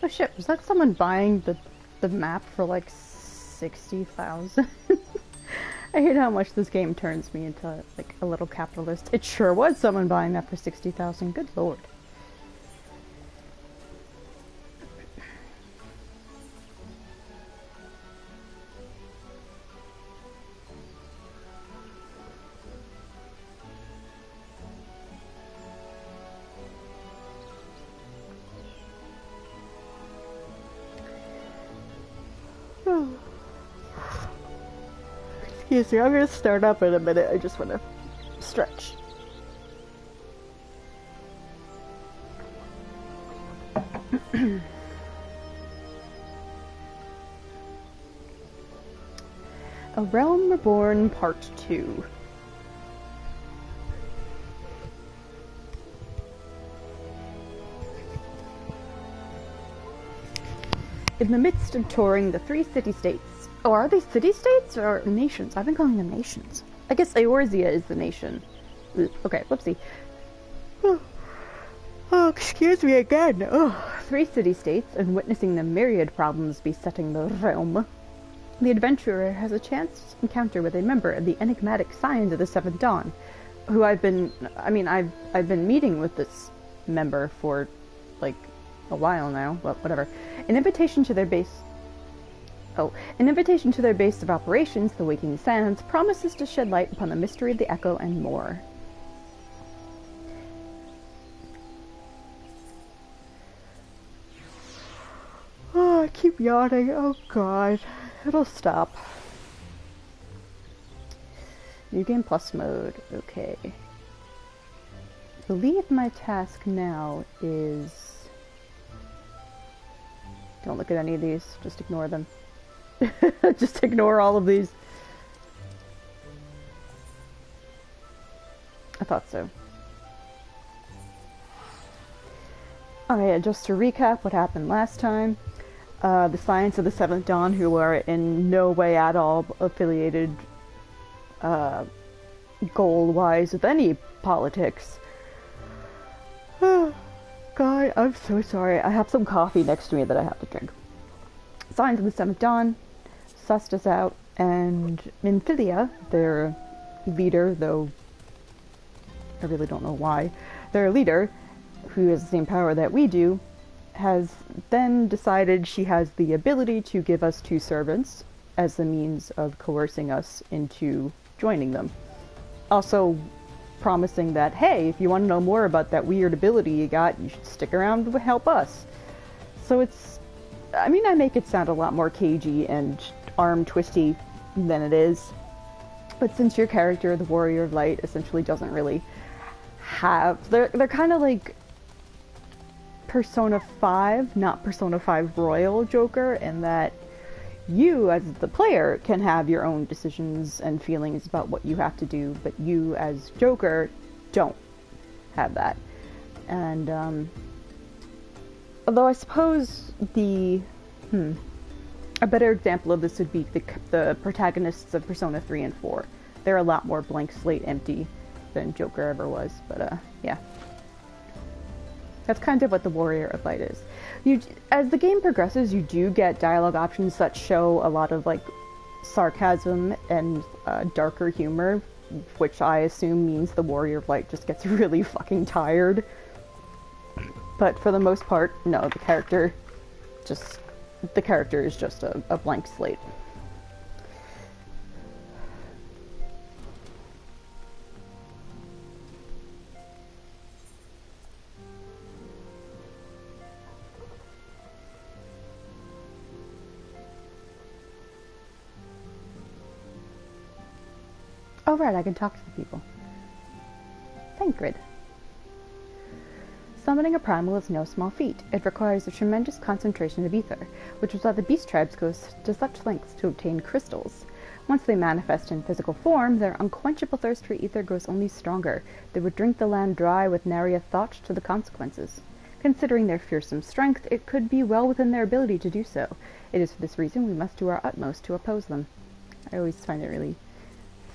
Oh shit, was that someone buying the map for like 60,000? I hate how much this game turns me into like a little capitalist. It sure was someone buying that for 60,000. Good lord. Excuse me, I'm gonna start up in a minute. I just wanna stretch. A Realm Reborn Part 2. In the midst of touring the 3 city-states. Oh, are they city-states or nations? I've been calling them nations. I guess Eorzea is the nation. Okay, whoopsie. Oh, excuse me again. Oh, 3 city-states, and witnessing the myriad problems besetting the realm. The adventurer has a chance encounter with a member of the enigmatic Scions of the Seventh Dawn, who I've been meeting with this member for, like, a while now, but whatever. An invitation to their base of operations, the Waking Sands, promises to shed light upon the mystery of the Echo and more. Oh, I keep yawning. Oh god. It'll stop. New Game Plus mode. Okay. I believe my task now is... Don't look at any of these. Just ignore them. Just ignore all of these. I thought so. Okay, just to recap what happened last time. The Scions of the Seventh Dawn, who are in no way at all affiliated goal-wise with any politics. God, I'm so sorry. I have some coffee next to me that I have to drink. Scions of the Seventh Dawn sussed us out, and Minfilia, their leader, though I really don't know why, their leader, who has the same power that we do, has then decided she has the ability to give us 2 servants as the means of coercing us into joining them. Also promising that, hey, if you want to know more about that weird ability you got, you should stick around to help us. So it's... I mean, I make it sound a lot more cagey and arm-twisty than it is. But since your character, the Warrior of Light, essentially doesn't really have... They're kind of like Persona 5, not Persona 5 Royal Joker, in that you, as the player, can have your own decisions and feelings about what you have to do, but you, as Joker, don't have that. And, although I suppose a better example of this would be the protagonists of Persona 3 and 4. They're a lot more blank slate empty than Joker ever was, but, yeah. That's kind of what the Warrior of Light is. As the game progresses, you do get dialogue options that show a lot of, like, sarcasm and darker humor, which I assume means the Warrior of Light just gets really fucking tired. But for the most part, no, the character is just a blank slate. Oh right, I can talk to the people. Thancred. Summoning a primal is no small feat. It requires a tremendous concentration of ether, which is why the beast tribes go to such lengths to obtain crystals. Once they manifest in physical form, their unquenchable thirst for ether grows only stronger. They would drink the land dry with nary a thought to the consequences. Considering their fearsome strength, it could be well within their ability to do so. It is for this reason we must do our utmost to oppose them. I always find it really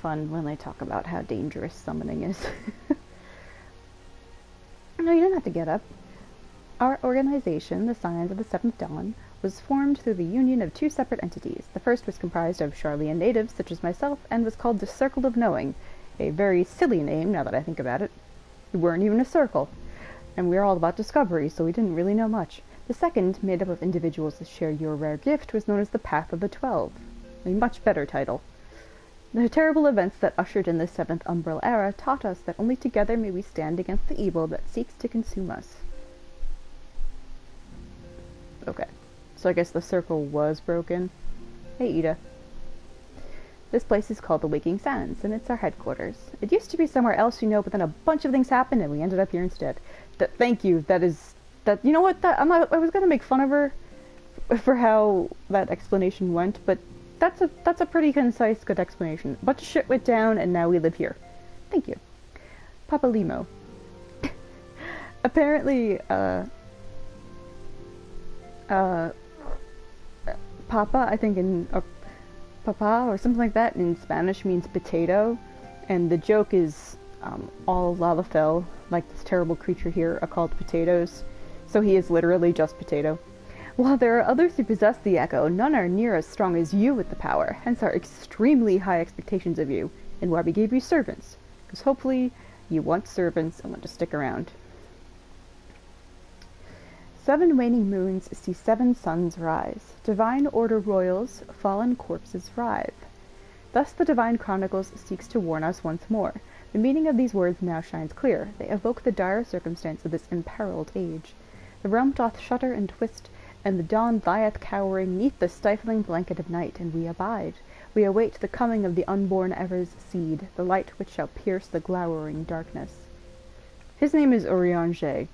fun when they talk about how dangerous summoning is. No, you don't have to get up. Our organization, the Scions of the Seventh Dawn, was formed through the union of two separate entities. The first was comprised of Charlian natives, such as myself, and was called the Circle of Knowing, a very silly name, now that I think about it. We weren't even a circle, and we were all about discovery, so we didn't really know much. The second, made up of individuals that shared your rare gift, was known as the Path of the 12, a much better title. The terrible events that ushered in the Seventh Umbral Era taught us that only together may we stand against the evil that seeks to consume us. Okay, so I guess the circle was broken. Hey, Ida. This place is called the Waking Sands, and it's our headquarters. It used to be somewhere else, but then a bunch of things happened, and we ended up here instead. Thank you. You know what? I was gonna make fun of her for how that explanation went, but that's a pretty concise, good explanation. A bunch of shit went down, and now we live here. Thank you. Papa Limo. Apparently, Papa, I think in Papa or something like that in Spanish means potato, and the joke is all Lalafell, like this terrible creature here, are called potatoes, so he is literally just potato. While there are others who possess the echo, none are near as strong as you with the power, hence our extremely high expectations of you, and why we gave you servants, because hopefully you want servants and want to stick around. 7 waning moons see 7 suns rise. Divine order royals, fallen corpses writhe. Thus the Divine Chronicles seeks to warn us once more. The meaning of these words now shines clear. They evoke the dire circumstance of this imperiled age. The realm doth shudder and twist, and the dawn lieth cowering 'neath the stifling blanket of night, and we abide. We await the coming of the unborn Ever's seed, the light which shall pierce the glowering darkness. His name is Oriange.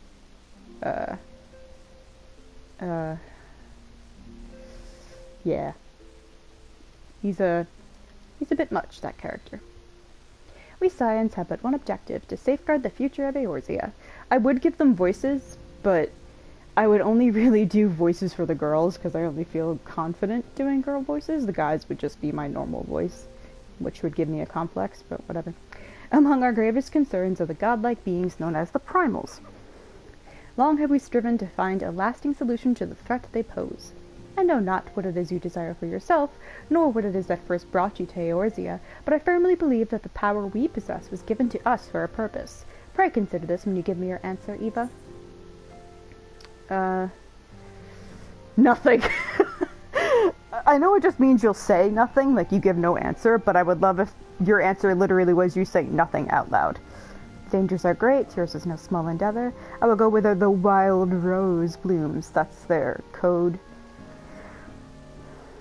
Yeah. He's a bit much, that character. We scions have but one objective, to safeguard the future of Eorzea. I would give them voices, but I would only really do voices for the girls, because I only feel confident doing girl voices. The guys would just be my normal voice, which would give me a complex, but whatever. Among our gravest concerns are the godlike beings known as the Primals. Long have we striven to find a lasting solution to the threat they pose. I know not what it is you desire for yourself, nor what it is that first brought you to Eorzea, but I firmly believe that the power we possess was given to us for a purpose. Pray consider this when you give me your answer, Eva. Nothing. I know it just means you'll say nothing, like you give no answer, but I would love if your answer literally was you say nothing out loud. Dangers are great, yours is no small endeavor. I will go whither the wild rose blooms. That's their code.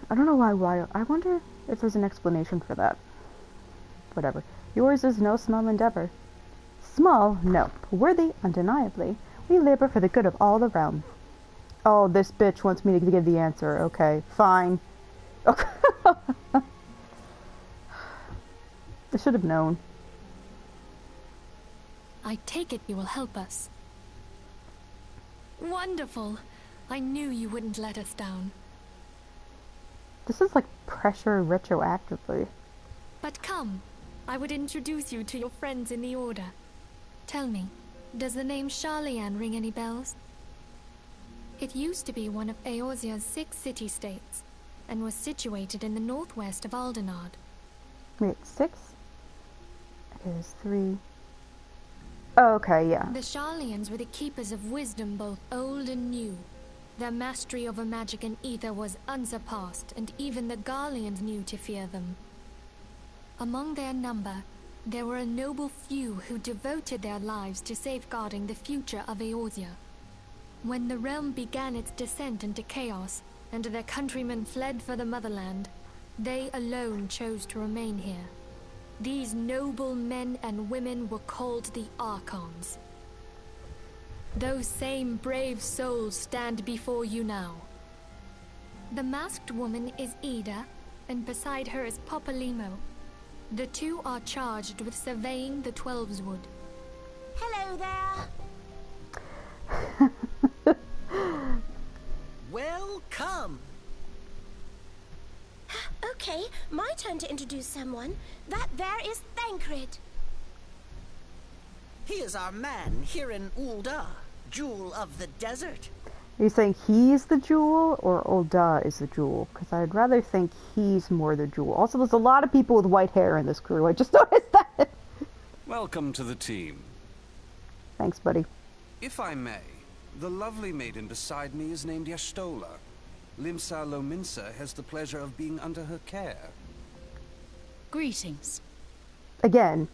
I don't know why wild. I wonder if there's an explanation for that. Whatever. Yours is no small endeavor. Small? No. Worthy? Undeniably. We labor for the good of all the realm. Oh, this bitch wants me to give the answer. Okay, fine. Okay. I should have known. I take it you will help us. Wonderful! I knew you wouldn't let us down. This is like pressure retroactively. But come, I would introduce you to your friends in the Order. Tell me, does the name Charlian ring any bells? It used to be one of Eorzea's 6 city-states, and was situated in the northwest of Aldenard. Wait, 6? There's 3. Oh, okay, yeah. The Charlians were the keepers of wisdom both old and new. Their mastery over magic and ether was unsurpassed, and even the Garleans knew to fear them. Among their number, there were a noble few who devoted their lives to safeguarding the future of Eorzea. When the realm began its descent into chaos, and their countrymen fled for the motherland, they alone chose to remain here. These noble men and women were called the Archons. Those same brave souls stand before you now. The masked woman is Ida, and beside her is Papa Limo. The two are charged with surveying the Twelveswood. Hello there. Welcome. Okay, my turn to introduce someone. That there is Thancred. He is our man here in Ul'dah. jewel of the desert. Are you saying he's the jewel or Ul'dah is the jewel? Because I'd rather think he's more the jewel. Also, there's a lot of people with white hair in this crew. I just noticed that. Welcome to the team. Thanks, buddy. If I may, the lovely maiden beside me is named Y'shtola. Limsa Lominsa has the pleasure of being under her care. Greetings. Again.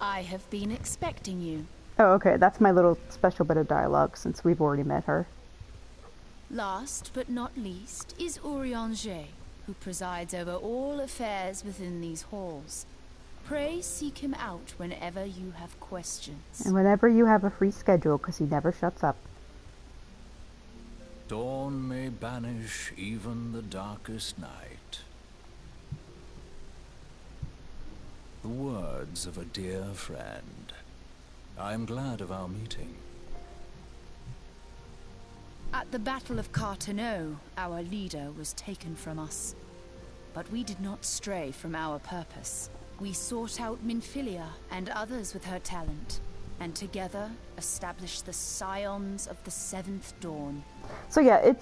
I have been expecting you. Oh, okay. That's my little special bit of dialogue since we've already met her. Last but not least is Urianger, who presides over all affairs within these halls. Pray seek him out whenever you have questions. And whenever you have a free schedule, because he never shuts up. Dawn may banish even the darkest night. The words of a dear friend. I am glad of our meeting. At the Battle of Carteneau, our leader was taken from us. But we did not stray from our purpose. We sought out Minfilia and others with her talent, and together established the Scions of the Seventh Dawn. So yeah,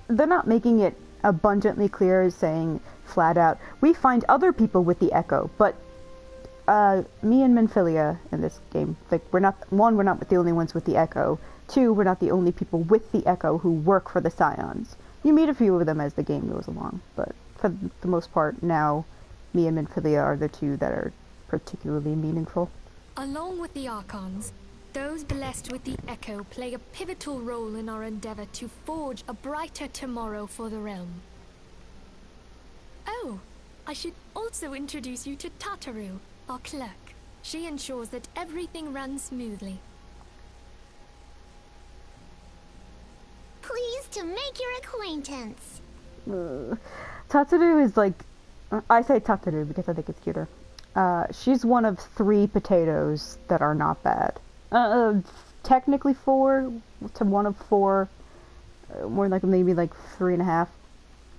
they're not making it abundantly clear as saying flat out, we find other people with the Echo, but me and Minfilia in this game, like, we're not the only ones with the Echo. 2, we're not the only people with the Echo who work for the Scions. You meet a few of them as the game goes along, but for the most part now, me and Minfilia are the 2 that are particularly meaningful. Along with the Archons, those blessed with the Echo play a pivotal role in our endeavor to forge a brighter tomorrow for the realm. Oh, I should also introduce you to Tataru, our clerk. She ensures that everything runs smoothly. Pleased to make your acquaintance. Tataru is like, I say Tataru because I think it's cuter. She's one of 3 potatoes that are not bad. Technically 4 to one of 4. More like maybe like 3.5.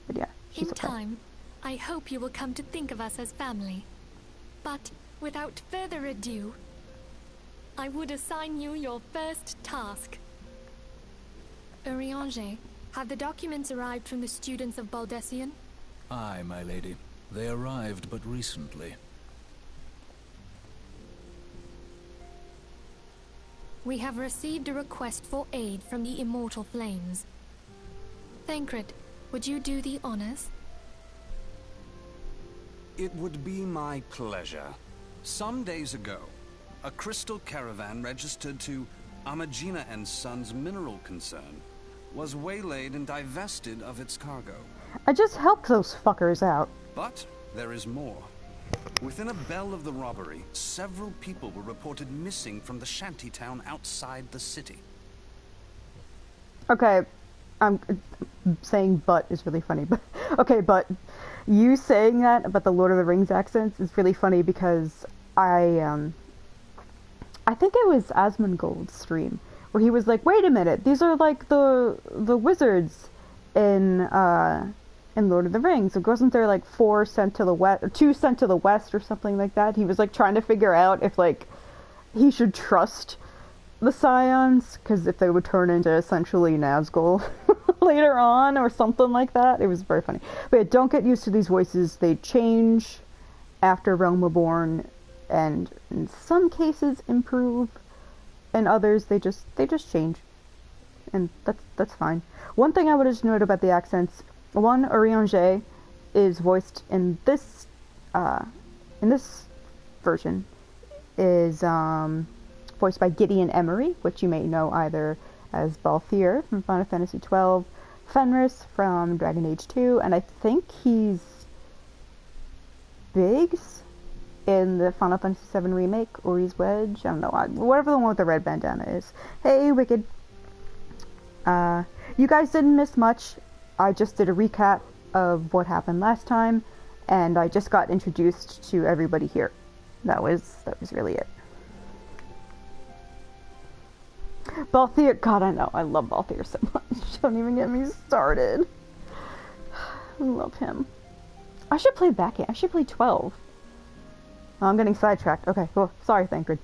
But yeah, she's In time, I hope you will come to think of us as family. But without further ado, I would assign you your first task. Urianger, have the documents arrived from the students of Baldessian? Aye, my lady. They arrived but recently. We have received a request for aid from the Immortal Flames. Thancred, would you do the honors? It would be my pleasure. Some days ago, a crystal caravan registered to Amagina and Sons mineral concern was waylaid and divested of its cargo. I just helped those fuckers out. But there is more. Within a bell of the robbery, several people were reported missing from the shantytown outside the city. Okay, I'm saying "but" is really funny, but okay, but you saying that about the Lord of the Rings accents is really funny because I think it was Asmongold's stream where he was like, "Wait a minute, these are like the wizards in Lord of the Rings. Wasn't there like 4 sent to the west, or 2 sent to the west, or something like that?" He was like trying to figure out if like he should trust the Scions, because if they would turn into essentially Nazgul later on or something like that. It was very funny. But yeah, don't get used to these voices. They change after Realm Reborn, and in some cases improve, and others they just change, and that's fine. One thing I would just note about the accents: one, Urianger is voiced in this version is voiced by Gideon Emery, which you may know either as Balthier from Final Fantasy XII, Fenris from Dragon Age 2, and I think he's Biggs in the Final Fantasy VII Remake, or he's Wedge, I don't know, whatever the one with the red bandana is. Hey, Wicked. You guys didn't miss much. I just did a recap of what happened last time, and I just got introduced to everybody here. That was really it. Balthier, God, I know, I love Balthier so much. Don't even get me started. I love him. I should play back in. I should play 12. Oh, I'm getting sidetracked. Okay, cool. Sorry, Thancred.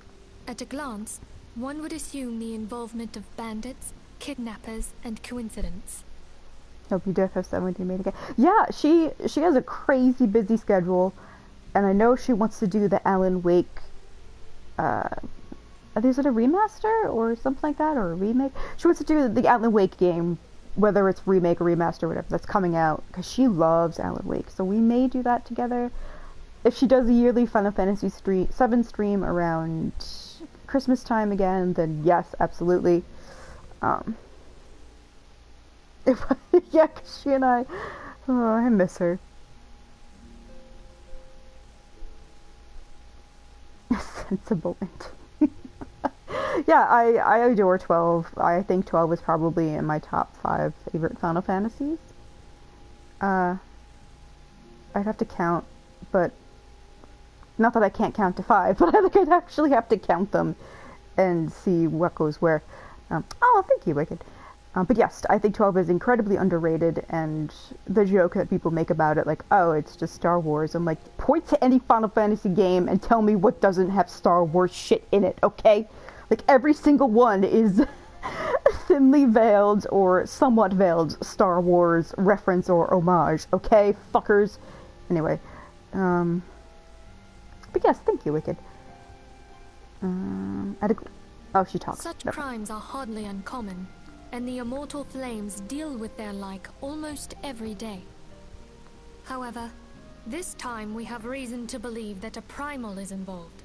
At a glance, One would assume the involvement of bandits, kidnappers, and coincidence. Hope you do have 17 made again. Yeah, she has a crazy busy schedule, and I know she wants to do the Alan Wake. Is it a remaster or something like that, or a remake? She wants to do the Alan Wake game, whether it's remake or remaster or whatever, that's coming out, because she loves Alan Wake. So we may do that together. If she does a yearly Final Fantasy VII stream around Christmas time again, then yes, absolutely. Yeah, 'cause she and I miss her. Sensible. Yeah, I adore 12. I think 12 is probably in my top 5 favorite Final Fantasies. I'd have to count, but not that I can't count to 5, but I think I'd actually have to count them and see what goes where. Oh, thank you, Wicked. But yes, I think 12 is incredibly underrated, and the joke that people make about it, like, oh, it's just Star Wars. I'm like, point to any Final Fantasy game and tell me what doesn't have Star Wars shit in it, okay? Like, every single one is thinly veiled or somewhat veiled Star Wars reference or homage, okay, fuckers? Anyway, but yes, thank you, Wicked. Oh, she talks. Such crimes are hardly uncommon, and the Immortal Flames deal with their like almost every day. However, this time we have reason to believe that a primal is involved.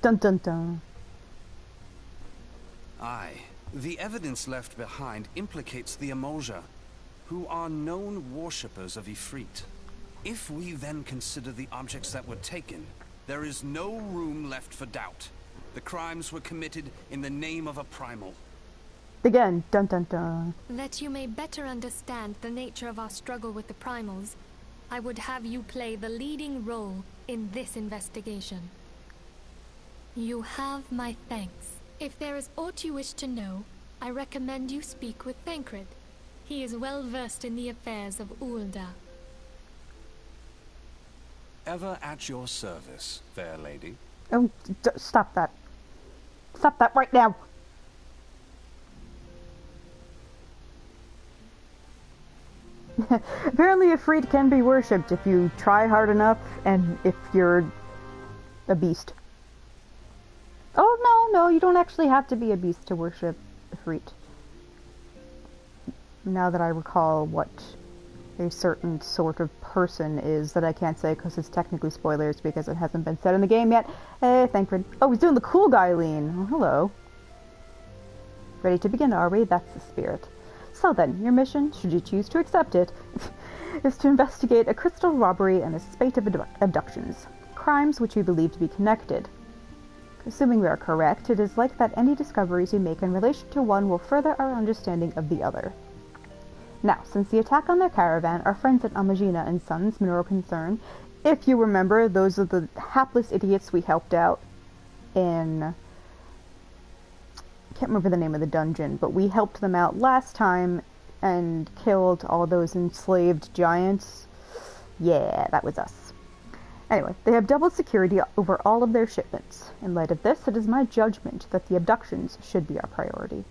Dun dun dun. Aye. The evidence left behind implicates the Emolja, who are known worshippers of Ifrit. If we then consider the objects that were taken, there is no room left for doubt. The crimes were committed in the name of a primal. Again, dun dun dun. That you may better understand the nature of our struggle with the primals, I would have you play the leading role in this investigation. You have my thanks. If there is aught you wish to know, I recommend you speak with Thancred. He is well versed in the affairs of Ulda. Ever at your service, fair lady. Oh, stop that. Stop that right now. Apparently Ifrit can be worshipped if you try hard enough and if you're a beast. Oh, no, you don't actually have to be a beast to worship Ifrit. Now that I recall what a certain sort of person is that I can't say because it's technically spoilers because it hasn't been said in the game yet. Hey, Thancred. Oh, he's doing the cool guy lean. Oh, hello. Ready to begin, are we? That's the spirit. So then, your mission, should you choose to accept it, is to investigate a crystal robbery and a spate of abductions. Crimes which we believe to be connected. Assuming we are correct, it is like that any discoveries we make in relation to one will further our understanding of the other. Now, since the attack on their caravan, our friends at Amagina and Sons Mineral Concern, if you remember, those are the hapless idiots we helped out in... I can't remember the name of the dungeon, but we helped them out last time and killed all those enslaved giants. Yeah, that was us. Anyway, they have doubled security over all of their shipments. In light of this, it is my judgment that the abductions should be our priority.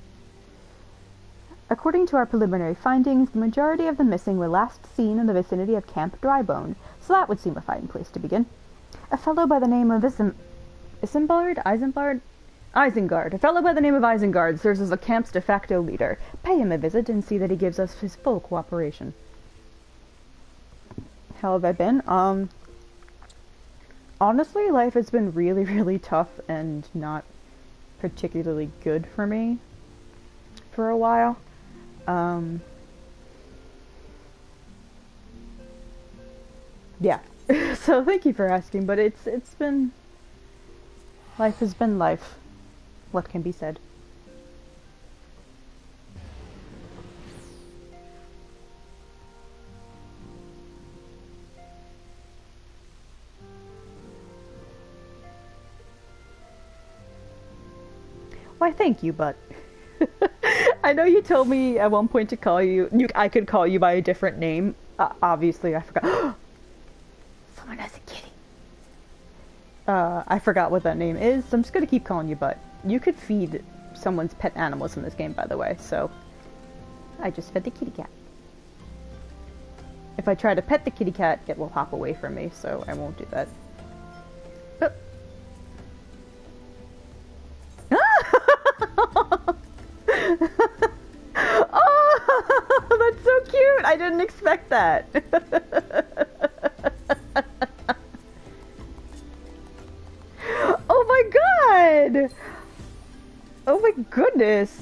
According to our preliminary findings, the majority of the missing were last seen in the vicinity of Camp Drybone, so that would seem a fine place to begin. A fellow by the name of Isengard? A fellow by the name of Isengard serves as the camp's de facto leader. Pay him a visit and see that he gives us his full cooperation. How have I been? Honestly, life has been really, really tough and not particularly good for me for a while. Yeah. So thank you for asking, but it's been... Life has been life. What can be said? Why, thank you, but... I know you told me at one point to call you... I could call you by a different name. Obviously, I forgot. Someone has a kitty. I forgot what that name is, so I'm just gonna keep calling you Butt. You could feed someone's pet animals in this game, by the way, so I just fed the kitty cat. If I try to pet the kitty cat, it will hop away from me, so I won't do that. Oh, that's so cute! I didn't expect that. Oh my god! Oh my goodness!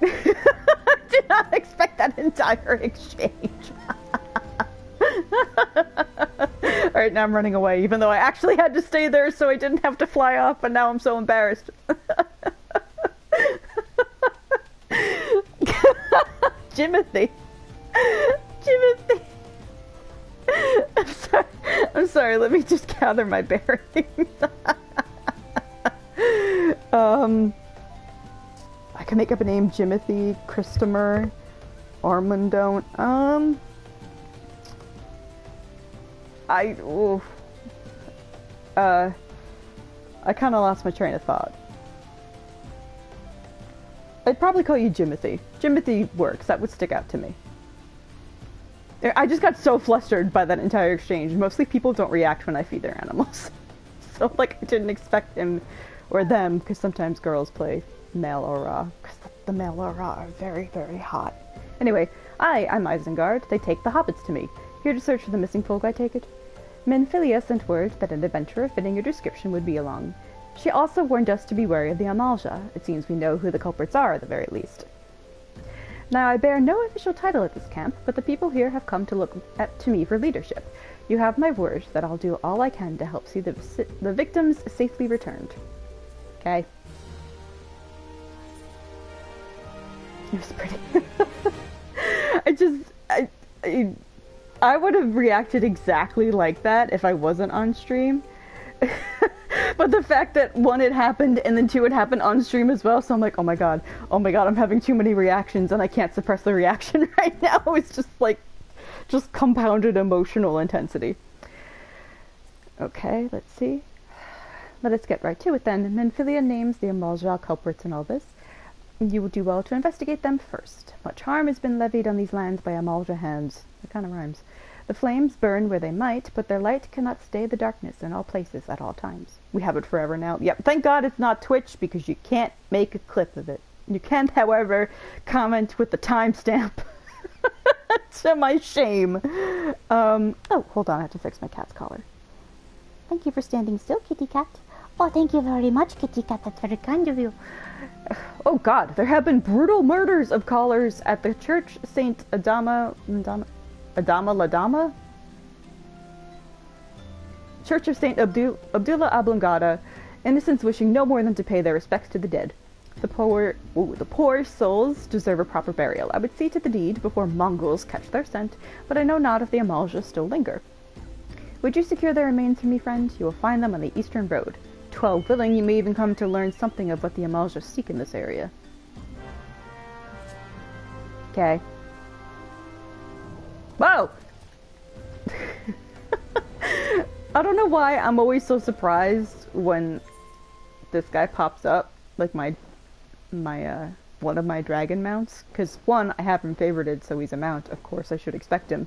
I did not expect that entire exchange. Alright, now I'm running away, even though I actually had to stay there so I didn't have to fly off, but now I'm so embarrassed. Jimothy. Jimothy. I'm sorry, let me just gather my bearings. I can make up a name: Jimothy, Christopher, Armandone. I kind of lost my train of thought. I'd probably call you Jimothy. Jimothy works. That would stick out to me. I just got so flustered by that entire exchange. Mostly people don't react when I feed their animals. So, like, I didn't expect him or them, because sometimes girls play male aura, because the male aura are very, very hot. Anyway, I'm Isengard. They take the hobbits to me. Here to search for the missing folk, I take it. Minfilia sent word that an adventurer fitting your description would be along. She also warned us to be wary of the Amalja. It seems we know who the culprits are, at the very least. Now, I bear no official title at this camp, but the people here have come to look to me for leadership. You have my word that I'll do all I can to help see the victims safely returned. Okay? It was pretty. I would have reacted exactly like that if I wasn't on stream. But the fact that one, it happened, and then two, it happened on stream as well, so I'm like, oh my god, I'm having too many reactions and I can't suppress the reaction right now. It's just like, just compounded emotional intensity. Okay, let's see. Let us get right to it then. Minfilia names the Amalja culprits in all this. You will do well to investigate them first. Much harm has been levied on these lands by Amalja hands. It kind of rhymes. The flames burn where they might, but their light cannot stay the darkness in all places at all times. We have it forever now. Yep, thank God it's not Twitch, because you can't make a clip of it. You can, however, comment with the timestamp. To my shame. Oh, hold on, I have to fix my cat's collar. Thank you for standing still, kitty cat. Oh, thank you very much, kitty cat. That's very kind of you. Oh God, there have been brutal murders of collars at the Church Saint Adama Ladama? Church of Saint Abdullah Ablangada, innocents wishing no more than to pay their respects to the dead. The poor souls deserve a proper burial. I would see to the deed before Mongols catch their scent, but I know not if the Amalja still linger. Would you secure their remains for me, friend? You will find them on the eastern road. 12 willing, you may even come to learn something of what the Amalja seek in this area. Okay. Whoa! I don't know why I'm always so surprised when this guy pops up, like my one of my dragon mounts, because one, I have him favorited, so he's a mount, of course I should expect him.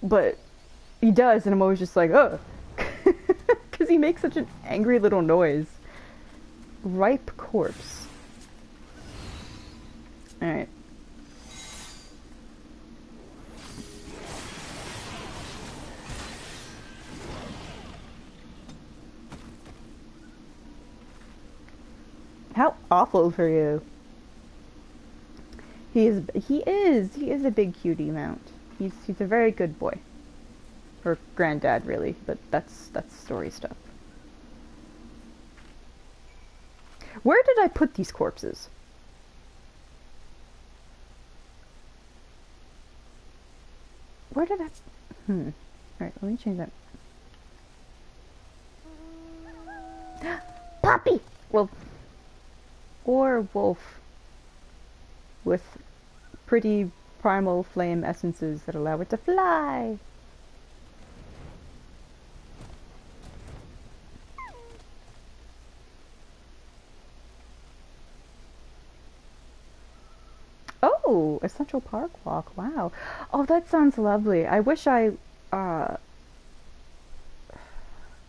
But he does, and I'm always just like, oh, because he makes such an angry little noise. Ripe corpse. Alright. How awful for you. He is a big cutie mount. He's a very good boy. Or granddad, really, but that's story stuff. Where did I put these corpses? Where did I... Alright, let me change that. Puppy! Well... Or wolf with pretty primal flame essences that allow it to fly. Oh, a Central Park walk. Wow. Oh, that sounds lovely. I wish I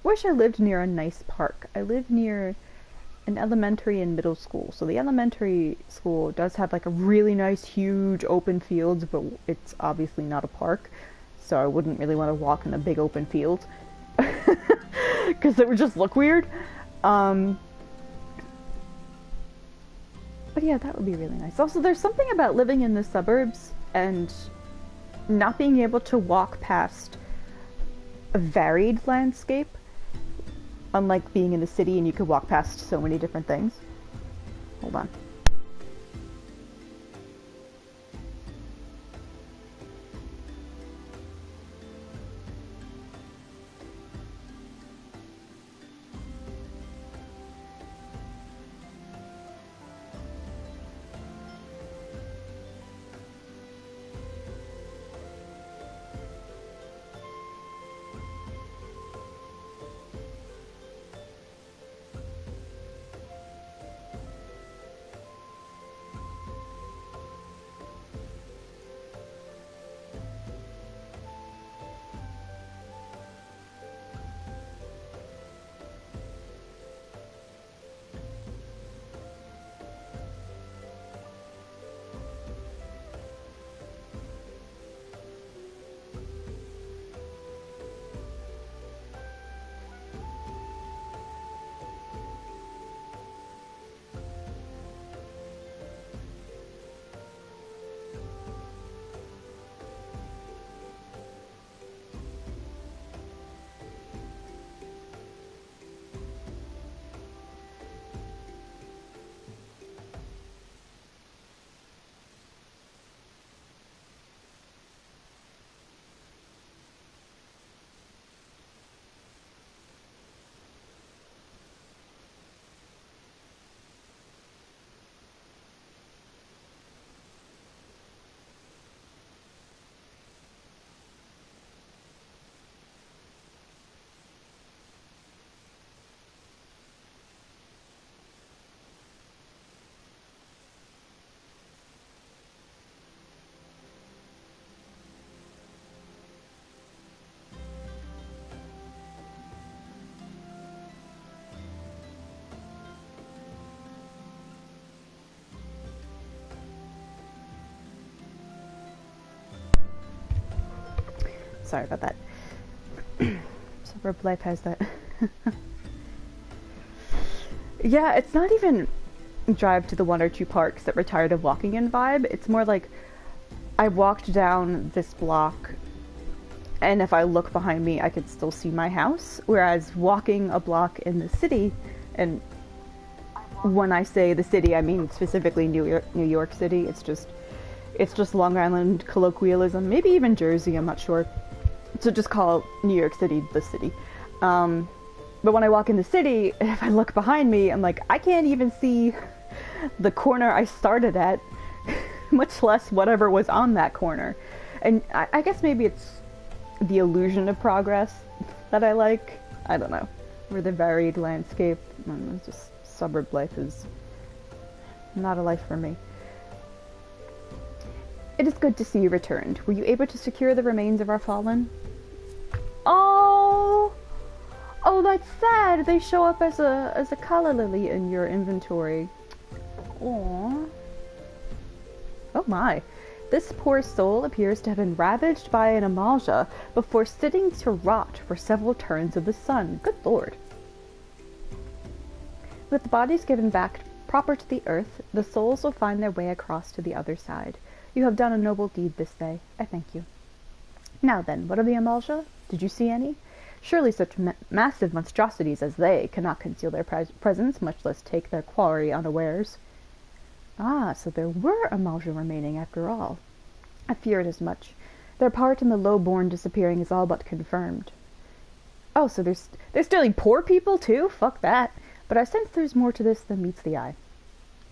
lived near a nice park. I live near an elementary and middle school. So the elementary school does have like a really nice, huge open fields, but it's obviously not a park. So I wouldn't really want to walk in a big open field because it would just look weird. But yeah, that would be really nice. Also, there's something about living in the suburbs and not being able to walk past a varied landscape. Unlike being in the city and you could walk past so many different things. Hold on. Sorry about that. Suburb life has that. Yeah, it's not even drive to the one or two parks that we're tired of walking in vibe. It's more like I walked down this block and if I look behind me I could still see my house. Whereas walking a block in the city, and when I say the city I mean specifically New York City, it's just Long Island colloquialism, maybe even Jersey, I'm not sure. So just call New York City the city. But when I walk in the city, if I look behind me, I'm like, I can't even see the corner I started at, much less whatever was on that corner. And I guess maybe it's the illusion of progress that I like. I don't know. Or the varied landscape. Just suburb life is not a life for me. It is good to see you returned. Were you able to secure the remains of our fallen? Oh! Oh, that's sad. They show up as a calla lily in your inventory. Aww. Oh my. This poor soul appears to have been ravaged by an amalja before sitting to rot for several turns of the sun. Good lord. With the bodies given back proper to the earth, the souls will find their way across to the other side. You have done a noble deed this day. I thank you. Now then, what of the amalja? Did you see any? Surely such massive monstrosities as they cannot conceal their presence, much less take their quarry unawares. Ah, so there were amalja remaining after all. I feared as much. Their part in the low-born disappearing is all but confirmed. Oh, so they're stealing poor people too? Fuck that. But I sense there's more to this than meets the eye.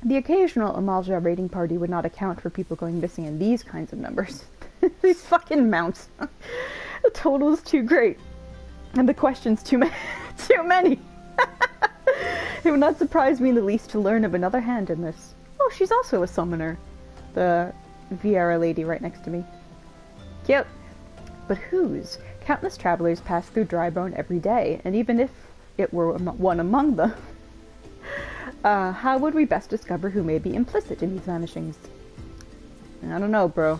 The occasional amalja raiding party would not account for people going missing in these kinds of numbers. These fucking mounts. The total is too great. And the questions too many. It would not surprise me in the least to learn of another hand in this. Oh, she's also a summoner. The Vieira lady right next to me. Cute. But whose? Countless travelers pass through Drybone every day, and even if it were one among them, how would we best discover who may be implicit in these vanishings? I don't know, bro.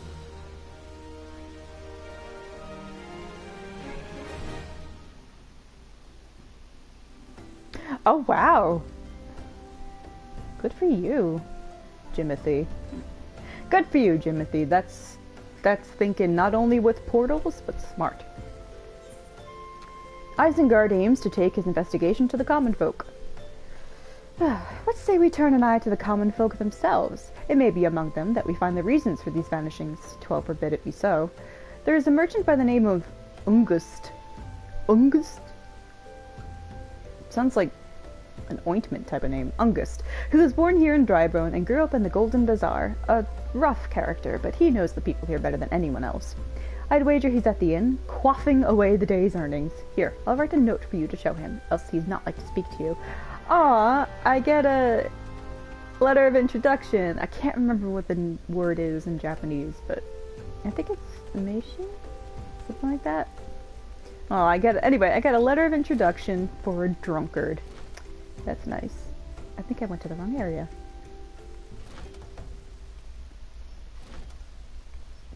Oh, wow. Good for you, Jimothy. Good for you, Jimothy. That's thinking not only with portals, but smart. Isengard aims to take his investigation to the common folk. Let's say we turn an eye to the common folk themselves. It may be among them that we find the reasons for these vanishings, 12 forbid it be so. There is a merchant by the name of Ungust. Ungust? Sounds like an ointment type of name. Ungust, who was born here in Drybone and grew up in the Golden Bazaar. A rough character, but he knows the people here better than anyone else. I'd wager he's at the inn, quaffing away the day's earnings. Here, I'll write a note for you to show him, else he's not like to speak to you. Ah, I get a letter of introduction. I can't remember what the word is in Japanese, but I think it's meishin? Something like that. Oh, I got a letter of introduction for a drunkard. That's nice. I think I went to the wrong area.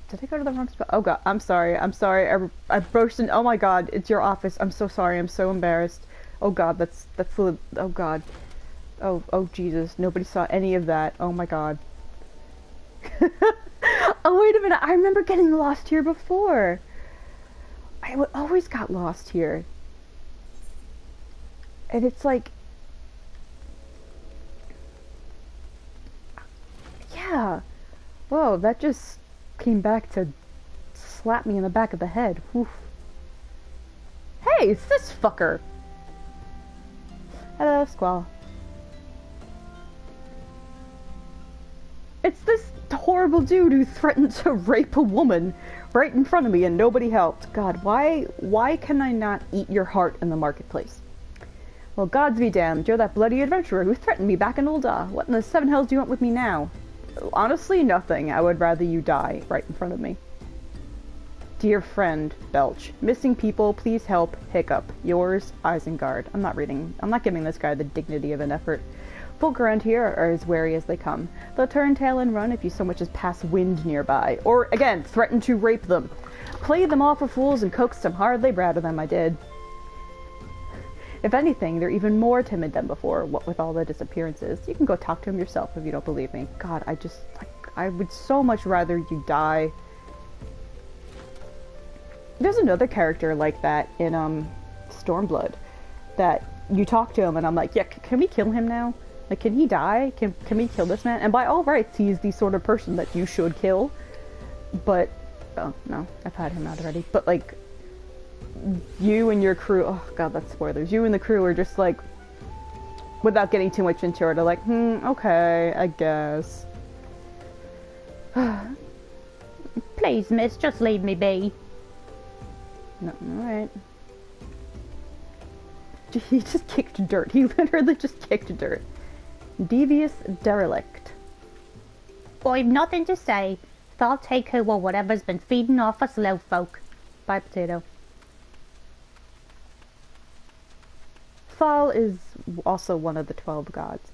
Did I go to the wrong spot? Oh god, I'm sorry. I burst in. Oh my god, it's your office. I'm so sorry. I'm so embarrassed. Oh god, that's oh god. Oh Jesus, nobody saw any of that. Oh my god. Oh wait a minute, I remember getting lost here before. I always got lost here. And it's like... Yeah. Whoa, that just came back to slap me in the back of the head. Oof. Hey, it's this fucker! Hello, Squall. It's this horrible dude who threatened to rape a woman right in front of me and nobody helped. God, why can I not eat your heart in the marketplace? Well, gods be damned, you're that bloody adventurer who threatened me back in Ul'dah. What in the seven hells do you want with me now? Honestly, nothing. I would rather you die right in front of me. Dear friend, Belch. Missing people, please help. Hiccup. Yours, Isengard. I'm not giving this guy the dignity of an effort. Folk around here are as wary as they come. They'll turn tail and run if you so much as pass wind nearby. Or, again, threaten to rape them. Played them off for fools and coaxed them hard labor out of them, I did. If anything, they're even more timid than before, what with all the disappearances. You can go talk to him yourself if you don't believe me. God, I would so much rather you die. There's another character like that in, Stormblood, that you talk to him and I'm like, yeah, can we kill him now? Like, can he die? Can we kill this man? And by all rights, he's the sort of person that you should kill. But, oh, no, I've had him out already. But, like, you and your crew, oh god, that's spoilers. You and the crew are just like, without getting too much into it, are like, okay, I guess. Please, miss, just leave me be. No, alright. He just kicked dirt. He literally just kicked dirt. Devious derelict. I've nothing to say, so I'll take who or whatever's been feeding off us low folk. Bye, potato. Thal is also one of the 12 gods.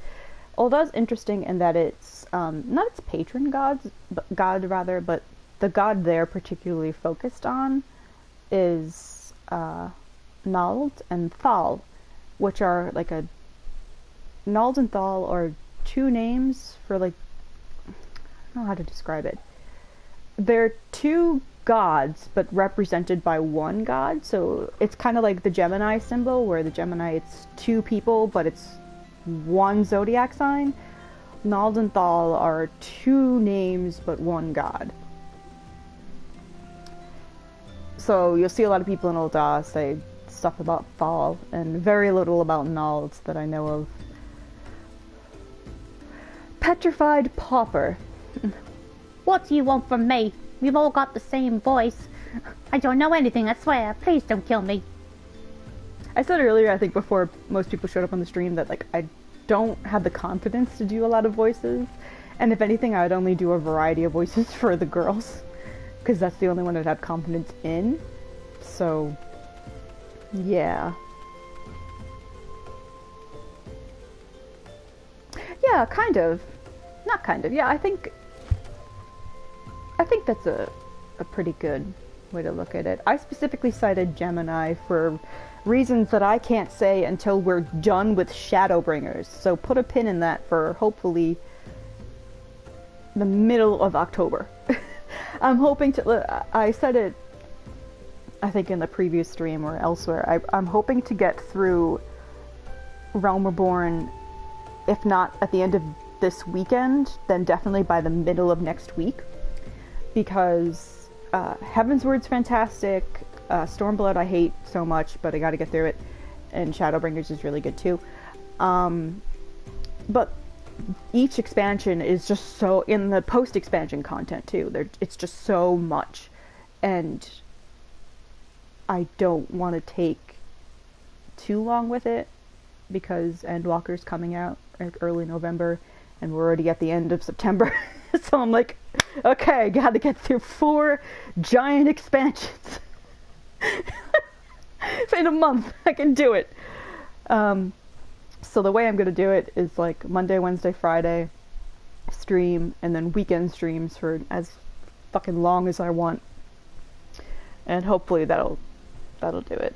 Ul'dah's interesting in that it's not its patron god, but the god they're particularly focused on is Nald and Thal, which are like Nald and Thal are two names for like, I don't know how to describe it. They're two gods, but represented by one god, so it's kind of like the Gemini symbol, where the Gemini, it's two people, but it's one zodiac sign. Nald and Thal are two names, but one god. So you'll see a lot of people in Ul'dah say stuff about Thal, and very little about Nald that I know of. Petrified Pauper. What do you want from me? We've all got the same voice. I don't know anything, I swear. Please don't kill me. I said earlier, I think before most people showed up on the stream, that like I don't have the confidence to do a lot of voices. And if anything, I would only do a variety of voices for the girls, because that's the only one I'd have confidence in. So, yeah. Yeah, kind of. Not kind of. Yeah, I think that's a pretty good way to look at it. I specifically cited Gemini for reasons that I can't say until we're done with Shadowbringers. So put a pin in that for hopefully the middle of October. I'm hoping to... I said it, I think, in the previous stream or elsewhere. I'm hoping to get through Realm Reborn, if not at the end of this weekend, then definitely by the middle of next week. Because Heavensward's fantastic, Stormblood I hate so much, but I gotta get through it, and Shadowbringers is really good too. But each expansion is just so, in the post-expansion content too, it's just so much, and I don't want to take too long with it, because Endwalker's coming out early November, and we're already at the end of September. So I'm like, okay, gotta get through 4 giant expansions in a month. I can do it. So the way I'm gonna do it is like Monday, Wednesday, Friday stream, and then weekend streams for as fucking long as I want, and hopefully that'll do it.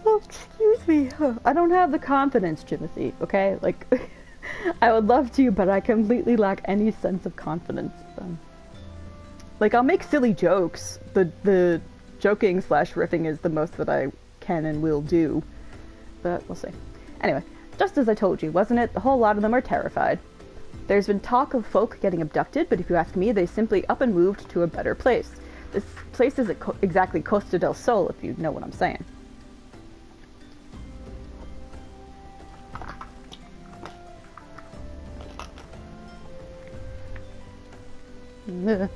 Oh, excuse me. I don't have the confidence, Timothy, okay? Like, I would love to, but I completely lack any sense of confidence. Like, I'll make silly jokes. The joking / riffing is the most that I can and will do. But we'll see. Anyway, just as I told you, wasn't it? The whole lot of them are terrified. There's been talk of folk getting abducted, but if you ask me, they simply up and moved to a better place. This place isn't exactly Costa del Sol, if you know what I'm saying. Ugh.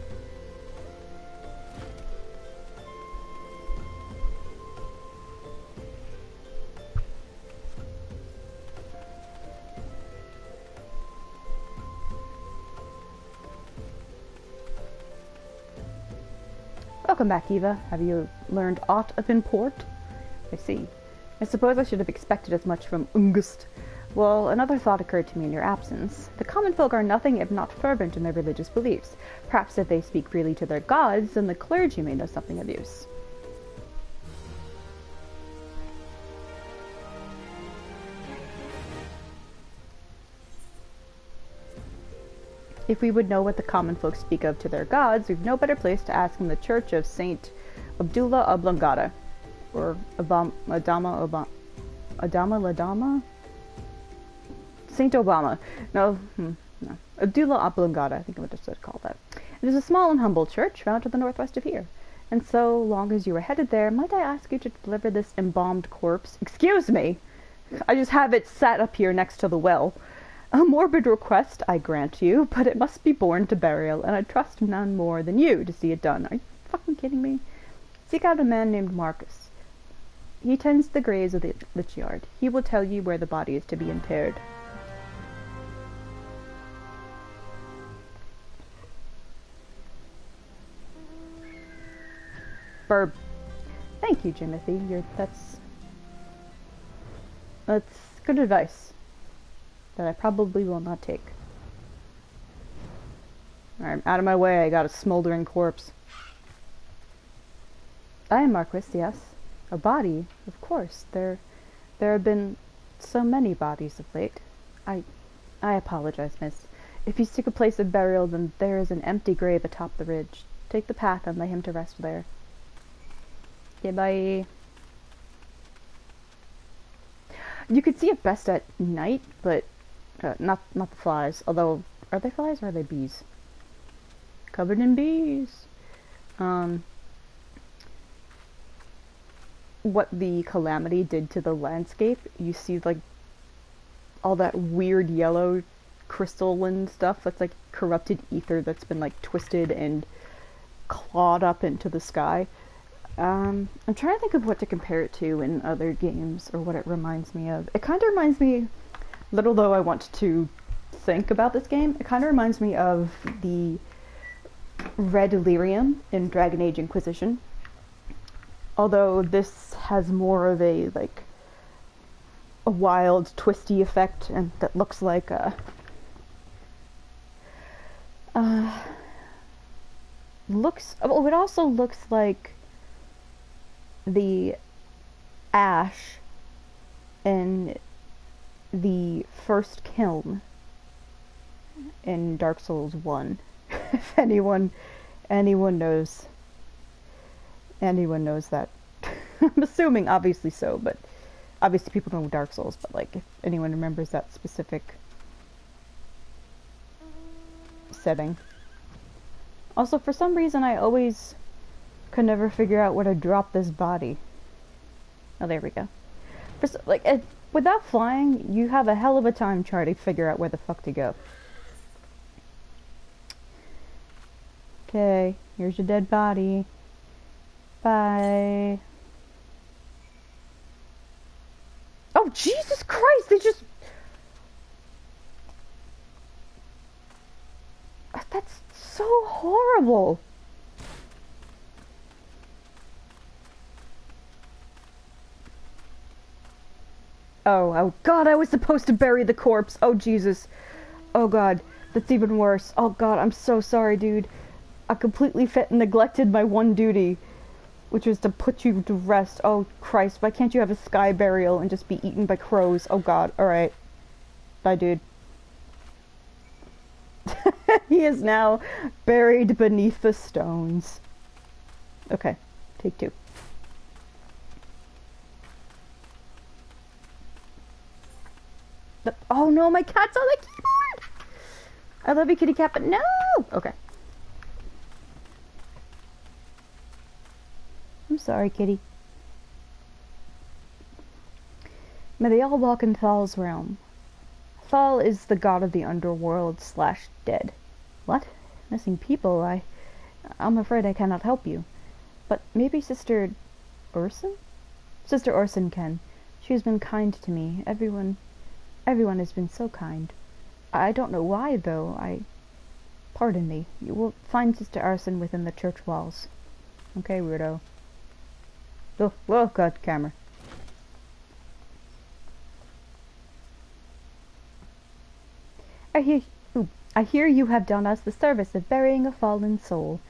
Welcome back, Eva. Have you learned aught of import? I see. I suppose I should have expected as much from Ungust. Well, another thought occurred to me in your absence. The common folk are nothing if not fervent in their religious beliefs. Perhaps if they speak freely to their gods, then the clergy may know something of use. If we would know what the common folk speak of to their gods, we've no better place to ask in the church of Saint Abdullah Oblongata, or Adama Ladama? Saint Obama. No. Abdullah Oblongata, I think I would just call that. It is a small and humble church found to the northwest of here. And so long as you are headed there, might I ask you to deliver this embalmed corpse? Excuse me! I just have it sat up here next to the well. A morbid request, I grant you, but it must be borne to burial, and I trust none more than you to see it done. Are you fucking kidding me? Seek out a man named Marcus. He tends the graves of the lich yard. He will tell you where the body is to be interred. Burb. Thank you, Timothy. That's good advice that I probably will not take. Alright, out of my way, I got a smoldering corpse. I am Marquis, yes. A body, of course. There have been so many bodies of late. I apologize, miss. If you seek a place of burial, then there is an empty grave atop the ridge. Take the path and lay him to rest there. Okay, bye. You could see it best at night, but not the flies. Although, are they flies or are they bees? Covered in bees. What the calamity did to the landscape, you see like all that weird yellow crystalline stuff that's like corrupted ether that's been like twisted and clawed up into the sky. I'm trying to think of what to compare it to in other games, or what it reminds me of. It kind of reminds me little though I want to think about this game, it kind of reminds me of the Red Delirium in Dragon Age Inquisition. Although this has more of a, like, a wild, twisty effect, and that looks like a... it also looks like the ash in the first kiln in Dark Souls 1. If anyone knows that. I'm assuming obviously so, but obviously people know Dark Souls, but like if anyone remembers that specific setting. Also, for some reason I always could never figure out where to drop this body. Oh, there we go. Without flying, you have a hell of a time trying to figure out where the fuck to go. Okay, here's your dead body. Bye. Oh, Jesus Christ, they just... That's so horrible. Oh God, I was supposed to bury the corpse. Oh, Jesus. Oh, God, that's even worse. Oh, God, I'm so sorry, dude. I completely neglected my one duty, which was to put you to rest. Oh, Christ, why can't you have a sky burial and just be eaten by crows? Oh, God, alright. Bye, dude. He is now buried beneath the stones. Okay, take two. Oh no, my cat's on the keyboard! I love you, kitty cat, but no! Okay. I'm sorry, kitty. May they all walk in Thal's realm. Thal is the god of the underworld / dead. What? Missing people? I'm afraid I cannot help you. But maybe Sister Urson? Sister Urson can. She has been kind to me. Everyone has been so kind. I don't know why, though. Pardon me. You will find Sister Urson within the church walls. Okay, weirdo. Oh, God, camera. I hear you have done us the service of burying a fallen soul.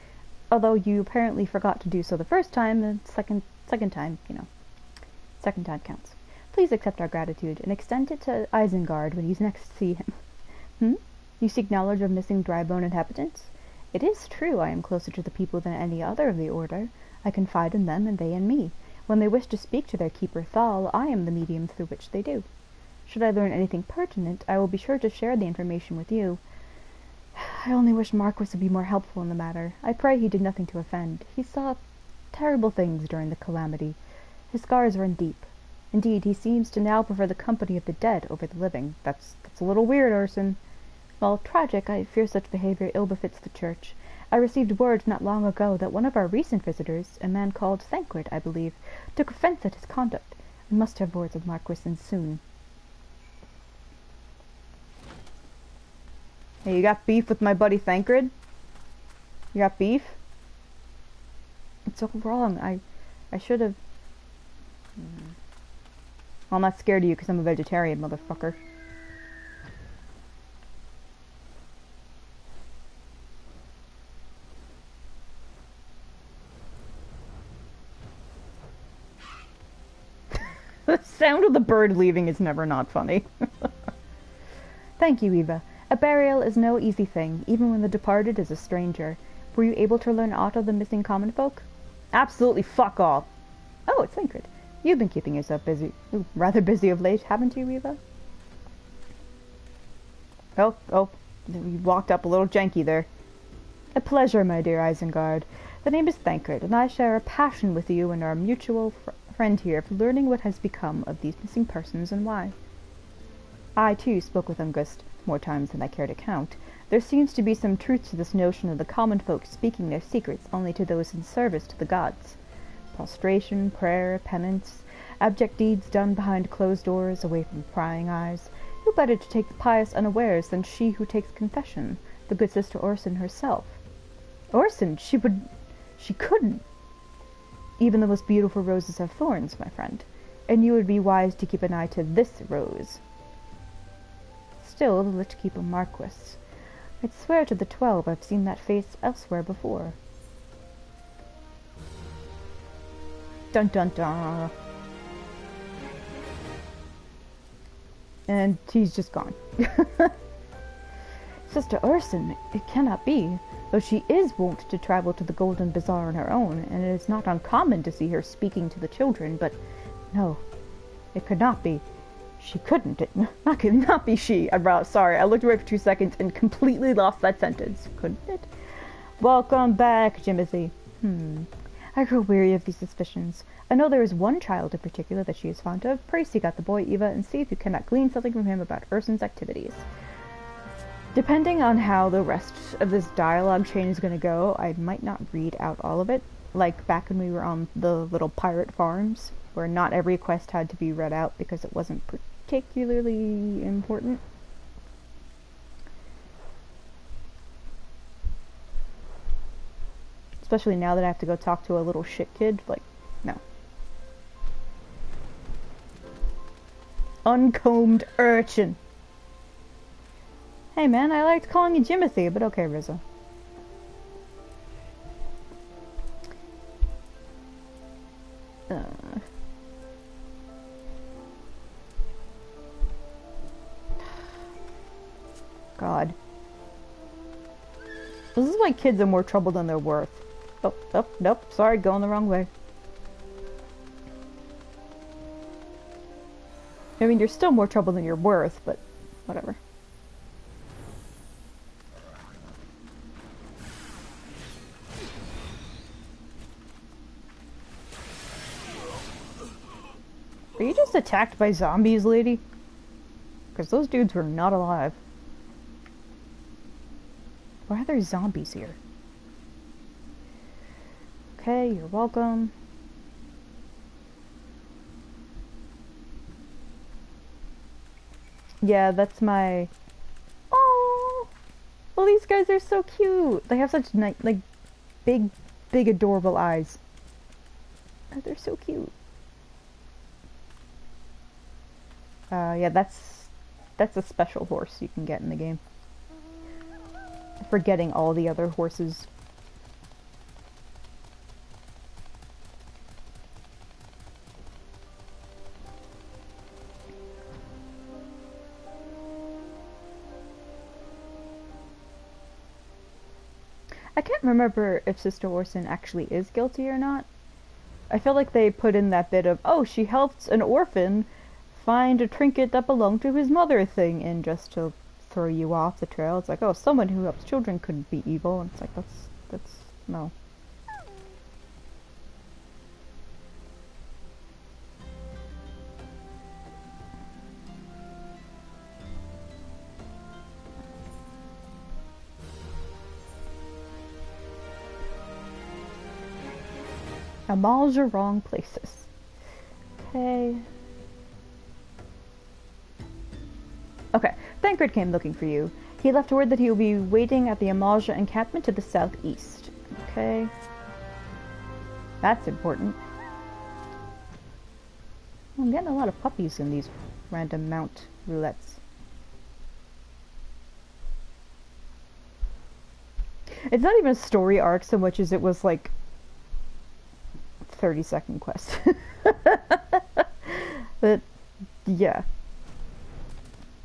Although you apparently forgot to do so the first time, the second time, second time counts. Please accept our gratitude and extend it to Isengard when you next see him. You seek knowledge of missing Drybone inhabitants? It is true I am closer to the people than any other of the Order. I confide in them and they in me. When they wish to speak to their keeper Thal, I am the medium through which they do. Should I learn anything pertinent, I will be sure to share the information with you. I only wish Marquis would be more helpful in the matter. I pray he did nothing to offend. He saw terrible things during the calamity. His scars run deep. Indeed, he seems to now prefer the company of the dead over the living. That's a little weird, Urson. While tragic, I fear such behavior ill befits the Church. I received word not long ago that one of our recent visitors, a man called Thancred, I believe, took offense at his conduct, and must have words with Marquis soon. Hey, you got beef with my buddy Thancred? You got beef? It's so wrong. I should have... Well, I'm not scared of you because I'm a vegetarian, motherfucker. The sound of the bird leaving is never not funny. Thank you, Eva. A burial is no easy thing, even when the departed is a stranger. Were you able to learn aught of the missing common folk? Absolutely fuck all. Oh, it's Thancred. You've been keeping yourself busy. Ooh, rather busy of late, haven't you, Eva? Oh, you walked up a little janky there. A pleasure, my dear Isengard. The name is Thancred, and I share a passion with you and our mutual friend here for learning what has become of these missing persons and why. I, too, spoke with Ungust more times than I care to count. There seems to be some truth to this notion of the common folk speaking their secrets only to those in service to the gods. Prostration, prayer, penance, abject deeds done behind closed doors, away from prying eyes. Who better to take the pious unawares than she who takes confession, the good Sister Orson herself? Orson, she couldn't. Even the most beautiful roses have thorns, my friend, and you would be wise to keep an eye to this rose. Still, the Lich Keeper Marquis. I'd swear to the 12 I've seen that face elsewhere before. Dun dun dun. And he's just gone. Sister Orson, it cannot be, though she is wont to travel to the Golden Bazaar on her own, and it is not uncommon to see her speaking to the children, but no, it could not be. She couldn't. That could not be she. Sorry, I looked away for 2 seconds and completely lost that sentence. Couldn't it? Welcome back, Jimothy. I grow weary of these suspicions. I know there is one child in particular that she is fond of. Pray seek out the boy, Eva, and see if you cannot glean something from him about Urson's activities. Depending on how the rest of this dialogue chain is going to go, I might not read out all of it. Like back when we were on the little pirate farms, where not every quest had to be read out because it wasn't particularly important. Especially now that I have to go talk to a little shit kid, like, no. Uncombed urchin. Hey man, I liked calling you Jimothy, but okay, Rizzo. God. This is why kids are more trouble than they're worth. Oh, nope, sorry, going the wrong way. I mean, you're still more trouble than you're worth, but whatever. Are you just attacked by zombies, lady? Because those dudes were not alive. Why are there zombies here? Okay, you're welcome. Yeah, that's my... Oh, well, these guys are so cute. They have such nice, like, big, adorable eyes. Oh, they're so cute. Yeah, that's a special horse you can get in the game. Forgetting all the other horses. I can't remember if Sister Orson actually is guilty or not. I feel like they put in that bit of, oh, she helped an orphan find a trinket that belonged to his mother thing in just to throw you off the trail. It's like, oh, someone who helps children couldn't be evil. And it's like, that's, no. Malls are wrong places. Okay. Okay, Thancred came looking for you. He left word that he will be waiting at the Amalja encampment to the southeast. Okay. That's important. I'm getting a lot of puppies in these random mount roulettes. It's not even a story arc so much as it was like 30-second quest. But yeah.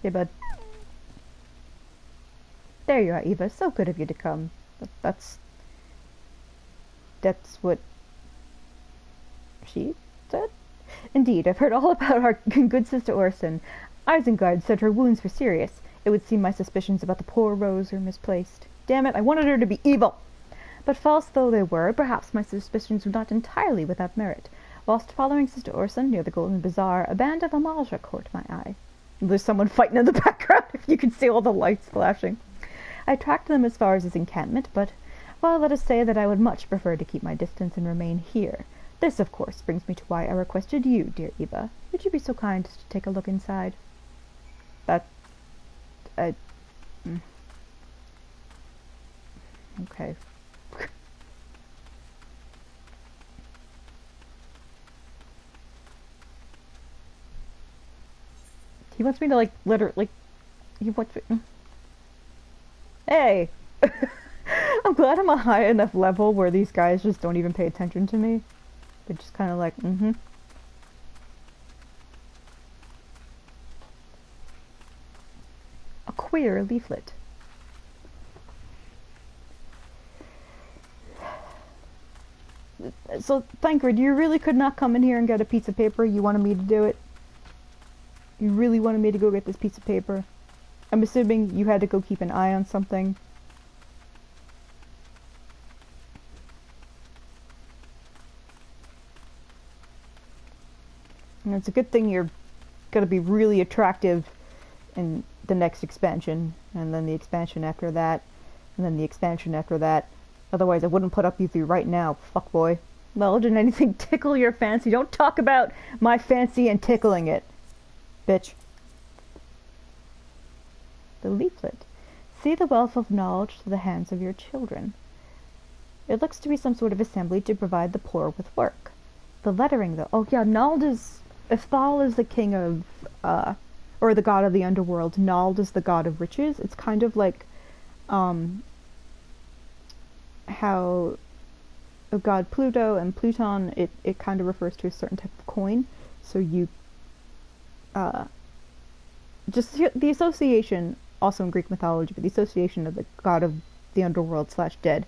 Yeah, bud. There you are, Eva. So good of you to come. That's what she said? Indeed, I've heard all about our good Sister Orson. Isengard said her wounds were serious. It would seem my suspicions about the poor Rose are misplaced. Damn it, I wanted her to be evil! But false though they were, perhaps my suspicions were not entirely without merit. Whilst following Sister Orson near the Golden Bazaar, a band of Amalja caught my eye. There's someone fighting in the background, if you can see all the lights flashing. I tracked them as far as his encampment, but, well, let us say that I would much prefer to keep my distance and remain here. This, of course, brings me to why I requested you, dear Eva. Would you be so kind as to take a look inside? That Okay. He wants me to, like, literally, he wants me... Hey! I'm glad I'm a high enough level where these guys just don't even pay attention to me. They're just kind of like, mm-hmm. A queer leaflet. So, Thancred, you really could not come in here and get a piece of paper? You wanted me to do it? You really wanted me to go get this piece of paper? I'm assuming you had to go keep an eye on something. And it's a good thing you're gonna be really attractive in the next expansion, and then the expansion after that, and then the expansion after that. Otherwise I wouldn't put up with you right now, fuckboy. Well, didn't anything tickle your fancy? Don't talk about my fancy and tickling it, bitch. The leaflet. See the wealth of knowledge to the hands of your children. It looks to be some sort of assembly to provide the poor with work. The lettering, though. Oh yeah, Nald is... If Thal is the king of, or the god of the underworld, Nald is the god of riches. It's kind of like, how god Pluto and Pluton, it kind of refers to a certain type of coin. So you, just the association, also in Greek mythology, but the association of the god of the underworld / dead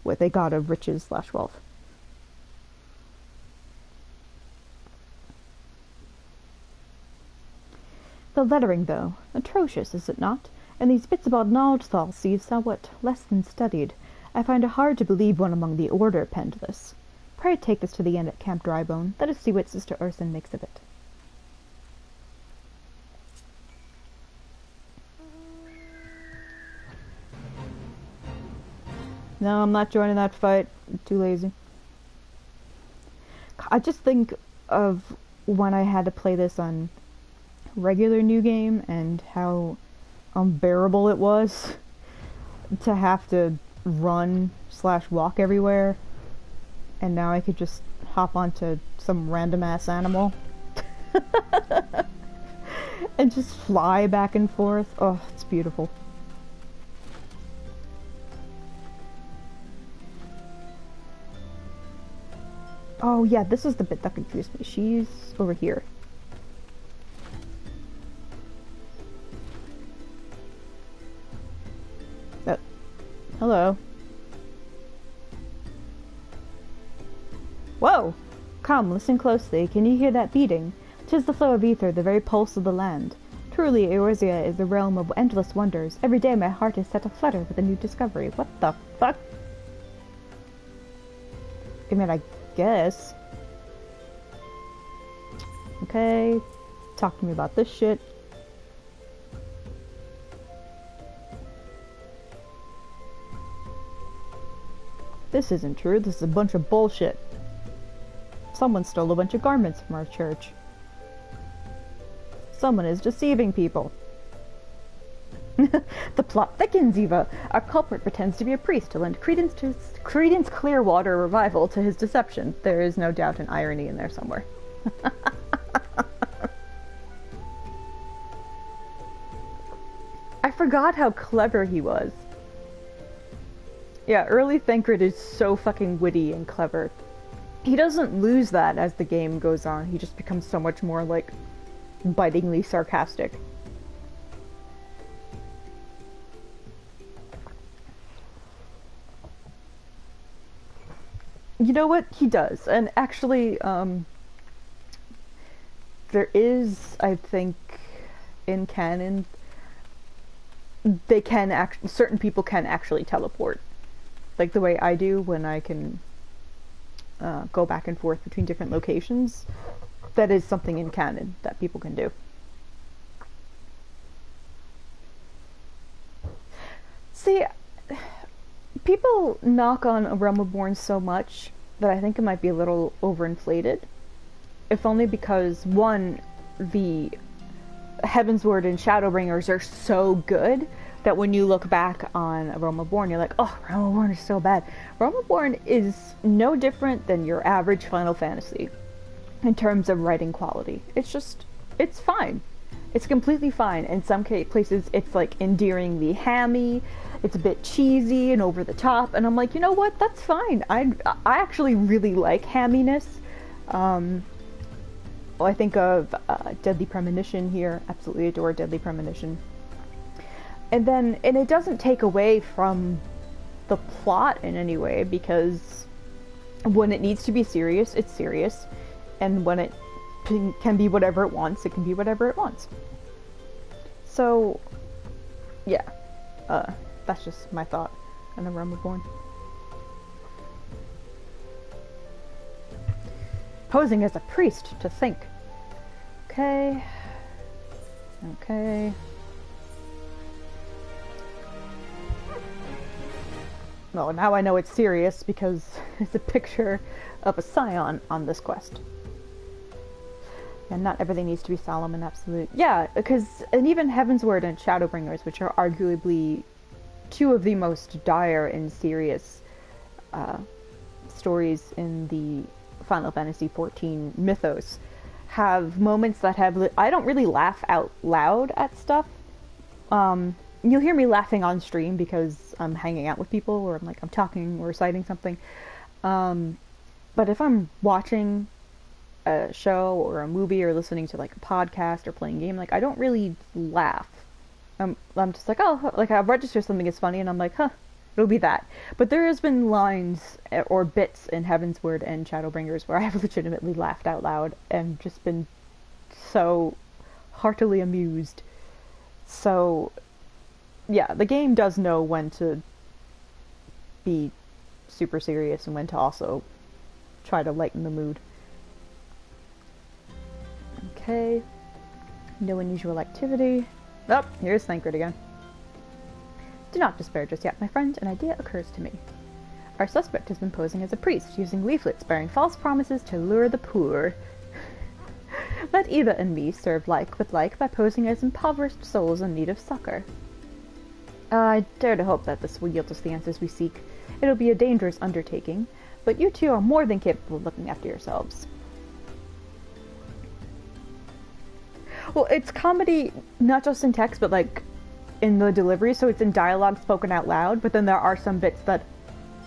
with a god of riches / wealth. The lettering, though, atrocious, is it not? And these bits about knowledge Thal sees somewhat less than studied. I find it hard to believe one among the Order penned this. Pray take this to the inn at Camp Drybone. Let us see what Sister Urson makes of it. No, I'm not joining that fight. I'm too lazy. I just think of when I had to play this on regular New Game and how unbearable it was to have to run / walk everywhere, and now I could just hop onto some random ass animal and just fly back and forth. Oh, it's beautiful. Oh yeah, this is the bit that confused me. She's over here. Hello. Whoa! Come, listen closely. Can you hear that beating? 'Tis the flow of ether, the very pulse of the land. Truly, Eorzea is a realm of endless wonders. Every day my heart is set aflutter with a new discovery. What the fuck? I mean, I guess. Okay. Talk to me about this shit. This isn't true. This is a bunch of bullshit. Someone stole a bunch of garments from our church. Someone is deceiving people. The plot thickens, Eva. Our culprit pretends to be a priest to lend credence Clearwater revival to his deception. There is no doubt an irony in there somewhere. I forgot how clever he was. Yeah, early Thancred is so fucking witty and clever. He doesn't lose that as the game goes on. He just becomes so much more, like, bitingly sarcastic. You know what? He does. And actually, there is, I think, in canon, certain people can actually teleport. Like the way I do when I can go back and forth between different locations. That is something in canon that people can do. See, people knock on A Realm Reborn so much that I think it might be a little overinflated. If only because, one, the Heavensward and Shadowbringers are so good that when you look back on Romaborn, you're like, oh, Romaborn is so bad. Romaborn is no different than your average Final Fantasy in terms of writing quality. It's fine. It's completely fine. In some places, it's like endearingly hammy. It's a bit cheesy and over the top. And I'm like, you know what? That's fine. I actually really like hamminess. I think of Deadly Premonition here. Absolutely adore Deadly Premonition. And it doesn't take away from the plot in any way, because when it needs to be serious, it's serious. And when it can be whatever it wants, it can be whatever it wants. So, yeah. That's just my thought on the Realm Reborn. Posing as a priest, to think. Okay. Okay. Well, now I know it's serious because it's a picture of a scion on this quest. And not everything needs to be solemn and absolute. Yeah, and even Heavensward and Shadowbringers, which are arguably two of the most dire and serious stories in the Final Fantasy XIV mythos, have moments that have... I don't really laugh out loud at stuff. You'll hear me laughing on stream because I'm hanging out with people, or I'm talking or reciting something. But if I'm watching a show or a movie or listening to a podcast or playing a game, I don't really laugh. I'm just like, oh, I register something as funny and I'm like, huh, it'll be that. But there has been lines or bits in Heavensward and Shadowbringers where I have legitimately laughed out loud and just been so heartily amused. So, yeah, the game does know when to be super serious and when to also try to lighten the mood. Okay. No unusual activity. Oh, here's Thancred again. Do not despair just yet, my friend. An idea occurs to me. Our suspect has been posing as a priest, using leaflets bearing false promises to lure the poor. Let Eva and me serve like with like by posing as impoverished souls in need of succor. I dare to hope that this will yield us the answers we seek. It'll be a dangerous undertaking, but you two are more than capable of looking after yourselves. Well, it's comedy, not just in text, but in the delivery, so it's in dialogue spoken out loud, but then there are some bits that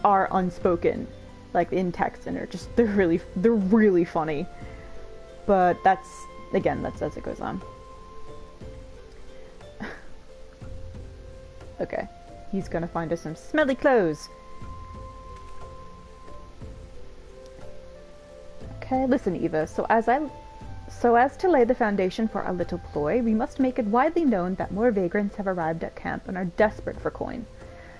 are unspoken, in text, and they're really funny. But that's as it goes on. Okay, he's gonna find us some smelly clothes. Okay, listen, Eva, so as to lay the foundation for our little ploy, we must make it widely known that more vagrants have arrived at camp and are desperate for coin.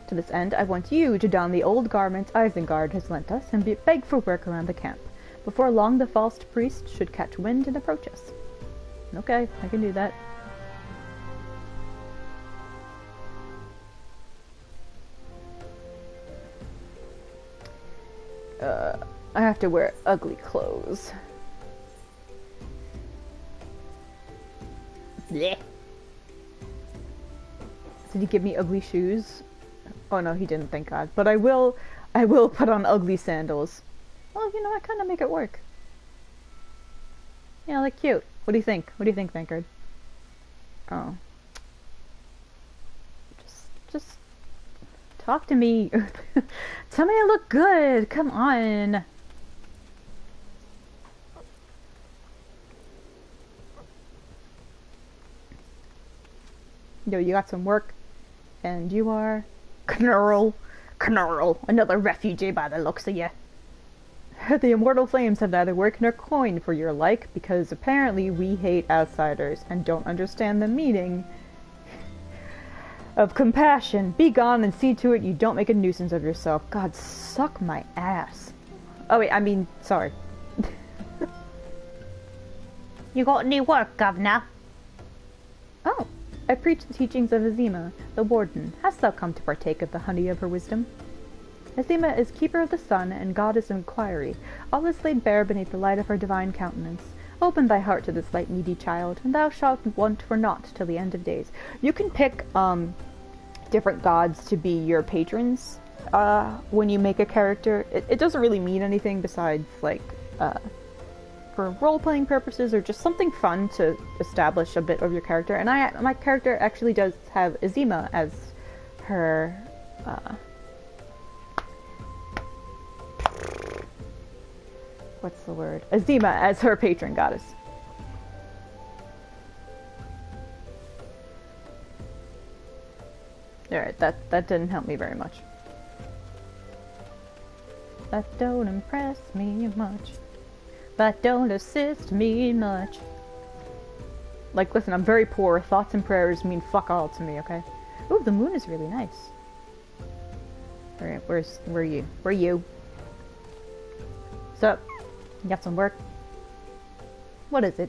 To this end, I want you to don the old garments Isengard has lent us and beg for work around the camp. Before long, the false priest should catch wind and approach us. Okay, I can do that. I have to wear ugly clothes. Blech. Did he give me ugly shoes? Oh no, he didn't, thank God. But I will put on ugly sandals. Well, I kind of make it work. Yeah, they're cute. What do you think? What do you think, Thancred? Oh. Just talk to me. Tell me I look good. Come on. Yo, you got some work, and you are Knurl, another refugee by the looks of you. The immortal flames have neither work nor coin for your like, because apparently we hate outsiders and don't understand the meaning of compassion. Be gone and see to it you don't make a nuisance of yourself. God, suck my ass. Oh wait, sorry. You got any work, Governor? Oh. I preach the teachings of Azima, the warden. Hast thou come to partake of the honey of her wisdom? Azima is keeper of the sun and goddess of inquiry. All is laid bare beneath the light of her divine countenance. Open thy heart to this light needy child, and thou shalt want for naught till the end of days. You can pick different gods to be your patrons when you make a character. It doesn't really mean anything besides, like, for role-playing purposes or just something fun to establish a bit of your character. And my character actually does have Azima as her what's the word? Azima as her patron goddess. Alright, that didn't help me very much. That don't impress me much. That don't assist me much. Like, listen, I'm very poor. Thoughts and prayers mean fuck all to me, okay? Ooh, the moon is really nice. Alright, where are you? Where are you? What's up? You got some work? What is it?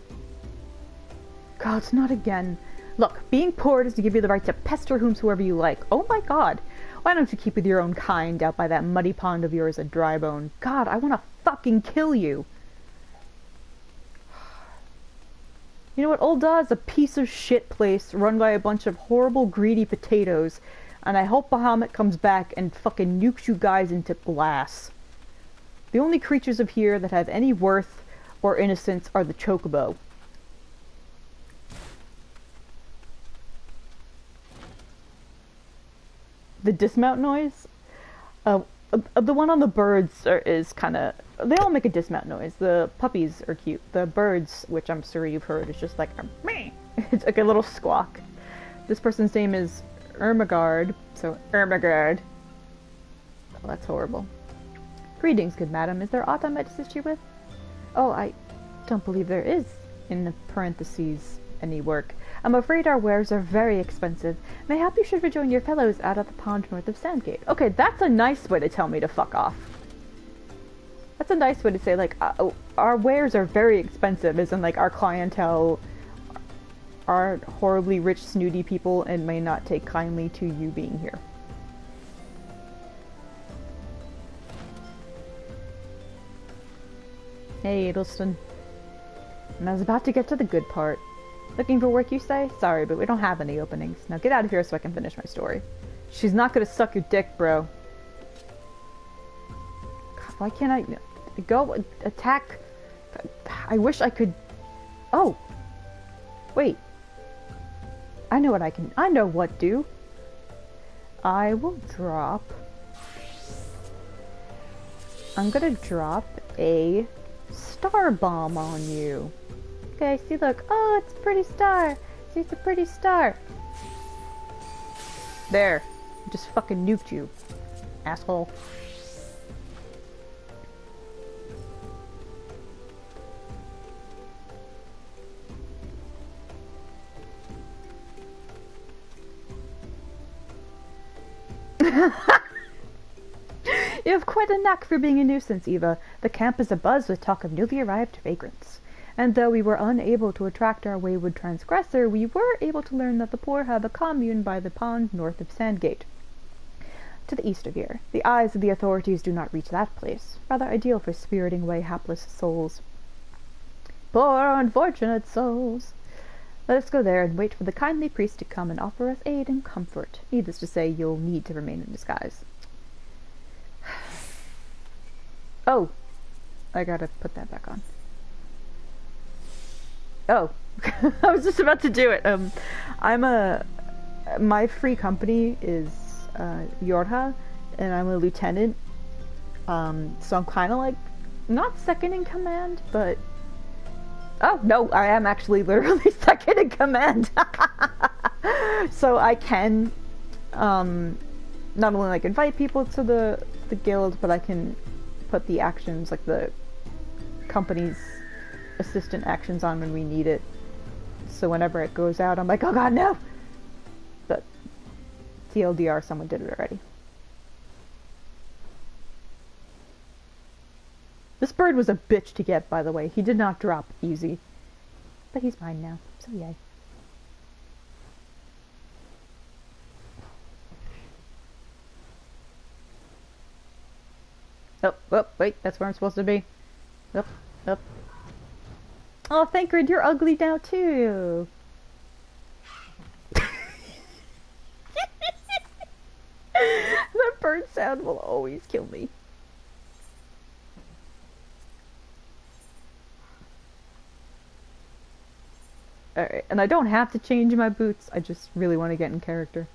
God, it's not again. Look, being poor is to give you the right to pester whomsoever you like. Oh my god. Why don't you keep with your own kind out by that muddy pond of yours at Drybone? God, I want to fucking kill you. You know what, Ul'dah is a piece of shit place run by a bunch of horrible, greedy potatoes, and I hope Bahamut comes back and fucking nukes you guys into glass. The only creatures of here that have any worth or innocence are the chocobo. The dismount noise? The one on the birds is kind of... They all make a dismount noise. The puppies are cute. The birds, which I'm sure you've heard, is just like... Meh. It's like a little squawk. This person's name is Ermagard, so Ermagard. Oh, that's horrible. Greetings, good madam. Is there aught I might assist you with? Oh, I don't believe there is, in the parentheses, any work. I'm afraid our wares are very expensive. Mayhap you should rejoin your fellows out at the pond north of Sandgate. Okay, that's a nice way to tell me to fuck off. That's a nice way to say, like, our wares are very expensive, as in, like, our clientele are horribly rich, snooty people and may not take kindly to you being here. Hey, Edelston. And I was about to get to the good part. Looking for work, you say? Sorry, but we don't have any openings. Now get out of here so I can finish my story. She's not gonna suck your dick, bro. God, why can't I... Go attack... I wish I could... Oh! Wait. I know what I can... I know what do. I will drop... I'm gonna drop a star bomb on you. Okay, see, look. Oh, it's a pretty star. See, it's a pretty star. There. Just fucking nuked you, asshole. You have quite a knack for being a nuisance, Eva. The camp is abuzz with talk of newly arrived vagrants. And though we were unable to attract our wayward transgressor, we were able to learn that the poor have a commune by the pond north of Sandgate, to the east of here. The eyes of the authorities do not reach that place, rather ideal for spiriting away hapless souls. Poor unfortunate souls! Let us go there and wait for the kindly priest to come and offer us aid and comfort. Needless to say, you'll need to remain in disguise. Oh! I gotta put that back on. Oh, I was just about to do it. My free company is Yorha, and I'm a lieutenant. So I'm kind of like not second in command, but oh no, I am actually literally second in command. So I can not only like invite people to the guild, but I can put the actions, like the company's assistant actions, on when we need it. So whenever it goes out, I'm like, oh god, no! But TLDR, someone did it already. This bird was a bitch to get, by the way. He did not drop easy. But he's mine now, so yay. Oh, wait, that's where I'm supposed to be. Up. Oh, Thancred, you're ugly now too. That bird sound will always kill me. Alright, and I don't have to change my boots, I just really want to get in character.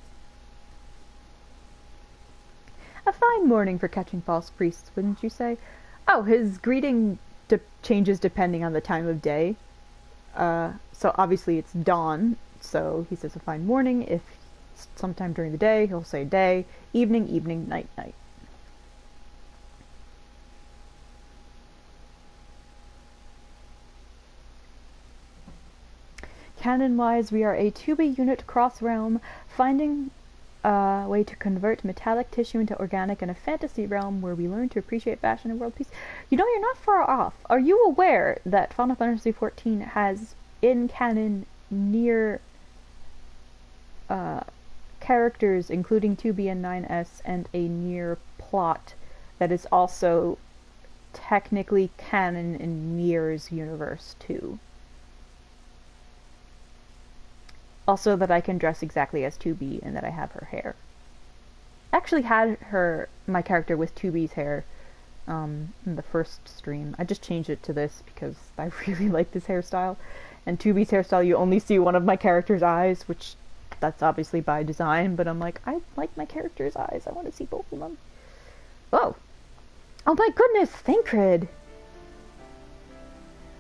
A fine morning for catching false priests, wouldn't you say? Oh, his greeting changes depending on the time of day. So obviously it's dawn, so he says a fine morning. If sometime during the day, he'll say day, evening, evening, night, night. Canon-wise, we are a 2B unit cross-realm, finding a way to convert metallic tissue into organic in a fantasy realm where we learn to appreciate fashion and world peace. You know, you're not far off. Are you aware that Final Fantasy XIV has, in canon, near characters, including 2B and 9S, and a near plot that is also technically canon in Nier's universe, too? Also that I can dress exactly as 2B and that I have her hair. I actually had my character with 2B's hair in the first stream. I just changed it to this because I really like this hairstyle. And 2B's hairstyle, you only see one of my character's eyes, which that's obviously by design, but I'm like, I like my character's eyes. I want to see both of them. Oh! Oh my goodness, Thancred!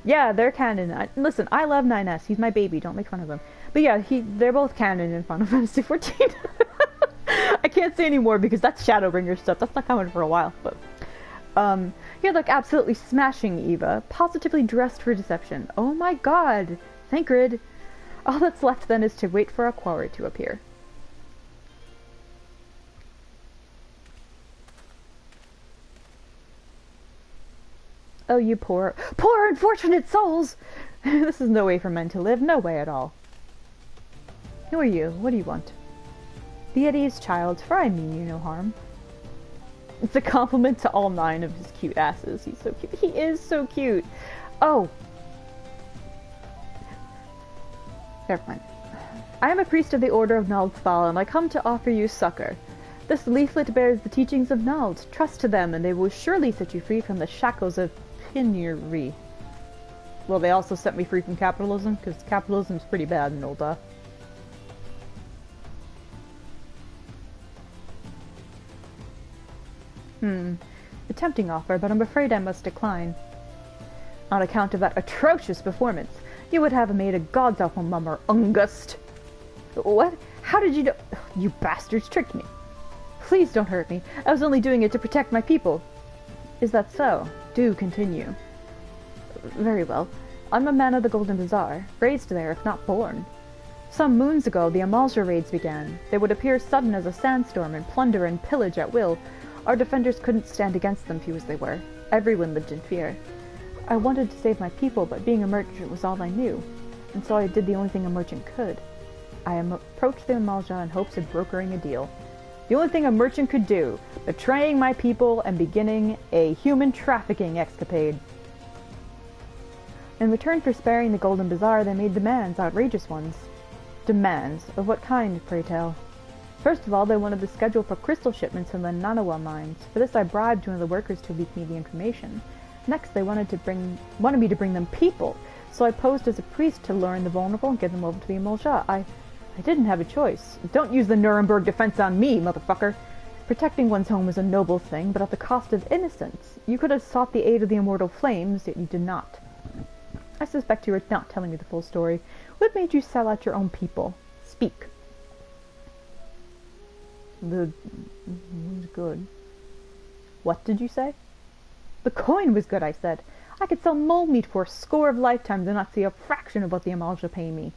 Yeah, they're canon. Listen, I love 9S. He's my baby. Don't make fun of him. But yeah, they're both canon in Final Fantasy XIV. I can't say any more because that's Shadowbringer stuff. That's not coming for a while. But you look absolutely smashing, Eva. Positively dressed for deception. Oh my god, Thancred. All that's left then is to wait for a quarry to appear. Oh, you poor unfortunate souls! This is no way for men to live, no way at all. Who are you? What do you want? Be at ease, child, for I mean you no harm. It's a compliment to all 9 of his cute asses. He's so cute. He is so cute! Oh! Never mind. I am a priest of the Order of Naldthal, and I come to offer you succor. This leaflet bears the teachings of Nald. Trust to them, and they will surely set you free from the shackles of penury. Well, they also set me free from capitalism, because capitalism's pretty bad in Ul'dah. A tempting offer, but I'm afraid I must decline. On account of that atrocious performance, you would have made a god's awful mummer, Ungust. What? How did you know? You bastards tricked me. Please don't hurt me. I was only doing it to protect my people. Is that so? Do continue. Very well. I'm a man of the Golden Bazaar, raised there if not born. Some moons ago, the Amalja raids began. They would appear sudden as a sandstorm and plunder and pillage at will. Our defenders couldn't stand against them, few as they were. Everyone lived in fear. I wanted to save my people, but being a merchant was all I knew, and so I did the only thing a merchant could. I approached the Amalja in hopes of brokering a deal. The only thing a merchant could do, betraying my people and beginning a human trafficking escapade. In return for sparing the Golden Bazaar, they made demands, outrageous ones. Demands? Of what kind, pray tell? First of all, they wanted the schedule for crystal shipments from the Nanawa mines. For this I bribed one of the workers to leak me the information. Next, they wanted me to bring them people, so I posed as a priest to lure in the vulnerable and get them over to the Amalja. I didn't have a choice. Don't use the Nuremberg defense on me, motherfucker! Protecting one's home is a noble thing, but at the cost of innocence. You could have sought the aid of the immortal flames, yet you did not. I suspect you are not telling me the full story. What made you sell out your own people? Speak. The was good. What did you say? The coin was good, I said. I could sell mole meat for a score of lifetimes and not see a fraction of what the Amalja pay me.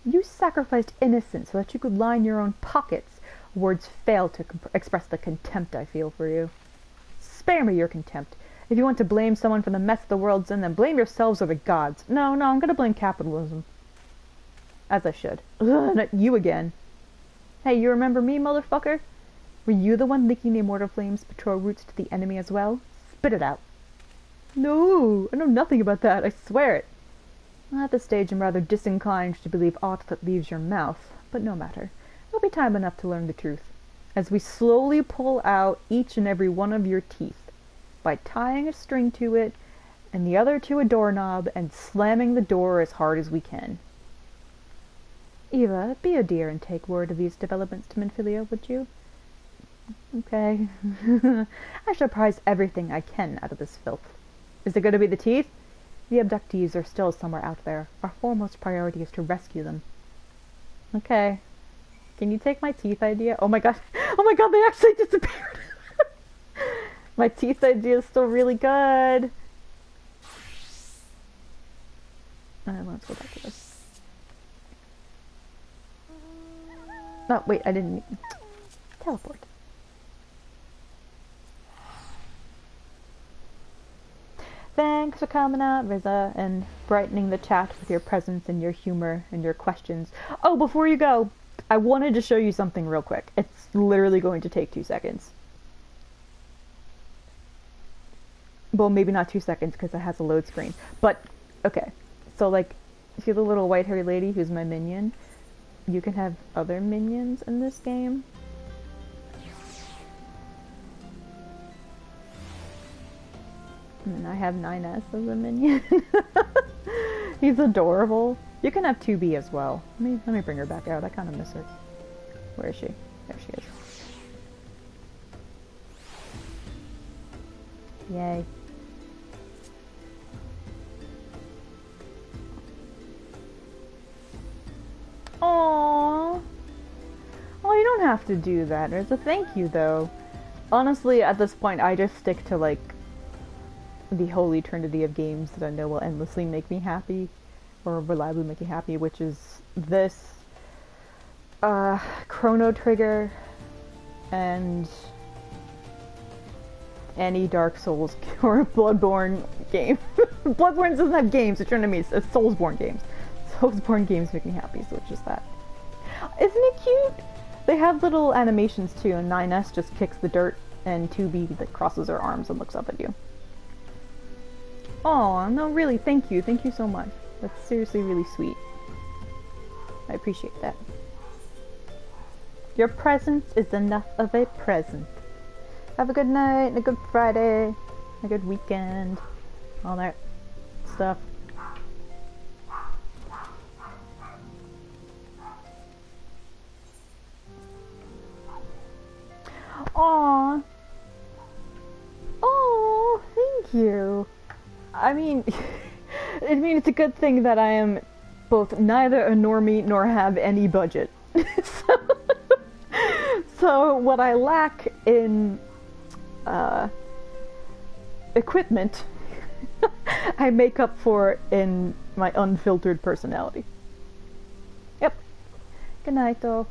You sacrificed innocence so that you could line your own pockets. Words fail to express the contempt I feel for you. Spare me your contempt. If you want to blame someone for the mess the world's in, then blame yourselves or the gods. No, I'm gonna blame capitalism. As I should. Ugh, not you again. Hey, you remember me, motherfucker? Were you the one leaking the immortal flames patrol routes to the enemy as well? Spit it out. No, I know nothing about that, I swear it. At this stage I'm rather disinclined to believe aught that leaves your mouth, but no matter. There'll be time enough to learn the truth, as we slowly pull out each and every one of your teeth, by tying a string to it, and the other to a doorknob, and slamming the door as hard as we can. Eva, be a dear and take word of these developments to Minfilia, would you? Okay. I shall prize everything I can out of this filth. Is it going to be the teeth? The abductees are still somewhere out there. Our foremost priority is to rescue them. Okay. Can you take my teeth idea? Oh my god. Oh my god, they actually disappeared. My teeth idea is still really good. Let's go back to this. Oh, wait, I didn't... Teleport. Thanks for coming out, Riza, and brightening the chat with your presence and your humor and your questions. Oh, before you go, I wanted to show you something real quick. It's literally going to take 2 seconds. Well, maybe not 2 seconds because it has a load screen. But, okay. So, like, see the little white-haired lady who's my minion? You can have other minions in this game. And I have 9S as a minion. He's adorable. You can have 2B as well. Let me bring her back out. I kind of miss her. Where is she? There she is. Yay. Aww. Oh, you don't have to do that. There's a thank you, though. Honestly, at this point, I just stick to, like, the holy trinity of games that I know will endlessly make me happy, or reliably make me happy, which is this, Chrono Trigger, and any Dark Souls or Bloodborne game. Bloodborne doesn't have games, it's trying to mean it's Soulsborne games. Soulsborne games make me happy, so it's just that. Isn't it cute? They have little animations too, and 9S just kicks the dirt, and 2B that crosses her arms and looks up at you. Aw, no, really, thank you. Thank you so much. That's seriously really sweet. I appreciate that. Your presence is enough of a present. Have a good night, and a good Friday, a good weekend, all that stuff. Aw. Oh, thank you. I mean, it's a good thing that I am both neither a normie nor have any budget. So what I lack in equipment, I make up for in my unfiltered personality. Yep. Good night, though.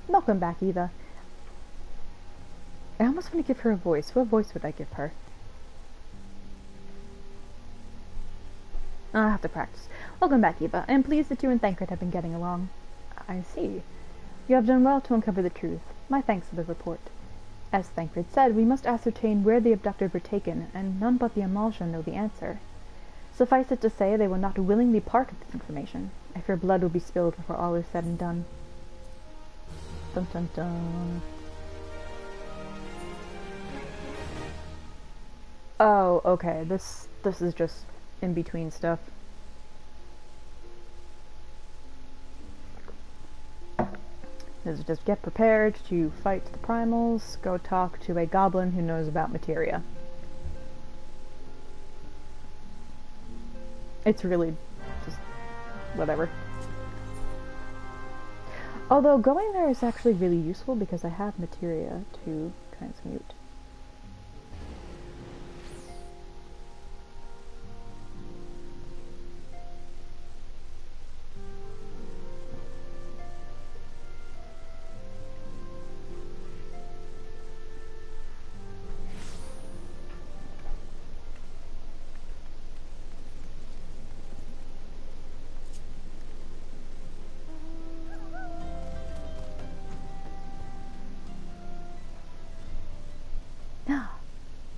Welcome back, Eva. I almost want to give her a voice. What voice would I give her? I'll have to practice. Welcome back, Eva. I am pleased that you and Thancred have been getting along. I see. You have done well to uncover the truth. My thanks for the report. As Thancred said, we must ascertain where the abducted were taken, and none but the Amalja know the answer. Suffice it to say, they will not willingly part with this information. I fear blood will be spilled before all is said and done. Dun dun dun. Oh, okay. This is just in between stuff. This is just get prepared to fight the primals, go talk to a goblin who knows about materia. It's really just whatever. Although going there is actually really useful because I have materia to transmute.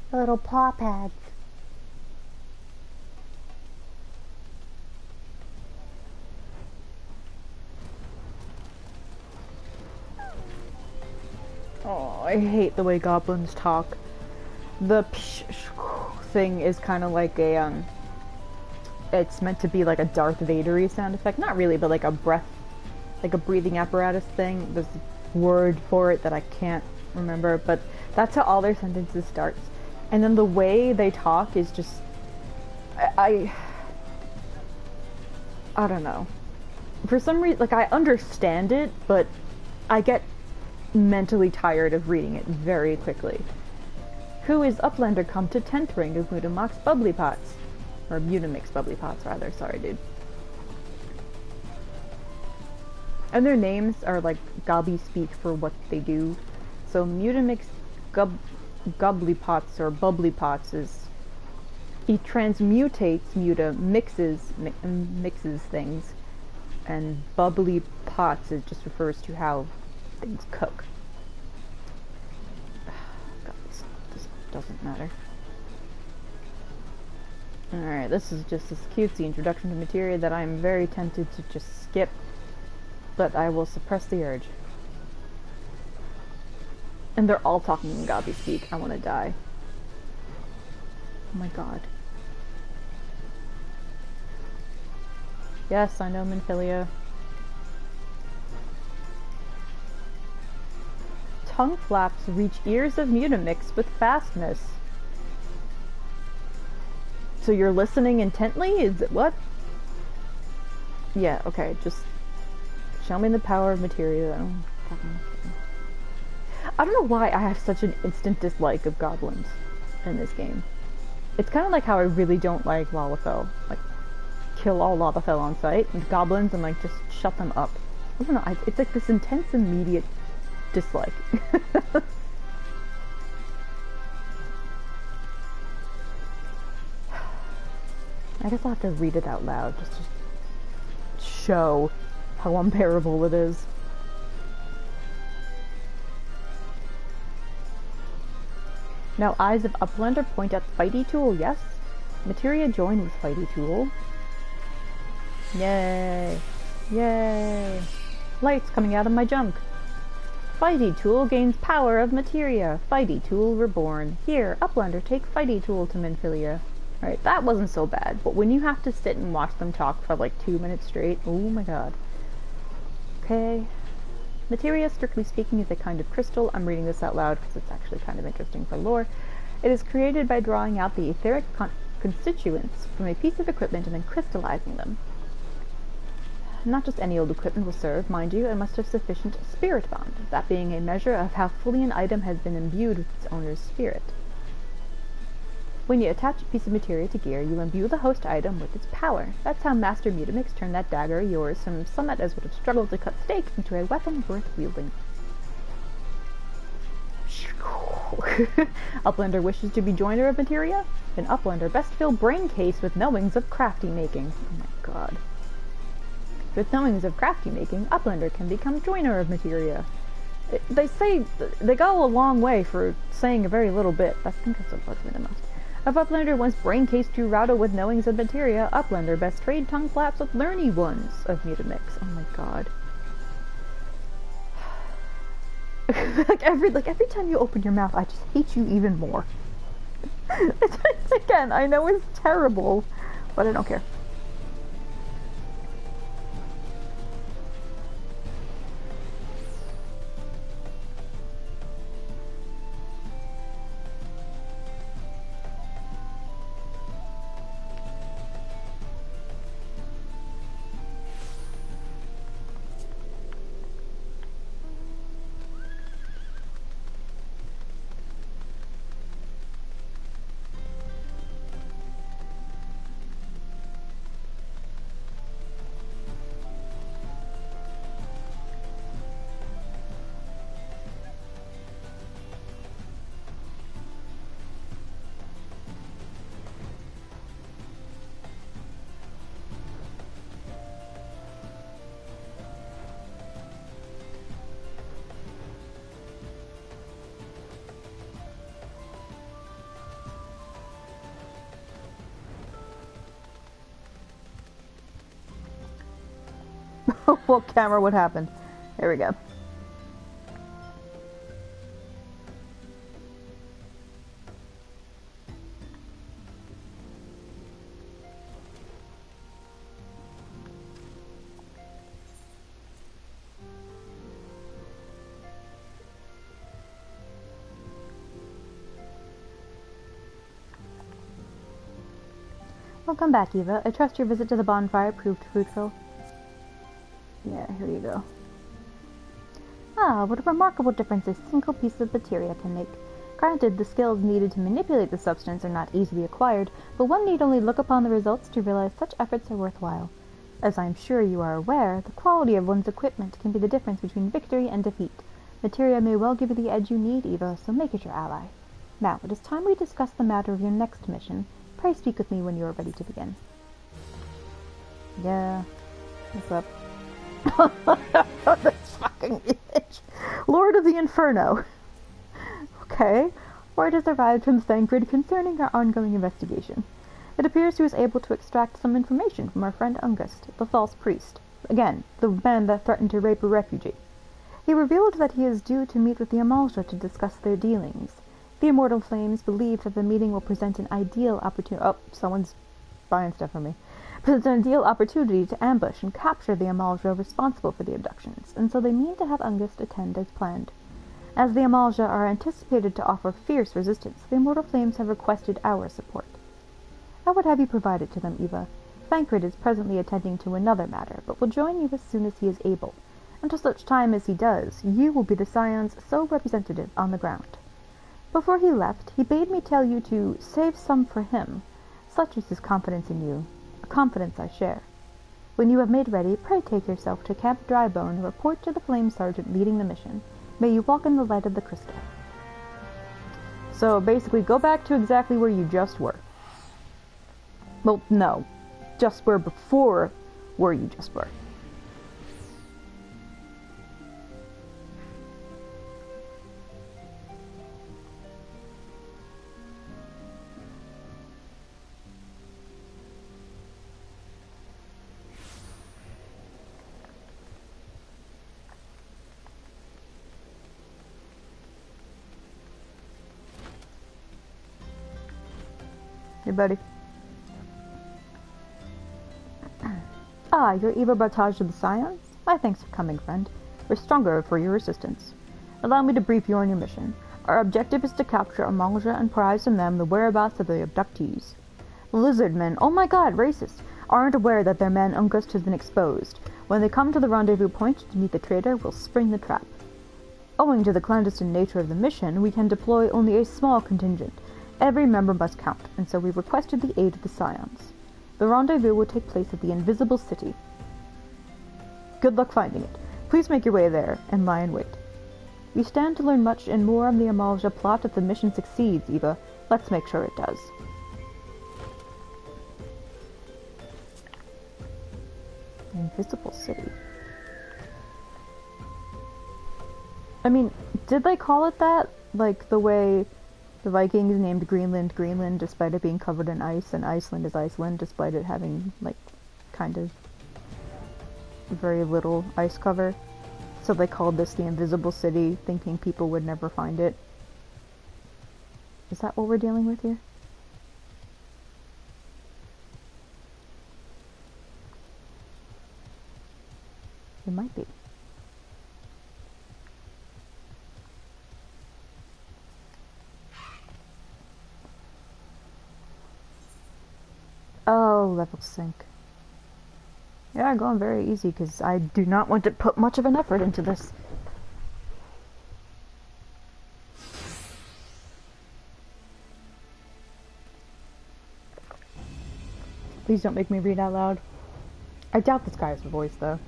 The little paw pads. Oh, I hate the way goblins talk. The psh thing is kind of like a, it's meant to be like a Darth Vader-y sound effect. Not really, but like a breath, like a breathing apparatus thing. There's a word for it that I can't remember, but that's how all their sentences starts. And then the way they talk is just, I don't know. For some reason, like, I understand it, but I get mentally tired of reading it very quickly. Who is Uplander come to 10th ring of Mudamix's bubbly pots? Or Mudamix's bubbly pots, rather. Sorry, dude. And their names are, like, Gobby speak for what they do. So Mudamix's gubbly pots, or bubbly pots, is... He transmutates Muta, mixes things. And bubbly pots is just refers to how things cook. God, this doesn't matter. Alright, this is just this cutesy introduction to materia that I'm very tempted to just skip, but I will suppress the urge. And they're all talking in Gobby speak. I want to die. Oh my god. Yes, I know Minfilia. Tongue flaps reach ears of Mutamix with fastness. So you're listening intently? Is it what? Yeah, okay, just show me the power of materia. I don't know why I have such an instant dislike of goblins in this game. It's kind of like how I really don't like Lalafell. Like, kill all Lalafell on sight, and goblins, and like, just shut them up. I don't know, it's like this intense, immediate dislike. I guess I'll have to read it out loud, just to show how unbearable it is. Now eyes of Uplander point at Fighty Tool, yes? Materia join with Fighty Tool. Yay! Yay! Light's coming out of my junk. Fighty Tool gains power of materia. Fighty Tool reborn. Here, Uplander, take Fighty Tool to Minfilia. Alright, that wasn't so bad, but when you have to sit and watch them talk for like 2 minutes straight, oh my god. Okay. Materia, strictly speaking, is a kind of crystal. I'm reading this out loud because it's actually kind of interesting for lore. It is created by drawing out the etheric constituents from a piece of equipment and then crystallizing them. Not just any old equipment will serve, mind you, it must have sufficient spirit bond, that being a measure of how fully an item has been imbued with its owner's spirit. When you attach a piece of materia to gear, you imbue the host item with its power. That's how Master Mutamix turned that dagger of yours from some that would have struggled to cut steak into a weapon worth wielding. Uplander wishes to be joiner of materia? Then Uplander best fill brain case with knowings of crafty making. Oh my god. With knowings of crafty making, Uplander can become joiner of materia. They say they go a long way for saying a very little bit. I think that's what bugs me the most. If Uplander wants brain case to rattle with knowings of materia, Uplander best trade tongue flaps with learny ones of Mutamix. Oh my god. like every time you open your mouth, I just hate you even more. Again, I know it's terrible, but I don't care. What camera would happen? There we go. Welcome back, Eva. I trust your visit to the bonfire proved fruitful. Yeah, here you go. Ah, what a remarkable difference a single piece of materia can make. Granted, the skills needed to manipulate the substance are not easily acquired, but one need only look upon the results to realize such efforts are worthwhile. As I am sure you are aware, the quality of one's equipment can be the difference between victory and defeat. Materia may well give you the edge you need, Eva, so make it your ally. Now, it is time we discuss the matter of your next mission. Pray speak with me when you are ready to begin. Yeah. What's up? This fucking image. Lord of the Inferno. Okay. Word has arrived from Thancred concerning our ongoing investigation. It appears he was able to extract some information from our friend Ungust, the false priest. Again, the man that threatened to rape a refugee. He revealed that he is due to meet with the Amalja to discuss their dealings. The Immortal Flames believe that the meeting will present an ideal opportunity— oh, someone's buying stuff from me. Presents an ideal opportunity to ambush and capture the Amalja responsible for the abductions, and so they mean to have Ungust attend as planned. As the Amalja are anticipated to offer fierce resistance, the Immortal Flames have requested our support. I would have you provide it to them, Eva. Thancred is presently attending to another matter, but will join you as soon as he is able. Until such time as he does, you will be the scion's sole representative on the ground. Before he left, he bade me tell you to save some for him. Such is his confidence in you, a confidence I share. When you have made ready, pray take yourself to Camp Drybone and report to the Flame Sergeant leading the mission. May you walk in the light of the crystal. So basically, go back to exactly where you just were. Well, no. Just where before where you just were. Hey, buddy. Ah, you're Eva Bartage of the Scions? My thanks for coming, friend. We're stronger for your assistance. Allow me to brief you on your mission. Our objective is to capture Amalja and prize from them the whereabouts of the abductees. The lizard men, oh my god, racist, aren't aware that their man Ungust has been exposed. When they come to the rendezvous point to meet the traitor, we'll spring the trap. Owing to the clandestine nature of the mission, we can deploy only a small contingent. Every member must count, and so we requested the aid of the Scions. The rendezvous will take place at the Invisible City. Good luck finding it. Please make your way there, and lie in wait. We stand to learn much and more of the Amalja plot if the mission succeeds, Eva. Let's make sure it does. Invisible City. I mean, did they call it that? Like the way the Vikings named Greenland Greenland despite it being covered in ice, and Iceland is Iceland despite it having, like, kind of very little ice cover. So they called this the Invisible City, thinking people would never find it. Is that what we're dealing with here? It might be. Oh, level sync. Yeah, going very easy because I do not want to put much of an effort into this. Please don't make me read out loud. I doubt this guy has a voice, though.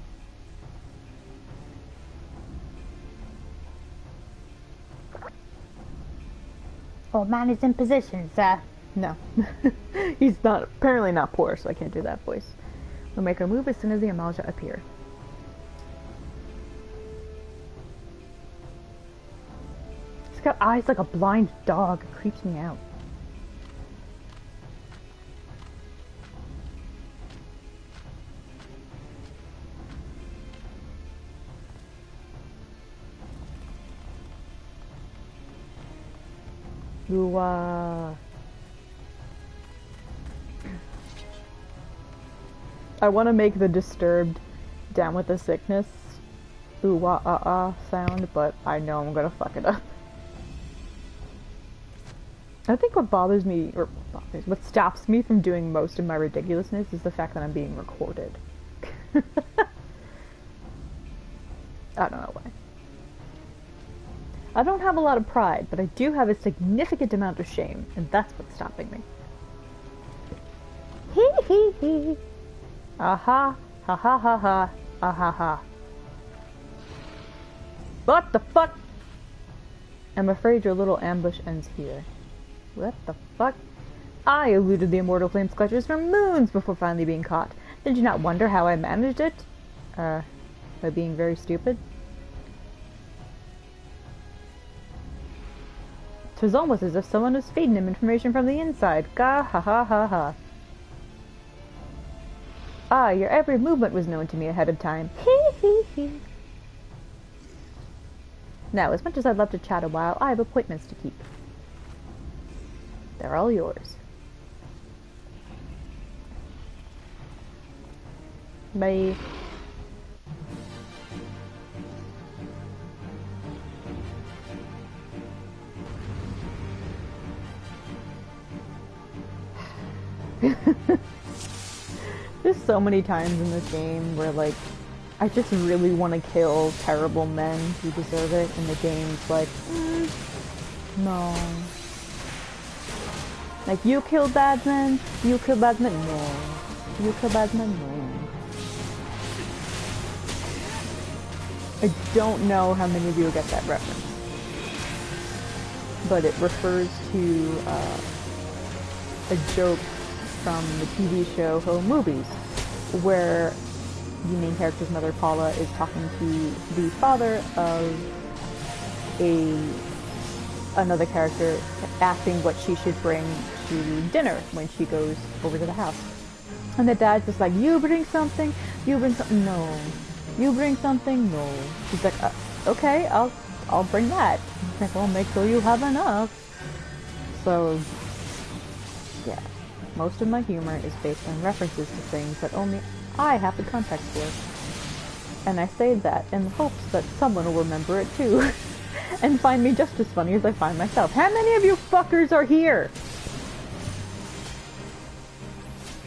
Old man is in position, sir. No. He's not, apparently not poor, so I can't do that voice. We'll make our move as soon as the Amalja appear. He's got eyes like a blind dog. It creeps me out. Ooh, I want to make the disturbed down with the sickness ooh wah ah ah sound, but I know I'm gonna fuck it up. I think what bothers me, or what stops me from doing most of my ridiculousness is the fact that I'm being recorded. I don't know why. I don't have a lot of pride, but I do have a significant amount of shame, and that's what's stopping me. Hee hee hee. Aha, ha ha ha ha, aha ha. What the fuck? I'm afraid your little ambush ends here. What the fuck? I eluded the immortal flames clutchers for moons before finally being caught. Did you not wonder how I managed it? By being very stupid? 'Twas almost as if someone was feeding him information from the inside. Gah ha ha ha ha. Ah, your every movement was known to me ahead of time. Hee hee hee. Now, as much as I'd love to chat a while, I have appointments to keep. They're all yours. Bye. There's so many times in this game where, like, I just really want to kill terrible men who deserve it, and the game's like, no. Like, you kill bad men? You kill bad men? No. You kill bad men? No. I don't know how many of you will get that reference, but it refers to a joke from the TV show Home Movies, where the main character's mother, Paula, is talking to the father of another character, asking what she should bring to dinner when she goes over to the house. And the dad's just like, you bring something, no. You bring something, no. She's like, okay, I'll bring that. He's like, well, make sure you have enough. So, yeah. Most of my humor is based on references to things that only I have the context for. And I say that in the hopes that someone will remember it too. And find me just as funny as I find myself. How many of you fuckers are here?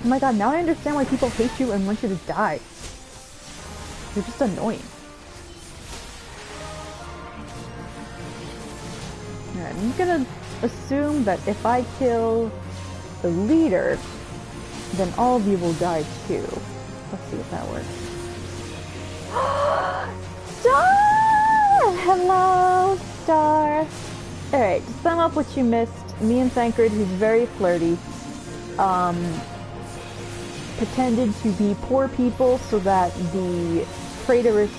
Oh my god, now I understand why people hate you and want you to die. You're just annoying. Alright, I'm gonna assume that if I kill the leader, then all of you will die too. Let's see if that works. Star! Hello, Star! Alright, to sum up what you missed, me and Thancred, who's very flirty, pretended to be poor people so that the traitorous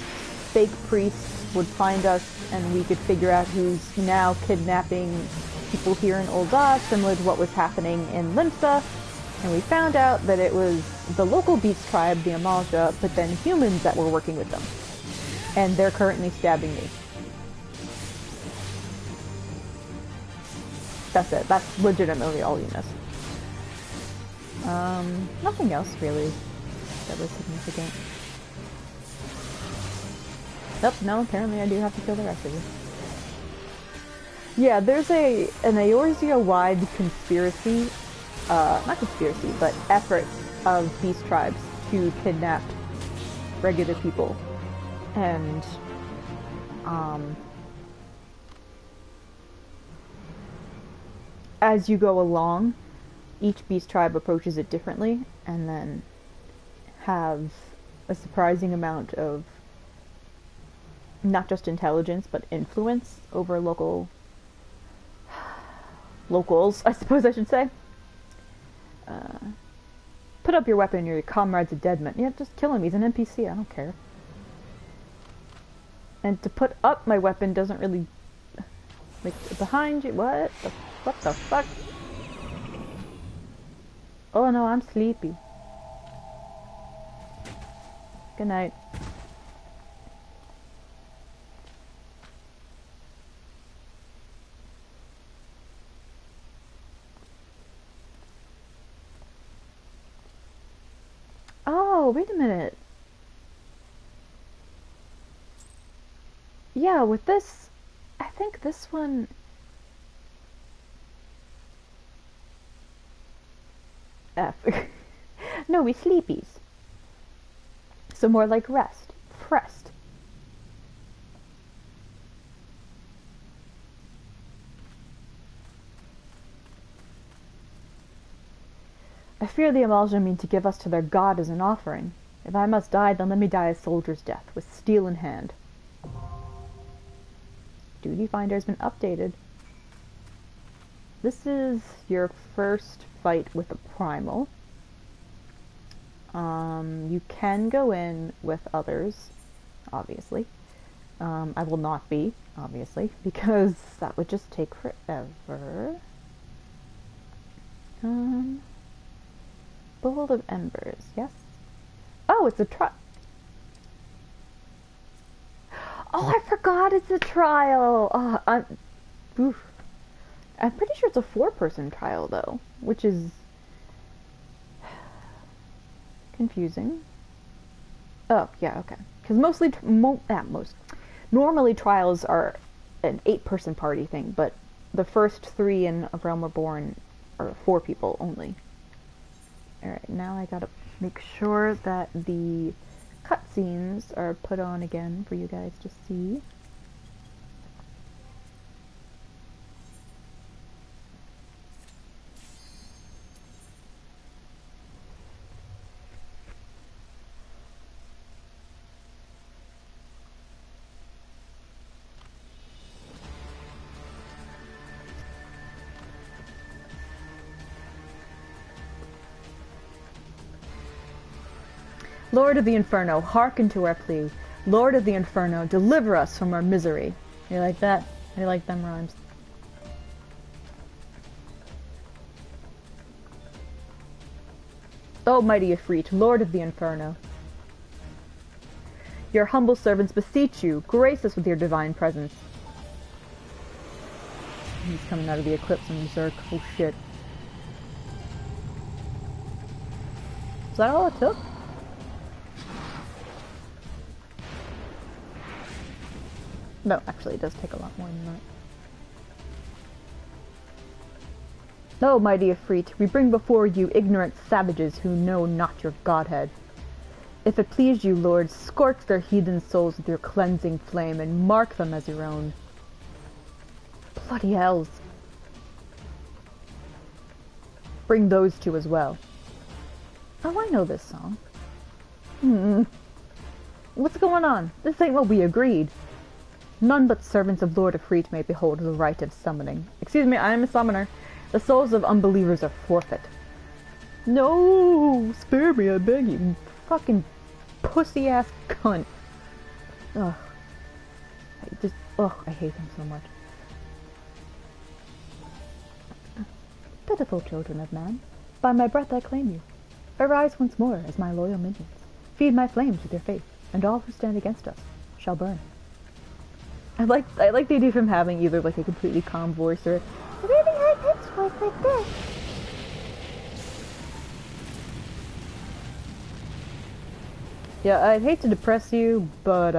fake priest would find us and we could figure out who's now kidnapping people here in Ul'dah, similar to what was happening in Limsa. And we found out that it was the local beast tribe, the Amalja, but then humans that were working with them. And they're currently stabbing me. That's it. That's legitimately all you missed. Nothing else really that was significant. Nope, no, apparently I do have to kill the rest of you. Yeah, there's an Eorzea-wide conspiracy, not conspiracy, but effort of beast tribes to kidnap regular people. And, as you go along, each beast tribe approaches it differently, and then have a surprising amount of not just intelligence, but influence over locals, I suppose I should say. Put up your weapon, your comrade's a dead man. Yeah, just kill him, he's an NPC, I don't care. And to put up my weapon doesn't really... Like, behind you, what the fuck? Oh no, I'm sleepy. Good night. Oh, wait a minute. Yeah, with this, I think this one... F. No, we sleepies. So more like rest. Pressed. I fear the Amalja mean to give us to their god as an offering. If I must die, then let me die a soldier's death, with steel in hand. Duty Finder has been updated. This is your first fight with a primal. You can go in with others, obviously. I will not be, obviously, because that would just take forever. Bowl of Embers, yes? Oh, it's a Oh, I forgot it's a trial! Oof. I'm pretty sure it's a 4-person trial, though, which is confusing. Oh, yeah, okay. Because normally trials are an 8-person party thing, but the first 3 in A Realm Reborn are 4 people only. Alright, now I gotta make sure that the cutscenes are put on again for you guys to see. Lord of the Inferno, hearken to our plea. Lord of the Inferno, deliver us from our misery. You like that? I like them rhymes. O mighty Ifrit, Lord of the Inferno. Your humble servants beseech you, grace us with your divine presence. He's coming out of the eclipse on Zerk. Oh shit. Is that all it took? No, actually, it does take a lot more than that. O mighty Ifrit, we bring before you ignorant savages who know not your godhead. If it please you, Lord, scorch their heathen souls with your cleansing flame and mark them as your own. Bloody hells. Bring those two as well. Oh, I know this song. What's going on? This ain't what we agreed. None but servants of Lord Ifrit may behold the rite of summoning. Excuse me, I am a summoner. The souls of unbelievers are forfeit. No! Spare me, I beg you. Fucking pussy-ass cunt. Ugh. I hate him so much. Pitiful children of man, by my breath I claim you. Arise once more as my loyal minions. Feed my flames with your faith, and all who stand against us shall burn. I like the idea of him having either like a completely calm voice or a really high-pitched voice like this. Yeah, I'd hate to depress you, but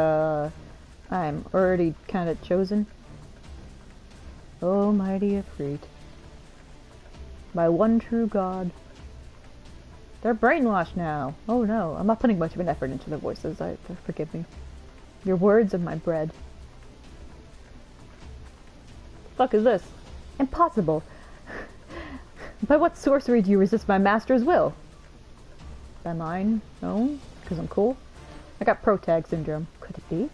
I'm already kind of chosen. Oh, mighty Ifrit, my one true god. They're brainwashed now. Oh no, I'm not putting much of an effort into the voices. Forgive me. Your words are my bread. Fuck is this? Impossible. By what sorcery do you resist my master's will? By mine? No? Because I'm cool? I got protag syndrome. Could it be?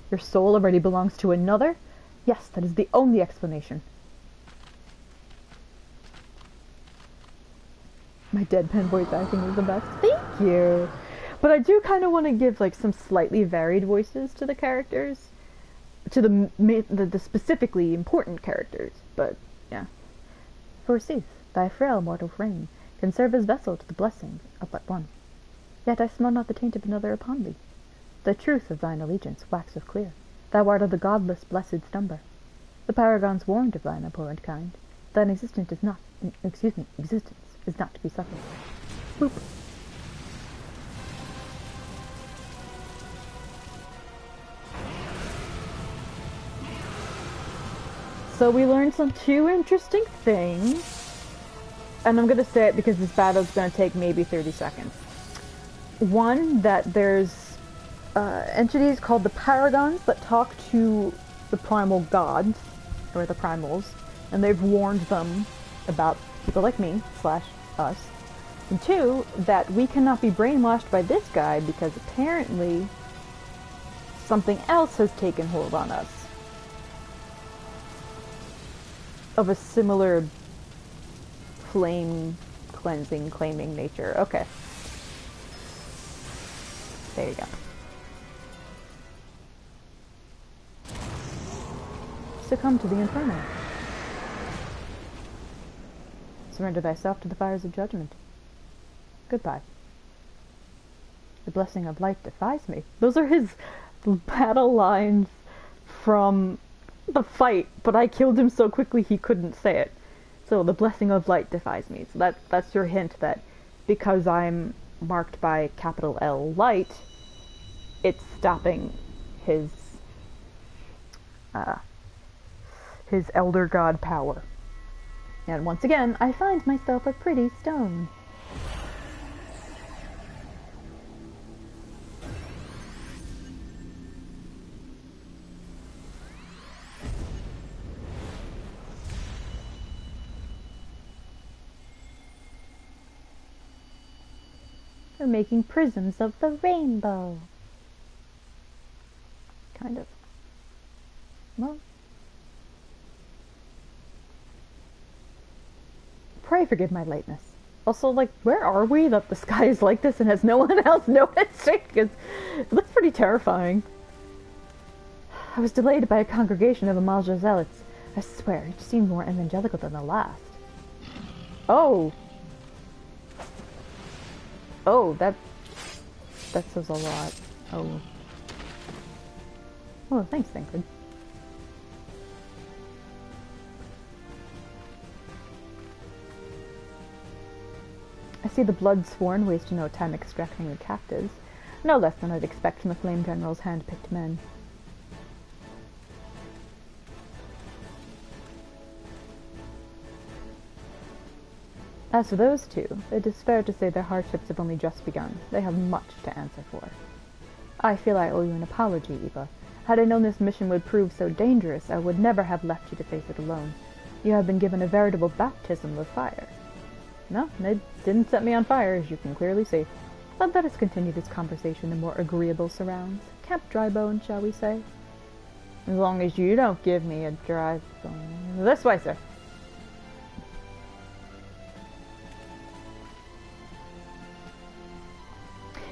Your soul already belongs to another? Yes, that is the only explanation. My deadpan voice acting is the best. Thank you! But I do kind of want to give like some slightly varied voices to the characters. To the specifically important characters, but yeah. Forsooth, thy frail mortal frame can serve as vessel to the blessing of but one. Yet I smell not the taint of another upon thee. The truth of thine allegiance waxeth clear. Thou art of the godless blessed number. The paragons warned of thine abhorrent kind. Thine existence is not to be suffered. Boop. So we learned some 2 interesting things. and I'm gonna say it because this battle's gonna take maybe 30 seconds. One, that there's entities called the Paragons that talk to the primal gods, or the primals, and they've warned them about people like me, slash us. And two, that we cannot be brainwashed by this guy because apparently something else has taken hold on us. Of a similar flame cleansing, claiming nature. Okay. There you go. Succumb to the inferno. Surrender thyself to the fires of judgment. Goodbye. The blessing of light defies me. Those are his battle lines from the fight, but I killed him so quickly he couldn't say it. So the blessing of light defies me. So that's your hint that because I'm marked by capital L light, it's stopping his elder god power. And once again, I find myself a pretty stone. They're making prisms of the rainbow. Kind of. Well. Pray forgive my lateness. Also, like, where are we that the sky is like this and has no one else noticed it? Because it looks pretty terrifying. I was delayed by a congregation of Amalja zealots. I swear, each seemed more evangelical than the last. Oh! Oh, that says a lot. Oh. Oh, thanks, Thancred. I see the blood-sworn waste no time extracting the captives. No less than I'd expect from the Flame General's hand-picked men. As for those two, it is fair to say their hardships have only just begun. They have much to answer for. I feel I owe you an apology, Eva. Had I known this mission would prove so dangerous, I would never have left you to face it alone. You have been given a veritable baptism of fire. No, it didn't set me on fire, as you can clearly see. But let us continue this conversation in more agreeable surrounds. Camp Dry Bone, shall we say? As long as you don't give me a dry bone. This way, sir.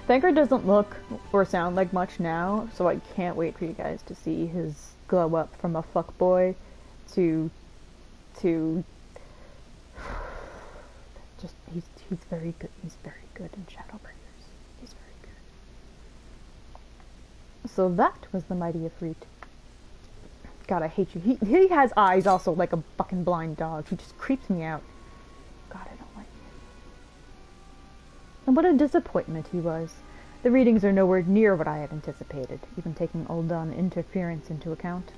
Thancred doesn't look or sound like much now, so I can't wait for you guys to see his glow up from a fuckboy to just he's very good. He's very good in Shadowbringers. He's very good. So that was the mighty Ifrit. God, I hate you. He has eyes also like a fucking blind dog. He just creeps me out. God, I don't like it. And what a disappointment he was. The readings are nowhere near what I had anticipated, even taking Uldan interference into account.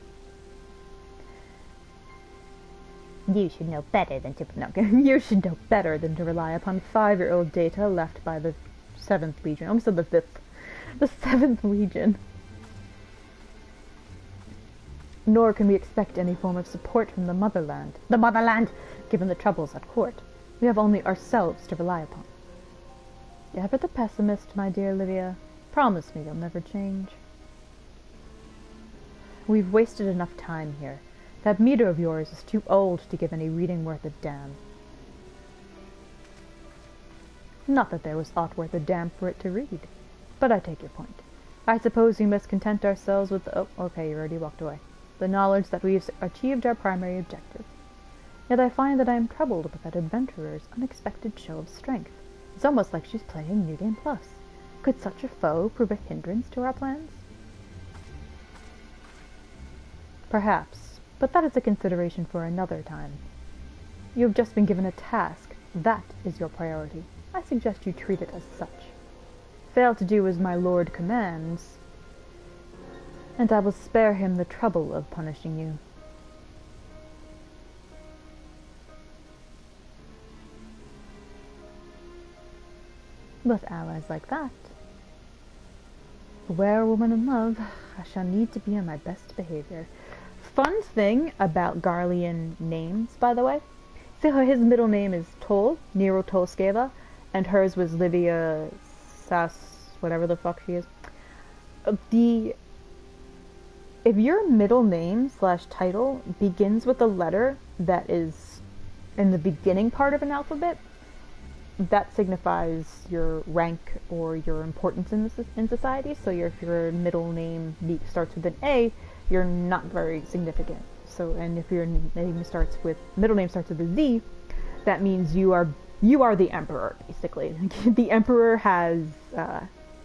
You should know better than to you should know better than to rely upon 5-year-old data left by the 7th Legion. I almost said the 5th. The 7th Legion. Nor can we expect any form of support from the motherland. The motherland! Given the troubles at court. We have only ourselves to rely upon. Ever the pessimist, my dear Livia? Promise me you'll never change. We've wasted enough time here. That meter of yours is too old to give any reading worth a damn. Not that there was aught worth a damn for it to read. But I take your point. I suppose we must content ourselves with the— oh, okay, you already walked away. The knowledge that we've achieved our primary objective. Yet I find that I am troubled with that adventurer's unexpected show of strength. It's almost like she's playing New Game Plus. Could such a foe prove a hindrance to our plans? Perhaps, but that is a consideration for another time. You have just been given a task. That is your priority. I suggest you treat it as such. Fail to do as my lord commands, and I will spare him the trouble of punishing you. With allies like that, beware a woman in love. I shall need to be on my best behavior. Fun thing about Garlean names, by the way. So his middle name is Tol, Nero Tolskeva, and hers was Livia Sass, whatever the fuck she is. If your middle name / title begins with a letter that is in the beginning part of an alphabet, that signifies your rank or your importance in society. So if your middle name starts with an A, you're not very significant. So, and if your middle name starts with a Z, that means you are the emperor, basically. The emperor has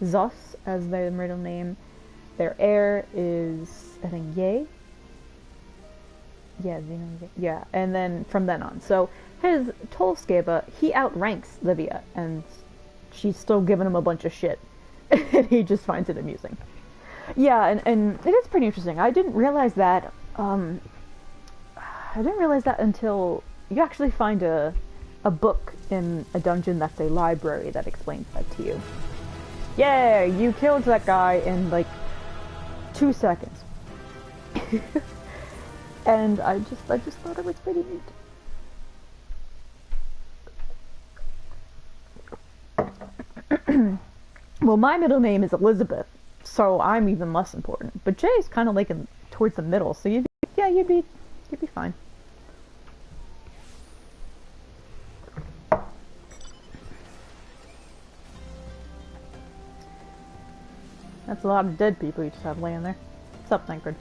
Zos as their middle name. Their heir is, I think, Ye. Yeah, and then from then on. So his Tolskeva, he outranks Livia, and she's still giving him a bunch of shit. And he just finds it amusing. Yeah, and it is pretty interesting. I didn't realize that. I didn't realize that until you actually find a book in a dungeon that's a library that explains that to you. Yeah, you killed that guy in like 2 seconds. And I just thought it was pretty neat. Well, my middle name is Elizabeth, so I'm even less important. But Jay's kind of like towards the middle, so you'd be fine. That's a lot of dead people you just have laying there. What's up, Thancred?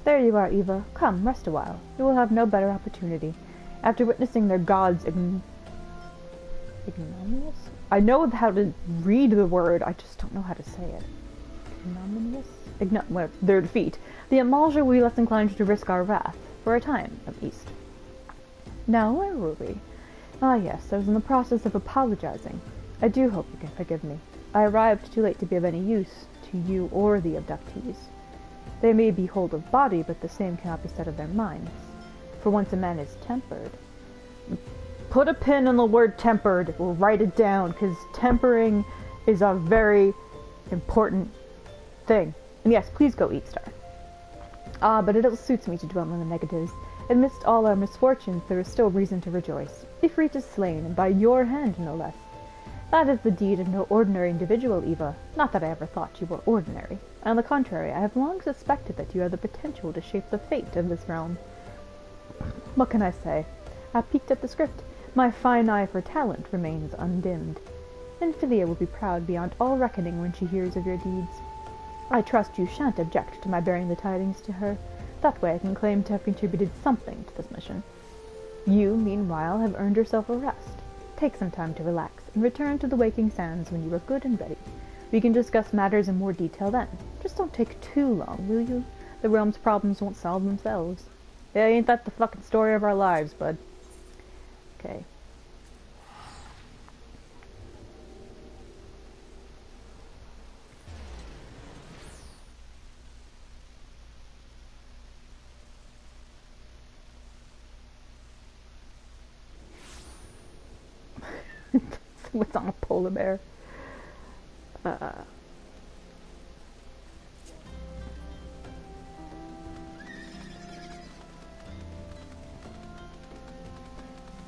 There you are, Eva. Come, rest a while. You will have no better opportunity. After witnessing their gods ignominious? I know how to read the word, I just don't know how to say it. Ignominious? Their defeat. The Amalja will be less inclined to risk our wrath. For a time, at least. Now, where were we? Ah yes, I was in the process of apologizing. I do hope you can forgive me. I arrived too late to be of any use to you or the abductees. They may be hold of body, but the same cannot be said of their minds. For once a man is tempered... Put a pin in the word tempered, or write it down, because tempering is a very important thing. And yes, please go eat, Star. But it ill suits me to dwell on the negatives. Amidst all our misfortunes, there is still reason to rejoice. Ifrit is slain, and by your hand, no less. That is the deed of no ordinary individual, Eva. Not that I ever thought you were ordinary. On the contrary, I have long suspected that you have the potential to shape the fate of this realm. What can I say? I peeked at the script. My fine eye for talent remains undimmed. And Philia will be proud beyond all reckoning when she hears of your deeds. I trust you shan't object to my bearing the tidings to her. That way I can claim to have contributed something to this mission. You, meanwhile, have earned yourself a rest. Take some time to relax, and return to the waking sands when you are good and ready. We can discuss matters in more detail then. Just don't take too long, will you? The realm's problems won't solve themselves. Yeah, ain't that the fucking story of our lives, bud? Okay. What's on a polar bear?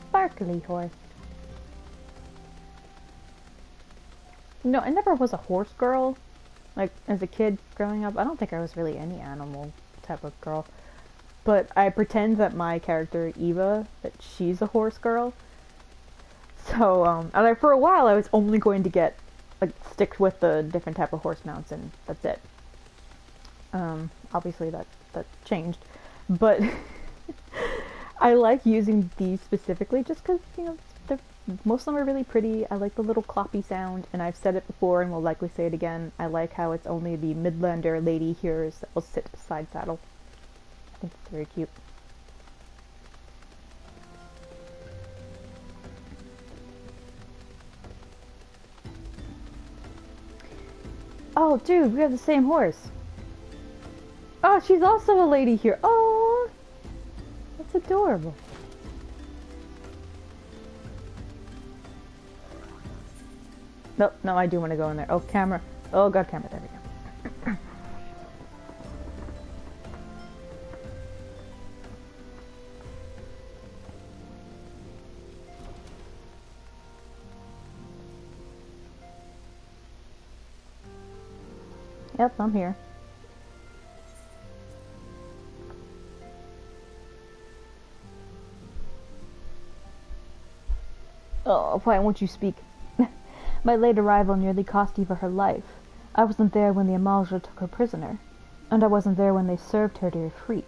Sparkly horse. No, I never was a horse girl. Like, as a kid growing up, I don't think I was really any animal type of girl. But I pretend that my character, Eva, that she's a horse girl. So, and for a while I was only going to get, like, stick with the different type of horse mounts, and that's it. Obviously that changed. But I like using these specifically just because, you know, most of them are really pretty. I like the little cloppy sound, and I've said it before and will likely say it again. I like how it's only the Midlander lady hearers that will sit beside Saddle. I think it's very cute. Oh, dude, we have the same horse. Oh, she's also a lady here. Oh, that's adorable. No, no, I do want to go in there. Oh, camera. Oh, God, camera. There we go. Yep, I'm here. Oh, why won't you speak? My late arrival nearly cost Eva her life. I wasn't there when the Amalja took her prisoner, and I wasn't there when they served her to Ifrit.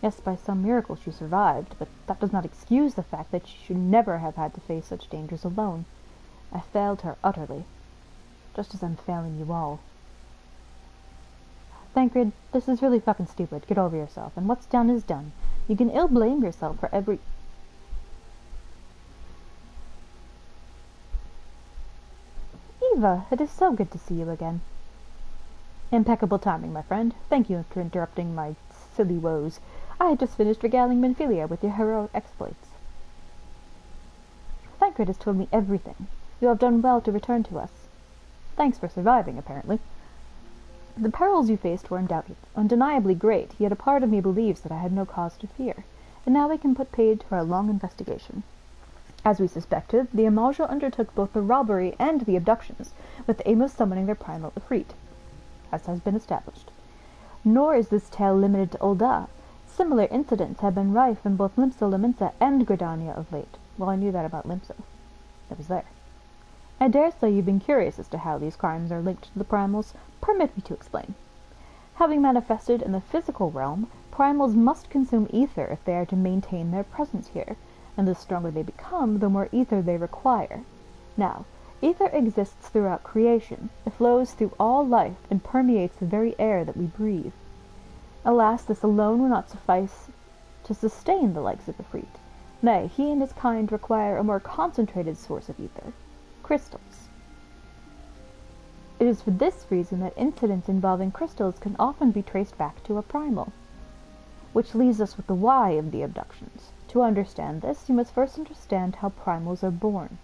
Yes, by some miracle she survived, but that does not excuse the fact that she should never have had to face such dangers alone. I failed her utterly, just as I'm failing you all. Thancred, this is really fucking stupid. Get over yourself, and what's done is done. You can ill blame yourself for every... Eva, it is so good to see you again. Impeccable timing, my friend. Thank you for interrupting my silly woes. I had just finished regaling Minfilia with your heroic exploits. Thancred has told me everything. You have done well to return to us. Thanks for surviving, apparently. The perils you faced were undeniably great, yet a part of me believes that I had no cause to fear, and now we can put paid to our long investigation. As we suspected, the Amalja undertook both the robbery and the abductions, with the aim of summoning their primal Ifrit, as has been established. Nor is this tale limited to Ul'dah. Similar incidents have been rife in both Limsa Lominsa and Gridania of late. Well, I knew that about Limsa. It was there. I dare say you've been curious as to how these crimes are linked to the primals. Permit me to explain. Having manifested in the physical realm, primals must consume ether if they are to maintain their presence here, and the stronger they become, the more ether they require. Now, ether exists throughout creation. It flows through all life and permeates the very air that we breathe. Alas, this alone will not suffice to sustain the likes of Ifrit. Nay, he and his kind require a more concentrated source of ether. Crystals. It is for this reason that incidents involving crystals can often be traced back to a primal. Which leaves us with the why of the abductions. To understand this, you must first understand how primals are born.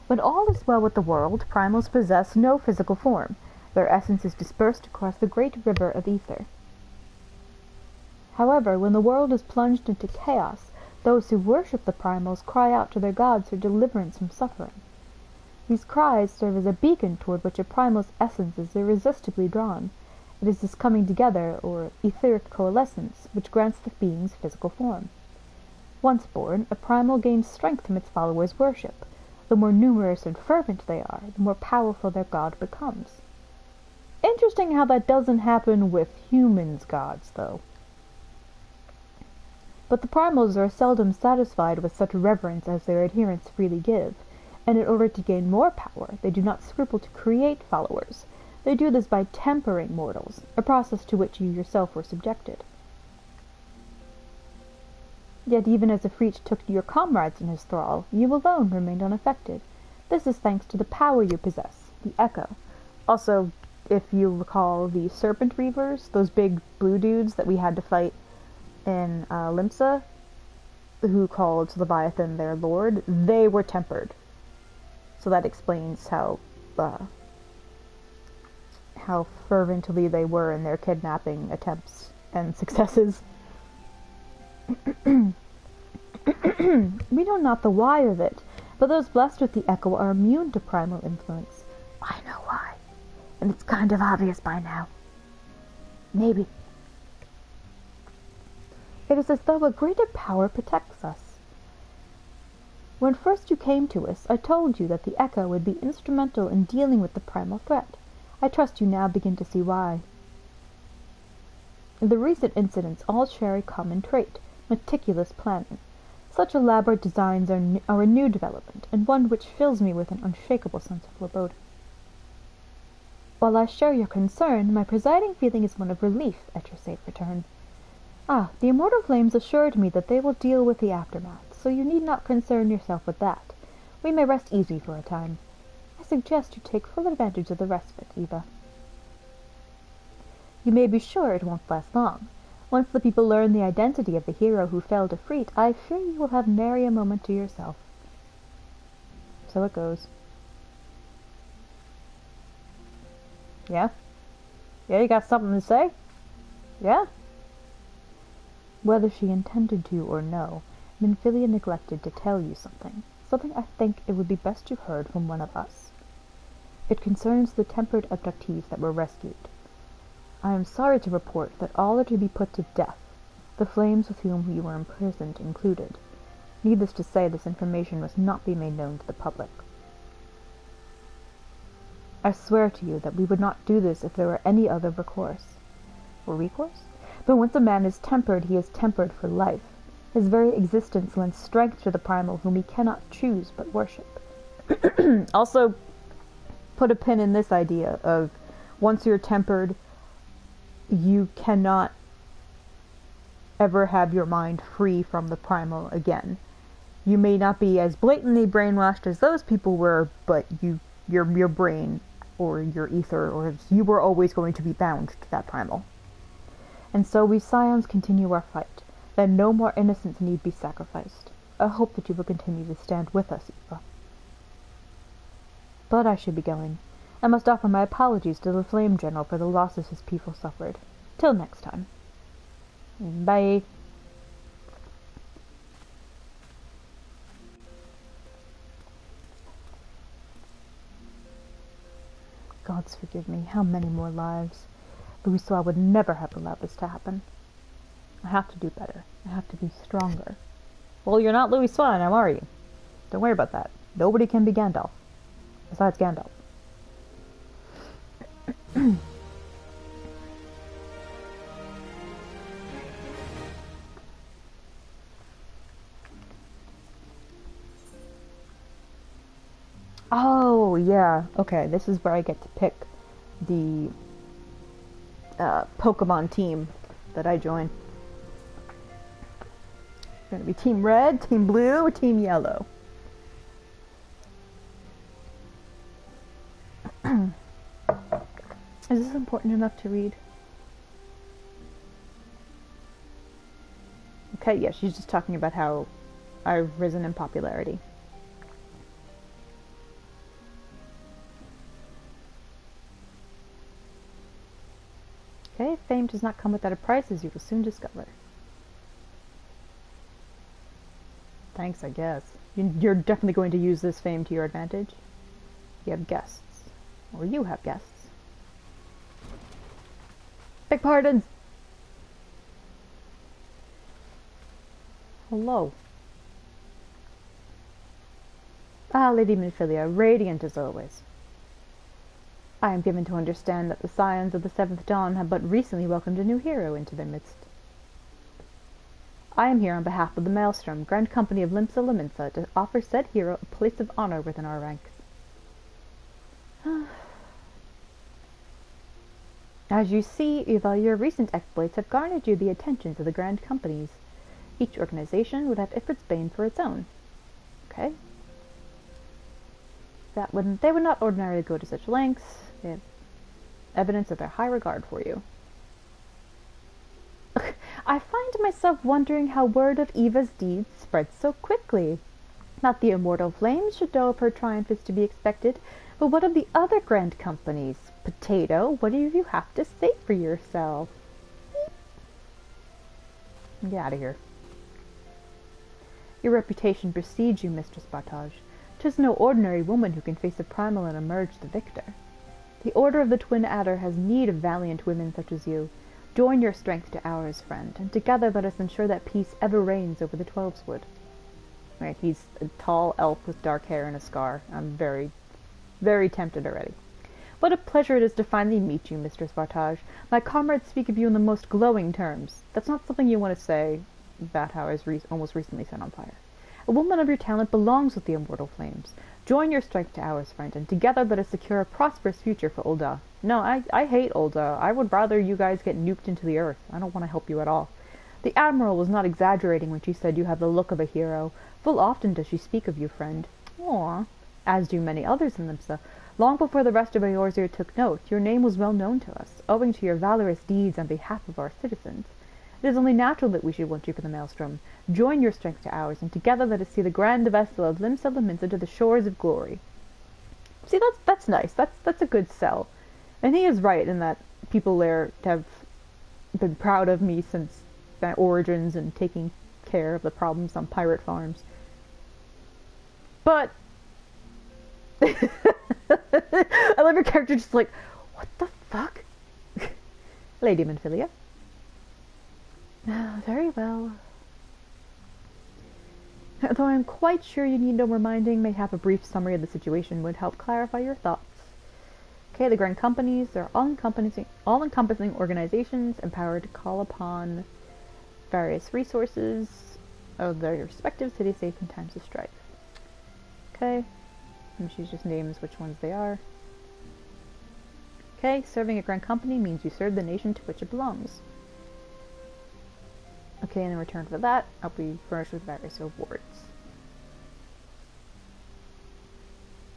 When all is well with the world, primals possess no physical form. Their essence is dispersed across the great river of ether. However, when the world is plunged into chaos, those who worship the primals cry out to their gods for deliverance from suffering. These cries serve as a beacon toward which a primal's essence is irresistibly drawn. It is this coming together, or etheric coalescence, which grants the being's physical form. Once born, a primal gains strength from its followers' worship. The more numerous and fervent they are, the more powerful their god becomes. Interesting how that doesn't happen with humans' gods, though. But the primals are seldom satisfied with such reverence as their adherents freely give, and in order to gain more power, they do not scruple to create followers. They do this by tempering mortals, a process to which you yourself were subjected. Yet even as Ifrit took your comrades in his thrall, you alone remained unaffected. This is thanks to the power you possess, the Echo. Also, if you recall the Serpent Reavers, those big blue dudes that we had to fight in Limsa, who called Leviathan their lord, they were tempered. So that explains how fervently they were in their kidnapping attempts and successes. We know not the why of it, but those blessed with the Echo are immune to primal influence. I know why, and it's kind of obvious by now. Maybe. It is as though a greater power protects us. When first you came to us, I told you that the Echo would be instrumental in dealing with the primal threat. I trust you now begin to see why. The recent incidents all share a common trait, meticulous planning. Such elaborate designs are a new development, and one which fills me with an unshakable sense of foreboding. While I share your concern, my presiding feeling is one of relief at your safe return. Ah, the immortal flames assured me that they will deal with the aftermath, so you need not concern yourself with that. We may rest easy for a time. I suggest you take full advantage of the respite, Eva. You may be sure it won't last long. Once the people learn the identity of the hero who fell to Ifrit, I fear you will have nary a moment to yourself. so it goes. Yeah? Yeah, you got something to say? Yeah? Whether she intended to or no, Minfilia neglected to tell you something. Something I think it would be best you heard from one of us. It concerns the tempered abductees that were rescued. I am sorry to report that all are to be put to death, the flames with whom you were imprisoned included. Needless to say, this information must not be made known to the public. I swear to you that we would not do this if there were any other recourse. Or recourse? But once a man is tempered, he is tempered for life. His very existence lends strength to the primal whom he cannot choose but worship. Also, put a pin in this idea of once you're tempered, you cannot ever have your mind free from the primal again. You may not be as blatantly brainwashed as those people were, but your brain or your ether or you were always going to be bound to that primal. And so we scions continue our fight, that no more innocents need be sacrificed. I hope that you will continue to stand with us, Eva. But I should be going. I must offer my apologies to the Flame General for the losses his people suffered. Till next time. Bye. Gods forgive me, how many more lives? Louisoix would never have allowed this to happen. I have to do better. I have to be stronger. Well, you're not Louisoix now, are you? Don't worry about that. Nobody can be Gandalf. Besides Gandalf. Oh, yeah. Okay, this is where I get to pick the Pokemon team that I join. It's going to be Team Red, Team Blue, or Team Yellow. Is this important enough to read? Okay, yeah, she's just talking about how I've risen in popularity. Okay, fame does not come without a price, as you will soon discover. Thanks, I guess. You're definitely going to use this fame to your advantage. You have guests. Or you have guests. Beg pardon! Hello. Ah, Lady Minfilia, radiant as always. I am given to understand that the scions of the Seventh Dawn have but recently welcomed a new hero into their midst. I am here on behalf of the Maelstrom, Grand Company of Limsa Lominsa, to offer said hero a place of honor within our ranks. As you see, Eva, your recent exploits have garnered you the attentions of the Grand Companies. Each organization would have Ifrit's Bane for its own. Okay. They would not ordinarily go to such lengths. They have evidence of their high regard for you. I find myself wondering how word of Eva's deeds spread so quickly. Not the immortal flames should know of her triumph is to be expected, but what of the other Grand Companies? Potato, what do you have to say for yourself? Get out of here. Your reputation precedes you, Mistress Bartage. 'Tis no ordinary woman who can face a primal and emerge the victor. The Order of the Twin Adder has need of valiant women such as you. Join your strength to ours, friend, and together let us ensure that peace ever reigns over the Twelveswood. Right, he's a tall elf with dark hair and a scar. I'm very, very tempted already. What a pleasure it is to finally meet you, Mistress Bartage. My comrades speak of you in the most glowing terms. That's not something you want to say about how I was almost recently set on fire. A woman of your talent belongs with the immortal flames. Join your strength to ours, friend, and together let us secure a prosperous future for Ul'dah. No, I hate Ul'dah. I would rather you guys get nuked into the earth. I don't want to help you at all. The Admiral was not exaggerating when she said you have the look of a hero. Full often does she speak of you, friend. Aw, as do many others in Limsa. Long before the rest of Eorzea took note, your name was well known to us, owing to your valorous deeds on behalf of our citizens. It is only natural that we should want you for the Maelstrom. Join your strength to ours, and together let us see the grand vessel of Lim Settlements into the shores of glory. See, that's nice. That's a good sell. And he is right in that people there have been proud of me since my origins and taking care of the problems on pirate farms. But I love your character just like, what the fuck? Lady Minfilia. Very well. Though I am quite sure you need no reminding, mayhap a brief summary of the situation would help clarify your thoughts. Okay, the Grand Companies, they're all-encompassing organizations empowered to call upon various resources of their respective city-states in times of strife. Okay, and she just names which ones they are. Okay, serving a Grand Company means you serve the nation to which it belongs. Okay, and in return for that, I'll be furnished with various rewards.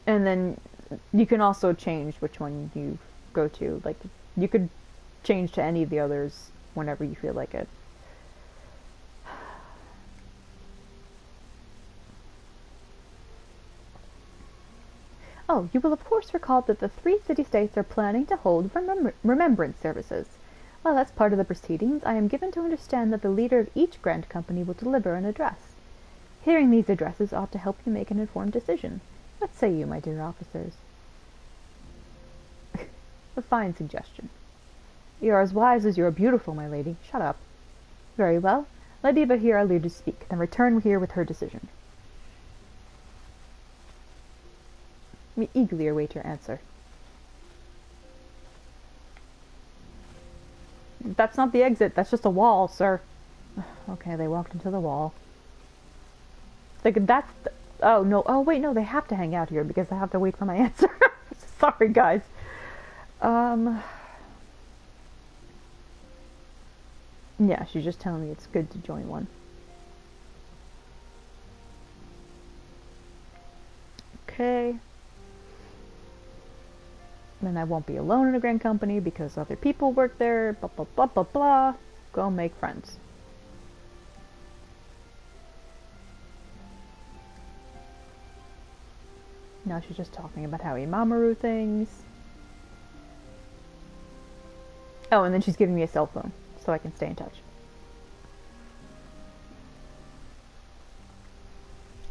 And then you can also change which one you go to. Like, you could change to any of the others whenever you feel like it. Oh, you will of course recall that the 3 city-states are planning to hold remembrance services. While that's part of the proceedings, I am given to understand that the leader of each Grand Company will deliver an address. Hearing these addresses ought to help you make an informed decision. What say you, my dear officers? A fine suggestion. You are as wise as you are beautiful, my lady. Shut up. Very well. Let Eva hear our leader speak, then return here with her decision. We eagerly await your answer. That's not the exit, that's just a wall, sir. Okay, they walked into the wall. Like, that's... Oh, no. Oh, wait, no, they have to hang out here because they have to wait for my answer. Sorry, guys. Yeah, she's just telling me it's good to join one. Okay. Then I won't be alone in a Grand Company because other people work there, blah blah blah blah blah. Go make friends. Now she's just talking about how Imamaru things. Oh, and then she's giving me a cell phone so I can stay in touch.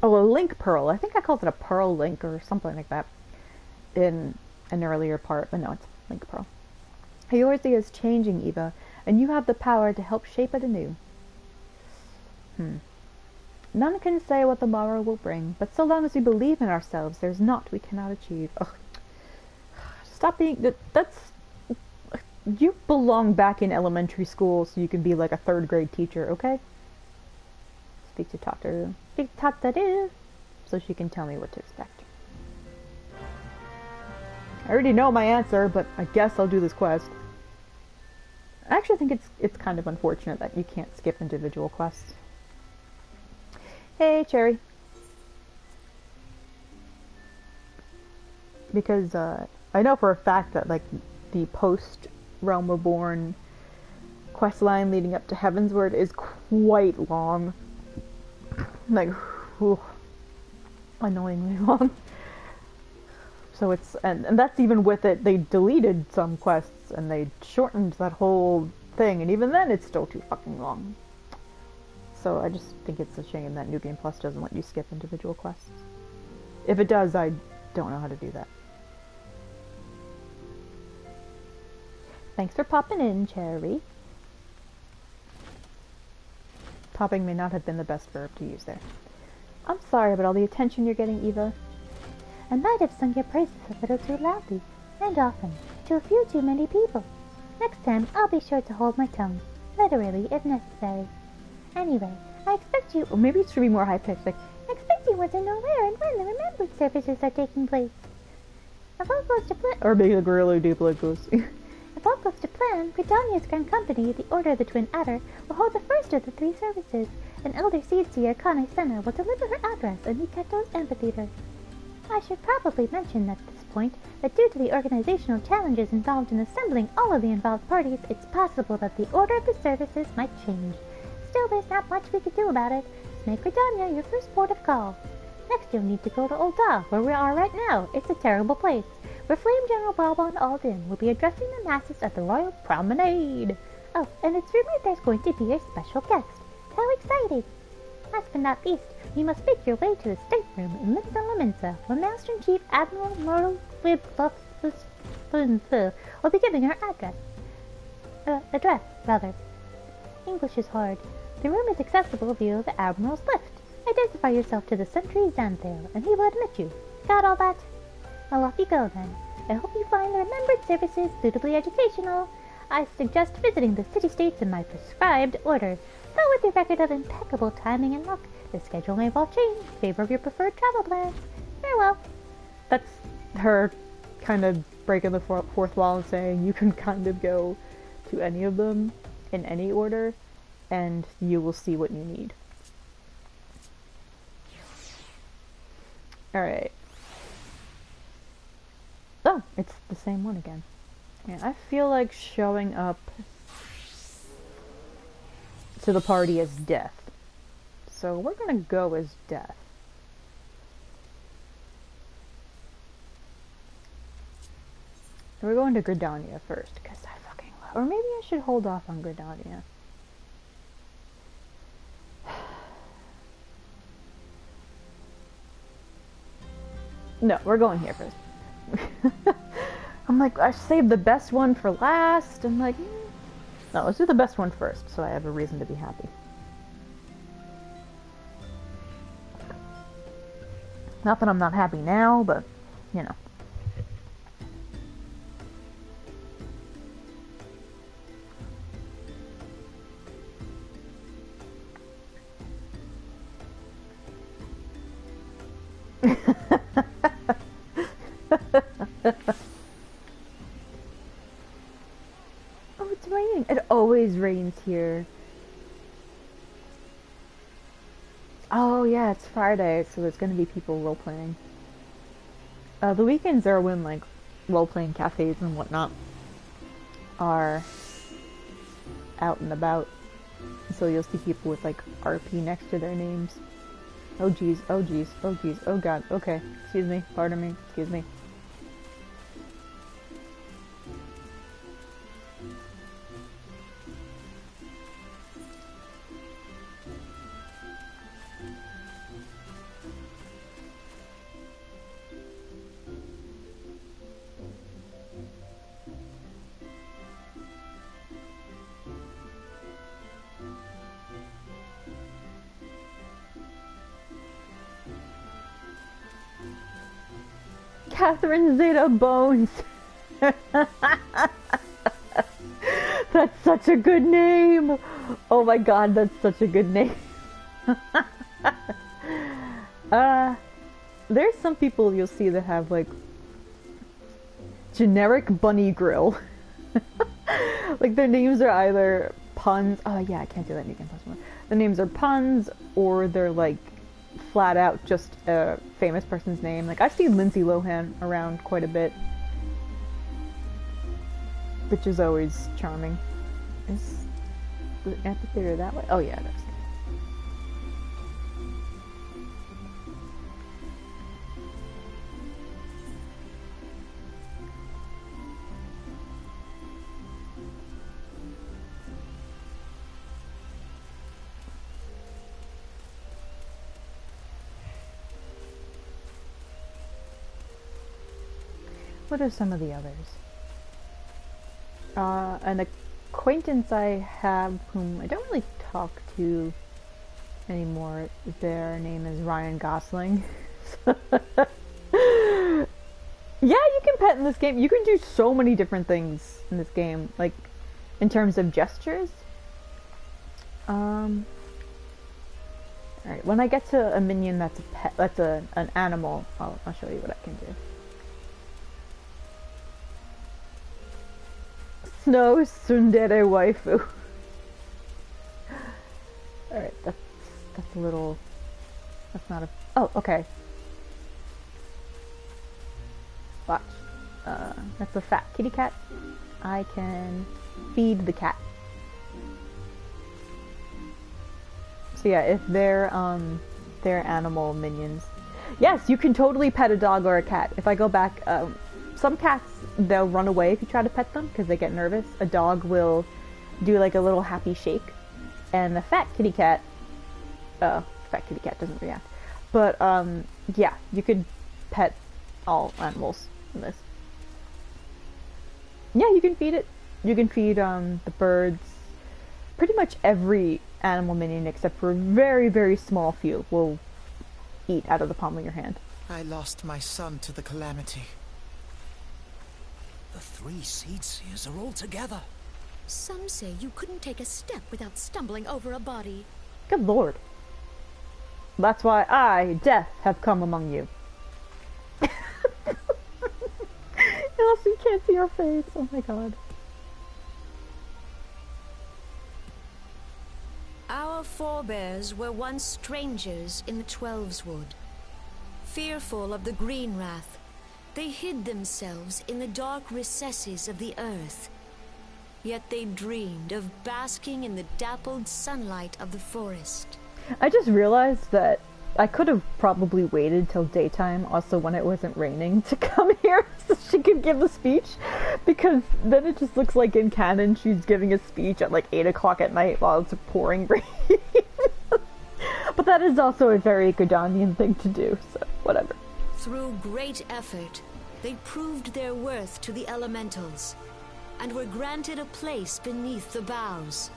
Oh, a link pearl. I think I called it a pearl link or something like that in an earlier part, but no, it's link pearl. Eorzea is changing, Eva, and you have the power to help shape it anew. None can say what the morrow will bring, but so long as we believe in ourselves, there's naught we cannot achieve. Ugh. Stop being... That's... You belong back in elementary school so you can be like a 3rd grade teacher, okay? Speak to Tataru. Speak to Tataru, so she can tell me what to expect. I already know my answer, but I guess I'll do this quest. I actually think it's kind of unfortunate that you can't skip individual quests. Hey, Cherry. Because I know for a fact that like the post Realm Reborn quest line leading up to Heavensward is quite long. Like, whew, annoyingly long. So it's, and that's even with it, they deleted some quests and they shortened that whole thing, and even then it's still too fucking long. So I just think it's a shame that New Game Plus doesn't let you skip individual quests. If it does, I don't know how to do that. Thanks for popping in, Cherry. Popping may not have been the best verb to use there. I'm sorry about all the attention you're getting, Eva. I might have sung your praises a little too loudly, and often, to a few too many people. Next time, I'll be sure to hold my tongue, literally if necessary. Anyway, I expect you... Or maybe it should be more high-pitched, like, I expect you want to know where and when the remembrance services are taking place. If all goes to plan... Or make it really deep like this. If all goes to plan, Britannia's Grand Company, the Order of the Twin Adder, will hold the first of the 3 services, and Elder Seedseer Kane Senna will deliver her address in Niketo's amphitheater. I should probably mention that this point that due to the organizational challenges involved in assembling all of the involved parties, it's possible that the order of the services might change. Still, there's not much we could do about it. Make Redania your first port of call. Next, you'll need to go to Ul'dah, where we are right now. It's a terrible place, where Flame General Balban Aldin will be addressing the masses at the Royal Promenade. Oh, and it's rumored there's going to be a special guest. How exciting! Last but not least, you must make your way to the stateroom in Minsa Laminsa, where Master-in-Chief Admiral Myrtle will be giving her address. English is hard. The room is accessible via the Admiral's lift. Identify yourself to the sentry Xanthale, and he will admit you. Got all that? Well, off you go then. I hope you find the remembered services suitably educational. I suggest visiting the city-states in my prescribed order. Though with your record of impeccable timing and luck, the schedule may well change in favor of your preferred travel plans. Farewell. That's her kind of breaking the fourth wall and saying you can kind of go to any of them in any order, and you will see what you need. Alright. Oh, it's the same one again. Yeah, I feel like showing up to the party as Death. So we're gonna go as Death. We're going to Gridania first, because I fucking love... Or maybe I should hold off on Gridania. No, we're going here first. I'm like, I saved the best one for last. I'm like, no, let's do the best one first, so I have a reason to be happy. Not that I'm not happy now, but, you know. Oh, it's raining. It always rains here. Oh yeah, it's Friday, so there's gonna be people role-playing. The weekends are when, like, role-playing cafes and whatnot are out and about. So you'll see people with, like, RP next to their names. Oh geez, oh geez, oh geez, oh god, okay. Excuse me, pardon me, excuse me. Catherine Zeta-Bones. That's such a good name. Oh my god, that's such a good name. There's some people you'll see that have, like, generic bunny grill. Like, their names are either puns. Oh yeah, I can't do that in Weekend Plus One. The names are puns, or they're, like, flat out just a famous person's name. Like, I've seen Lindsay Lohan around quite a bit, which is always charming. Is the amphitheater that way? Oh yeah, it is. What are some of the others? An acquaintance I have whom I don't really talk to anymore, their name is Ryan Gosling. Yeah, you can pet in this game. You can do so many different things in this game, like, in terms of gestures. Alright, when I get to a minion that's a pet, that's an animal, I'll show you what I can do. Snow Tsundere waifu. Alright, that's a little... That's not a... Oh, okay. Watch. That's a fat kitty cat. I can feed the cat. So yeah, if they're animal minions. Yes, you can totally pet a dog or a cat. If I go back, some cats, they'll run away if you try to pet them because they get nervous. A dog will do like a little happy shake. And the fat kitty cat doesn't react. But, yeah, you could pet all animals in this. Yeah, you can feed it. You can feed, the birds. Pretty much every animal minion except for a very, very small few will eat out of the palm of your hand. I lost my son to the calamity. The 3 seed seers are all together. Some say you couldn't take a step without stumbling over a body. Good lord. That's why I, Death, have come among you. Unless you can't see our face. Oh my god. Our forebears were once strangers in the Twelveswood. Fearful of the Green Wrath, they hid themselves in the dark recesses of the earth. Yet they dreamed of basking in the dappled sunlight of the forest. I just realized that I could have probably waited till daytime, also when it wasn't raining, to come here so she could give a speech. Because then it just looks like in canon she's giving a speech at like 8 o'clock at night while it's pouring rain. But that is also a very Gridanian thing to do, so whatever. Through great effort, they proved their worth to the elementals, and were granted a place beneath the boughs.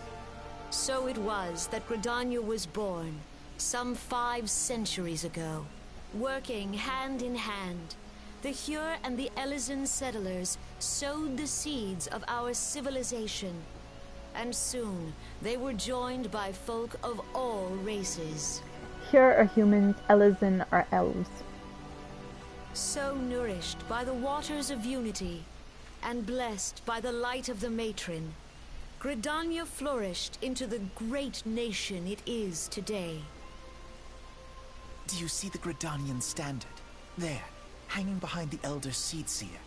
So it was that Gridania was born, some 5 centuries ago. Working hand in hand, the Hyur and the Elysian settlers sowed the seeds of our civilization, and soon they were joined by folk of all races. Hyur are humans, Elysian are elves. So nourished by the waters of unity, and blessed by the light of the matron, Gridania flourished into the great nation it is today. Do you see the Gridanian standard? There, hanging behind the Elder Seedseer.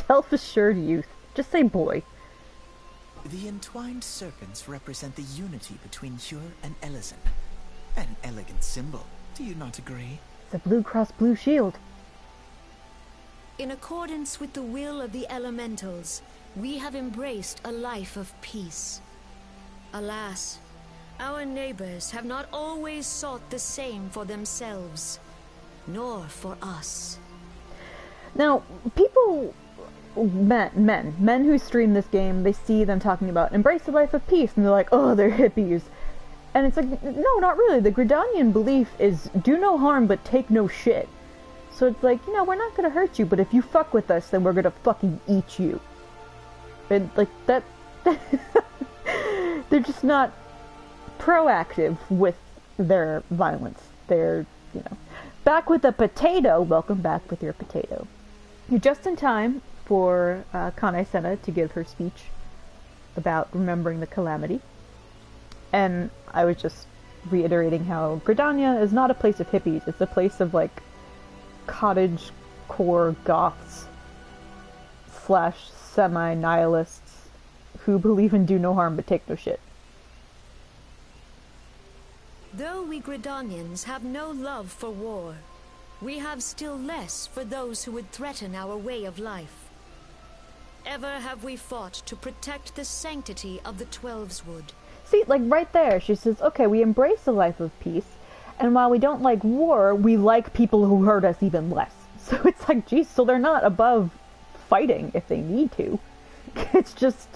Self-assured youth. Just say boy. The entwined serpents represent the unity between Hyur and Elysian. An elegant symbol, do you not agree? The Blue Cross Blue Shield. In accordance with the will of the elementals, we have embraced a life of peace. Alas, our neighbors have not always sought the same for themselves, nor for us. Now, people, men who stream this game, they see them talking about embrace a life of peace, and they're like, oh, they're hippies. And it's like, no, not really. The Gridanian belief is do no harm, but take no shit. So it's like, you know, we're not gonna hurt you, but if you fuck with us, then we're gonna fucking eat you. And, like, that... they're just not proactive with their violence. They're, you know... Back with the potato! Welcome back with your potato. You're just in time for Kanai Senna to give her speech about remembering the calamity. And I was just reiterating how Gridania is not a place of hippies, it's a place of, like, cottage core goths / semi-nihilists who believe in do no harm but take no shit. Though we Gridanians have no love for war, we have still less for those who would threaten our way of life. Ever have we fought to protect the sanctity of the Twelveswood. See, like right there, she says, okay, we embrace a life of peace, and while we don't like war, we like people who hurt us even less. So it's like, geez, so they're not above fighting if they need to. It's just,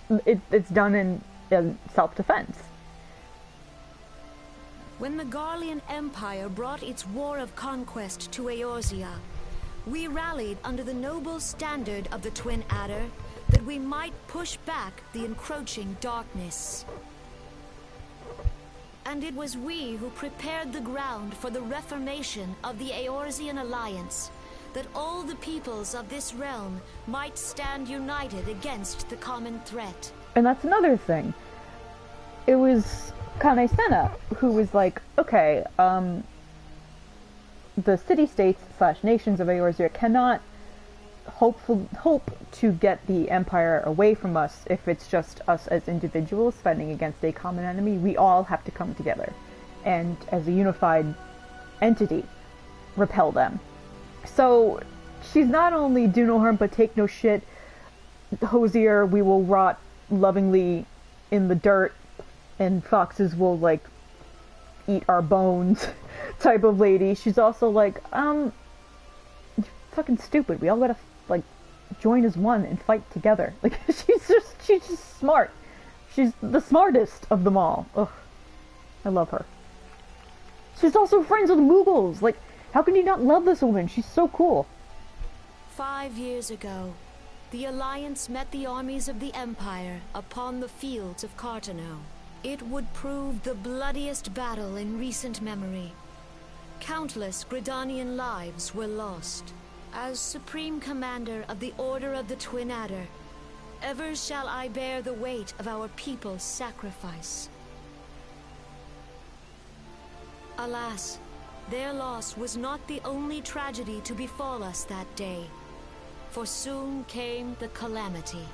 it's done in self-defense. When the Garlean Empire brought its war of conquest to Eorzea, we rallied under the noble standard of the Twin Adder that we might push back the encroaching darkness. And it was we who prepared the ground for the reformation of the Eorzean Alliance, that all the peoples of this realm might stand united against the common threat. And that's another thing. It was Kanai Senna who was like, okay, the city-states / nations of Eorzea cannot hope to get the Empire away from us if it's just us as individuals fighting against a common enemy. We all have to come together and, as a unified entity, repel them. So she's not only do no harm but take no shit, Hosier, we will rot lovingly in the dirt, and foxes will, like, eat our bones type of lady. She's also like, you're fucking stupid. We all gotta, like, join as one and fight together. Like, she's just smart. She's the smartest of them all. Ugh. I love her. She's also friends with Moogles. Like, how can you not love this woman? She's so cool. 5 years ago, the Alliance met the armies of the Empire upon the fields of Cartano. It would prove the bloodiest battle in recent memory. Countless Gridanian lives were lost. As Supreme Commander of the Order of the Twin Adder, ever shall I bear the weight of our people's sacrifice. Alas, their loss was not the only tragedy to befall us that day, for soon came the calamity.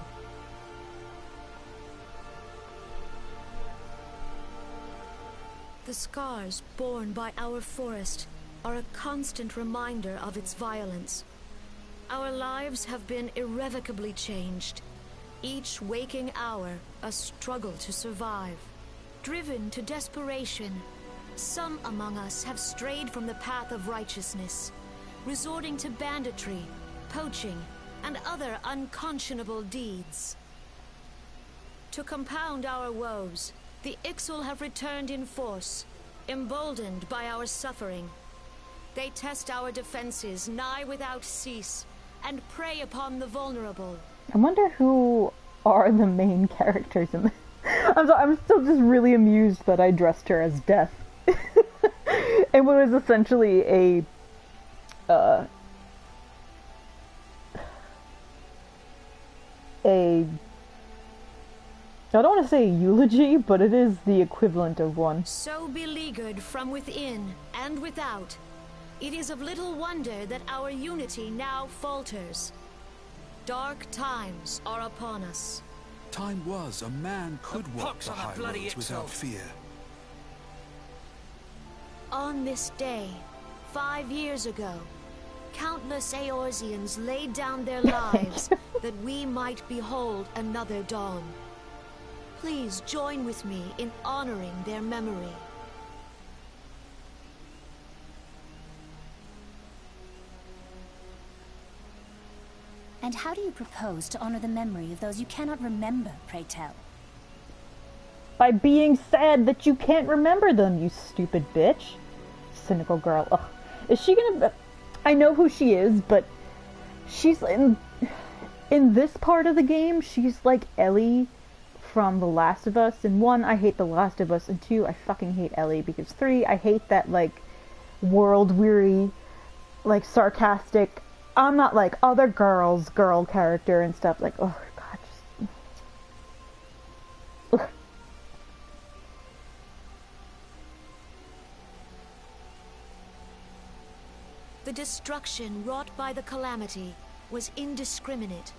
The scars borne by our forest are a constant reminder of its violence. Our lives have been irrevocably changed, each waking hour a struggle to survive. Driven to desperation, some among us have strayed from the path of righteousness, resorting to banditry, poaching, and other unconscionable deeds. To compound our woes, the Ixal have returned in force, emboldened by our suffering. They test our defenses nigh without cease, and prey upon the vulnerable. I wonder who are the main characters in this. I'm still just really amused that I dressed her as Death. And what was essentially a I don't want to say a eulogy, but it is the equivalent of one. So beleaguered from within and without, it is of little wonder that our unity now falters. Dark times are upon us. Time was a man could walk the high roads without fear. On this day, 5 years ago, countless Eorzeans laid down their lives that we might behold another dawn. Please join with me in honoring their memory. And how do you propose to honor the memory of those you cannot remember, pray tell? By being sad that you can't remember them, you stupid bitch. Cynical girl. Ugh. Is she gonna... I know who she is, but she's in this part of the game, she's like Ellie from The Last of Us. And 1, I hate The Last of Us, and 2, I fucking hate Ellie, because 3, I hate that, like, world-weary, like, sarcastic, I'm not like other girl character and stuff. Like, oh god, just... Ugh. The destruction wrought by the calamity was indiscriminate.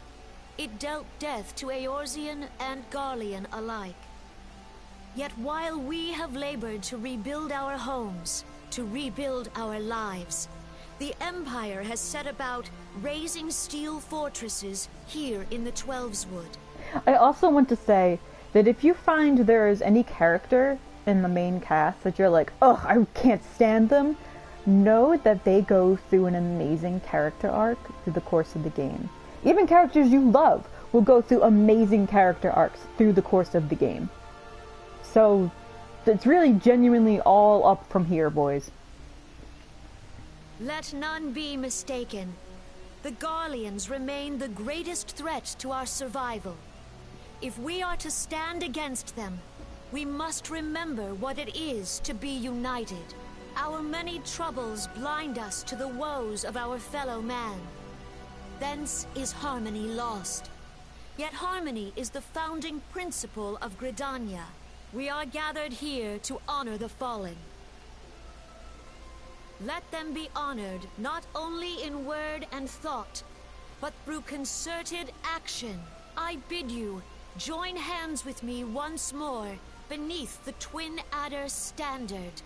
It dealt death to Eorzean and Garlean alike. Yet while we have labored to rebuild our homes, to rebuild our lives, the Empire has set about raising steel fortresses here in the Twelveswood. I also want to say that if you find there is any character in the main cast that you're like, oh, I can't stand them, know that they go through an amazing character arc through the course of the game. Even characters you love will go through amazing character arcs through the course of the game. So, it's really genuinely all up from here, boys. Let none be mistaken. The Garleans remain the greatest threat to our survival. If we are to stand against them, we must remember what it is to be united. Our many troubles blind us to the woes of our fellow man. Thence is harmony lost. Yet harmony is the founding principle of Gridania. We are gathered here to honor the fallen. Let them be honored not only in word and thought, but through concerted action. I bid you, join hands with me once more beneath the Twin Adder's standard.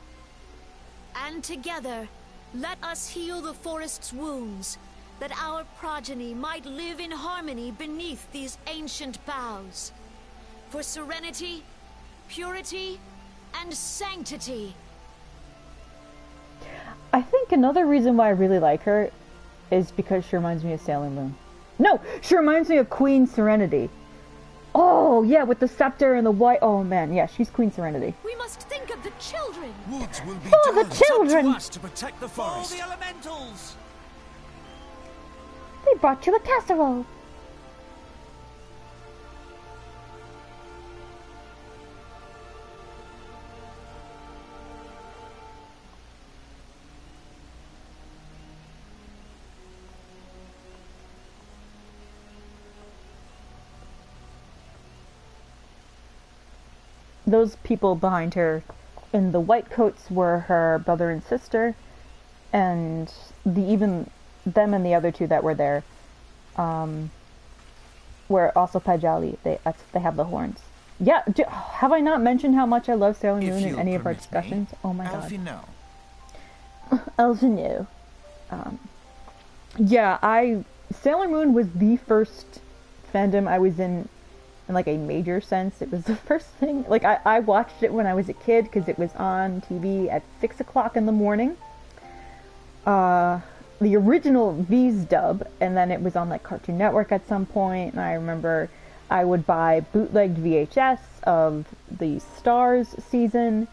And together, let us heal the forest's wounds, that our progeny might live in harmony beneath these ancient boughs. For serenity, purity, and sanctity. I think another reason why I really like her is because she reminds me of Sailor Moon. No, she reminds me of Queen Serenity. Oh, yeah, with the scepter and the white... Oh, man, yeah, she's Queen Serenity. We must think of the children. Woods will be For the done. children! It's up to us to protect the forest. For the elementals! They brought you a casserole. Those people behind her in the white coats were her brother and sister, and even them and the other two that were there were also Pajali. They have the horns. Yeah, have I not mentioned how much I love Sailor Moon in any of our discussions? Oh my god. Elfino. Yeah, Sailor Moon was the first fandom I was in like a major sense. It was the first thing, like I watched it when I was a kid because it was on TV at 6 o'clock in the morning. The original V's dub, and then it was on like Cartoon Network at some point, and I remember I would buy bootlegged VHS of the Stars season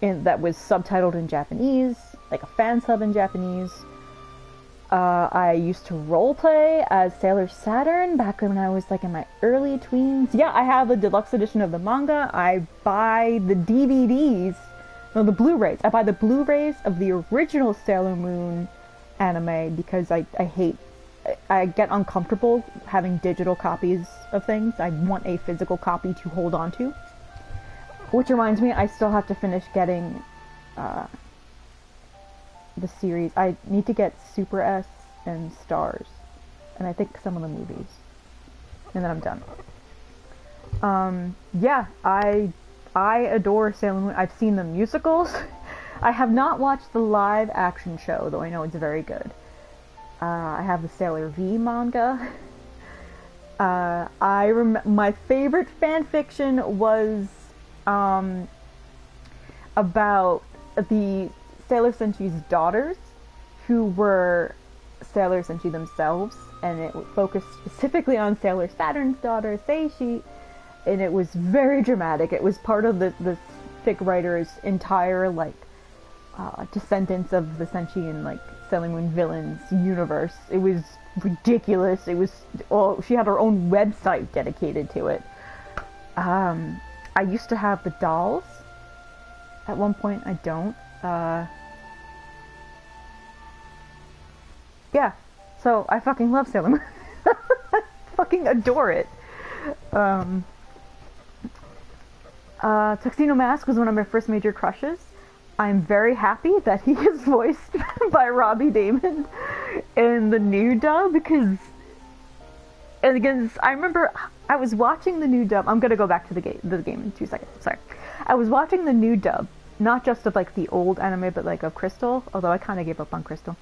that was subtitled in Japanese, like a fan sub in Japanese. I used to roleplay as Sailor Saturn back when I was like in my early tweens. Yeah, I have a deluxe edition of the manga. I buy the DVDs, no, the Blu-rays. I buy the Blu-rays of the original Sailor Moon anime because I get uncomfortable having digital copies of things. I want a physical copy to hold on to. Which reminds me, I still have to finish getting the series. I need to get Super S and Stars, and I think some of the movies, and then I'm done. Yeah, I adore Sailor Moon. I've seen the musicals. I have not watched the live action show, though I know it's very good. I have the Sailor V manga. My favorite fan fiction was about the Sailor Senshi daughters, who were Sailor Senshi themselves, and it focused specifically on Sailor Saturn's daughter, Seishi, and it was very dramatic. It was part of the fic writer's entire, like, descendants of the Senshi and, like, Sailor Moon villains universe. It was ridiculous. It was, she had her own website dedicated to it. I used to have the dolls. At one point, I don't. Yeah, so I fucking love Sailor Moon. I fucking adore it. Tuxedo Mask was one of my first major crushes. I'm very happy that he is voiced by Robbie Damon in the new dub, because I remember I was watching the new dub. I'm gonna go back to the game in 2 seconds. Sorry. I was watching the new dub, not just of like the old anime, but like of Crystal, although I kind of gave up on Crystal.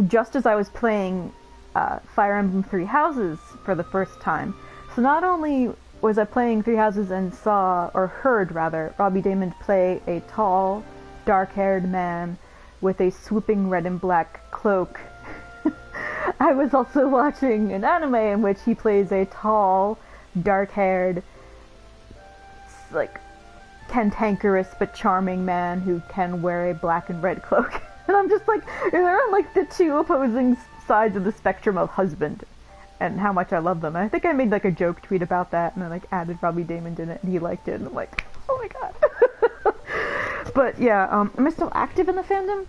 Just as I was playing Fire Emblem Three Houses for the first time. So not only was I playing Three Houses and heard Robbie Damon play a tall, dark-haired man with a swooping red and black cloak, I was also watching an anime in which he plays a tall, dark-haired, like, cantankerous but charming man who can wear a black and red cloak. And I'm just like, they're on like the two opposing sides of the spectrum of husband, and how much I love them. And I think I made like a joke tweet about that, and I like added Robbie Damon in it, and he liked it, and I'm like, oh my god. But yeah, am I still active in the fandom?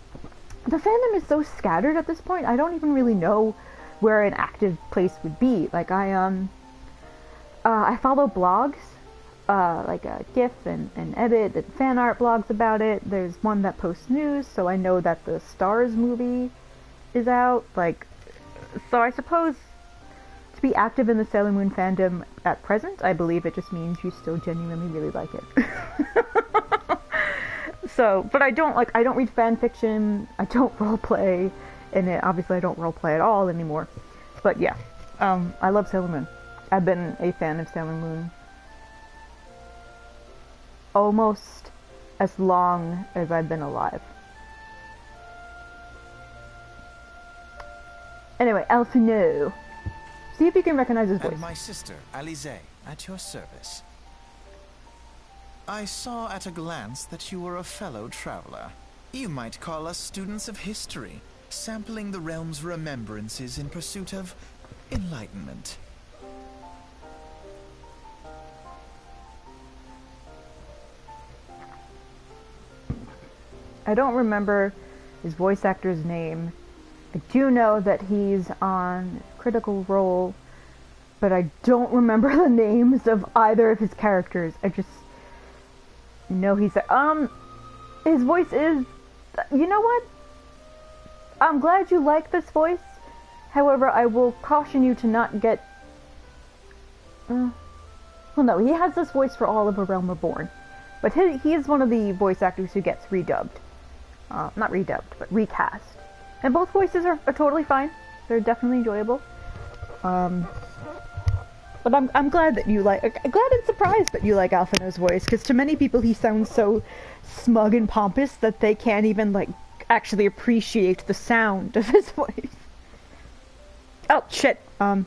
The fandom is so scattered at this point, I don't even really know where an active place would be. Like I follow blogs. like a GIF and edit and fan art blogs about it. There's one that posts news, so I know that the Stars movie is out. Like, so I suppose to be active in the Sailor Moon fandom at present, I believe it just means you still genuinely really like it. So, but I don't read fan fiction, I don't roleplay in it. Obviously I don't roleplay at all anymore. But yeah, I love Sailor Moon. I've been a fan of Sailor Moon almost as long as I've been alive. Anyway, Alphino. See if you can recognize his voice. And my sister, Alize, at your service. I saw at a glance that you were a fellow traveler. You might call us students of history, sampling the realm's remembrances in pursuit of enlightenment. I don't remember his voice actor's name. I do know that he's on Critical Role, but I don't remember the names of either of his characters. I just know he's his voice is, you know what? I'm glad you like this voice. However, I will caution you to not get well, no, he has this voice for all of A Realm Reborn, but he is one of the voice actors who gets redubbed. Not redubbed, but recast. And both voices are totally fine. They're definitely enjoyable. But I'm glad that you like, I'm glad and surprised that you like Alphino's voice, because to many people he sounds so smug and pompous that they can't even, like, actually appreciate the sound of his voice. Oh, shit. The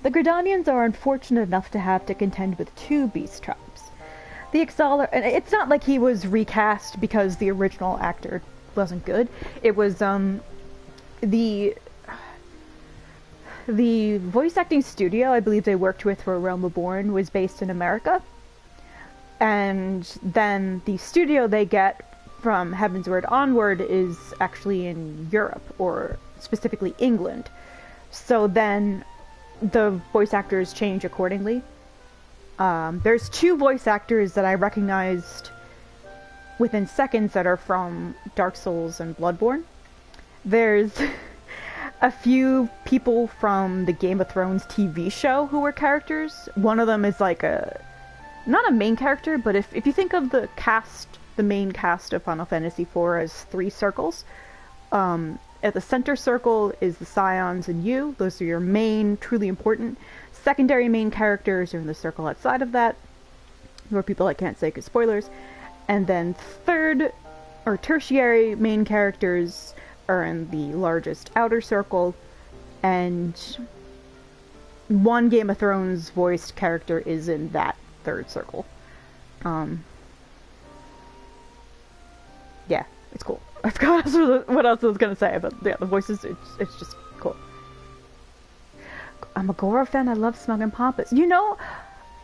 Gridanians are unfortunate enough to have to contend with two beast tribes. The Exaler, and it's not like he was recast because the original actor wasn't good. It was, the voice acting studio I believe they worked with for Realm Reborn was based in America. And then the studio they get from Heavensward onward is actually in Europe, or specifically England. So then the voice actors change accordingly. There's two voice actors that I recognized within seconds that are from Dark Souls and Bloodborne. There's a few people from the Game of Thrones TV show who were characters. One of them is like not a main character, but if you think of the main cast of Final Fantasy IV as three circles, at the center circle is the Scions and you. Those are your main, truly important. Secondary main characters are in the circle outside of that, who are people I can't say because spoilers. And then third, or tertiary main characters are in the largest outer circle, and one Game of Thrones voiced character is in that third circle. Yeah, it's cool. I forgot what else I was gonna say, but yeah, the voices, it's just cool. I'm a Goro fan, I love smug and pompous. You know,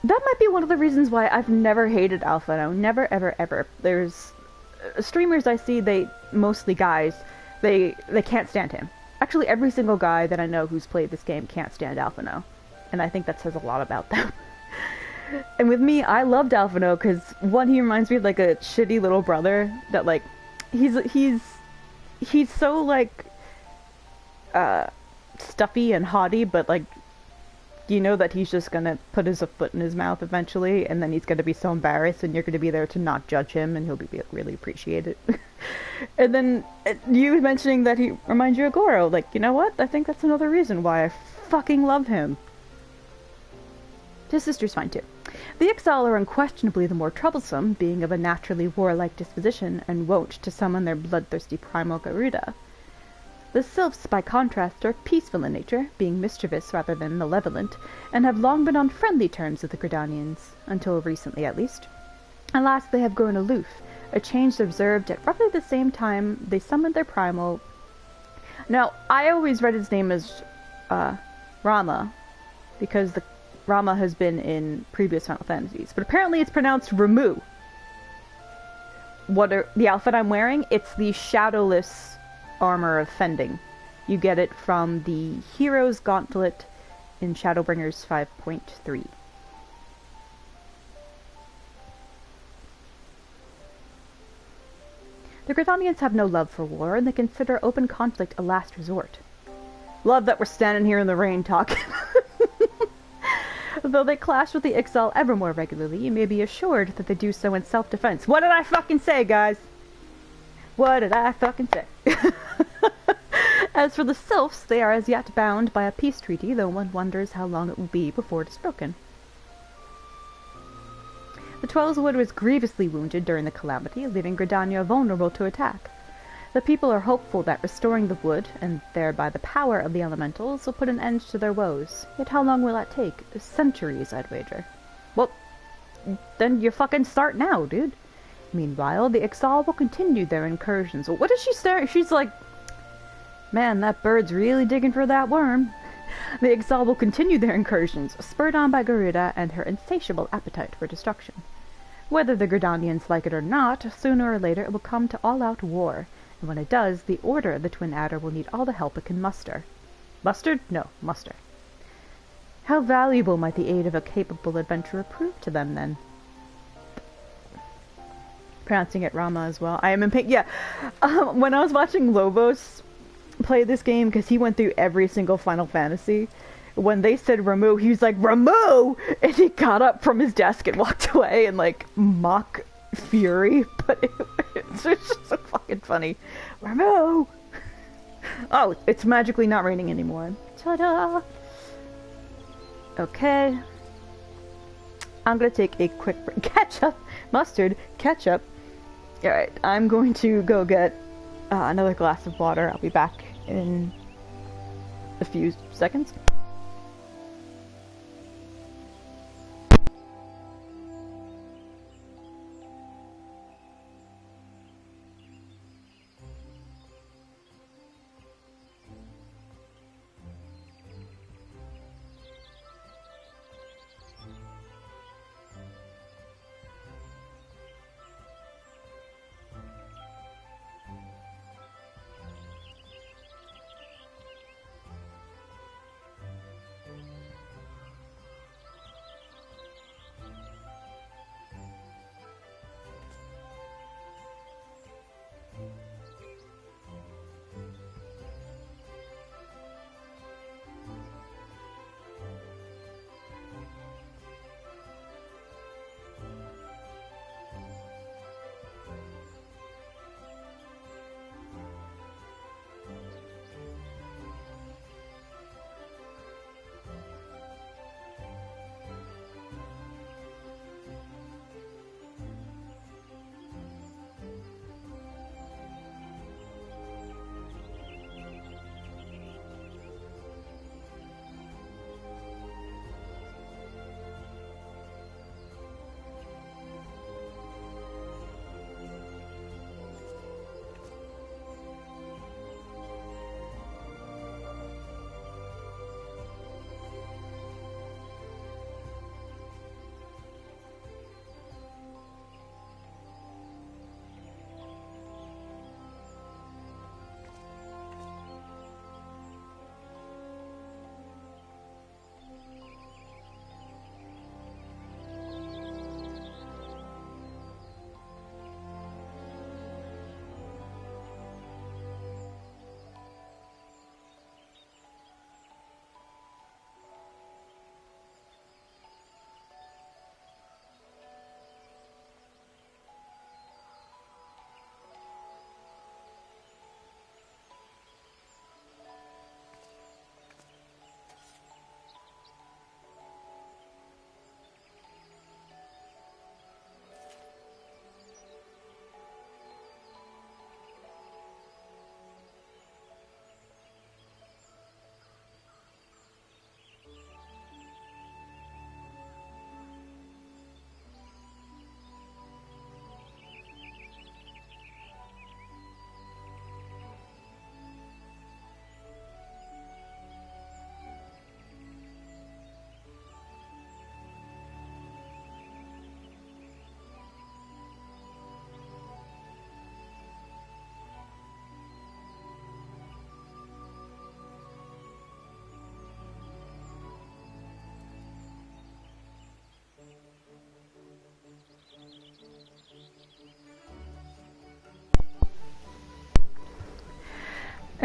that might be one of the reasons why I've never hated Alphino. Never, ever, ever. There's streamers I see, mostly guys, they can't stand him. Actually, every single guy that I know who's played this game can't stand Alphino. And I think that says a lot about them. And with me, I loved Alphino because, one, he reminds me of, like, a shitty little brother that, like, he's so, like, stuffy and haughty, but, like, you know that he's just gonna put his foot in his mouth eventually, and then he's gonna be so embarrassed, and you're gonna be there to not judge him, and he'll be really appreciate it. And then you mentioning that he reminds you of Goro, like, you know what? I think that's another reason why I fucking love him. His sister's fine too. The Exile are unquestionably the more troublesome, being of a naturally warlike disposition and wont to summon their bloodthirsty primal Garuda. The Sylphs, by contrast, are peaceful in nature, being mischievous rather than malevolent, and have long been on friendly terms with the Gridanians, until recently at least. And last, they have grown aloof, a change observed at roughly the same time they summoned their primal. Now, I always read his name as Rama, because Rama has been in previous Final Fantasies, but apparently it's pronounced Ramu. The outfit I'm wearing? It's the shadowless armor of Fending. You get it from the Hero's Gauntlet in Shadowbringers 5.3. The Gridanians have no love for war, and they consider open conflict a last resort. Love that we're standing here in the rain talking. Though they clash with the Ixal ever more regularly, you may be assured that they do so in self-defense. What did I fucking say, guys? What did I fucking say? As for the Sylphs, they are as yet bound by a peace treaty, though one wonders how long it will be before it is broken. The Twelveswood was grievously wounded during the calamity, leaving Gridania vulnerable to attack. The people are hopeful that restoring the wood, and thereby the power of the elementals, will put an end to their woes. Yet how long will that take? Centuries, I'd wager. Well, then you fucking start now, dude. Meanwhile, the Ixal will continue their incursions. What is she staring? She's like, man, that bird's really digging for that worm. The Ixal will continue their incursions, spurred on by Garuda and her insatiable appetite for destruction. Whether the Gridanians like it or not, sooner or later it will come to all-out war. And when it does, the Order of the Twin Adder will need all the help it can muster. Mustard? No, muster. How valuable might the aid of a capable adventurer prove to them, then? Pronouncing it Rama as well. I am impatient. Yeah, when I was watching Lobos play this game, because he went through every single Final Fantasy, when they said Ramu, he was like, Ramu! And he got up from his desk and walked away in, like, mock fury, but it's just so fucking funny. Ramu! Oh, it's magically not raining anymore. Ta-da! Okay. I'm gonna take a quick break. Ketchup! Mustard! Ketchup! Alright, I'm going to go get another glass of water. I'll be back in a few seconds.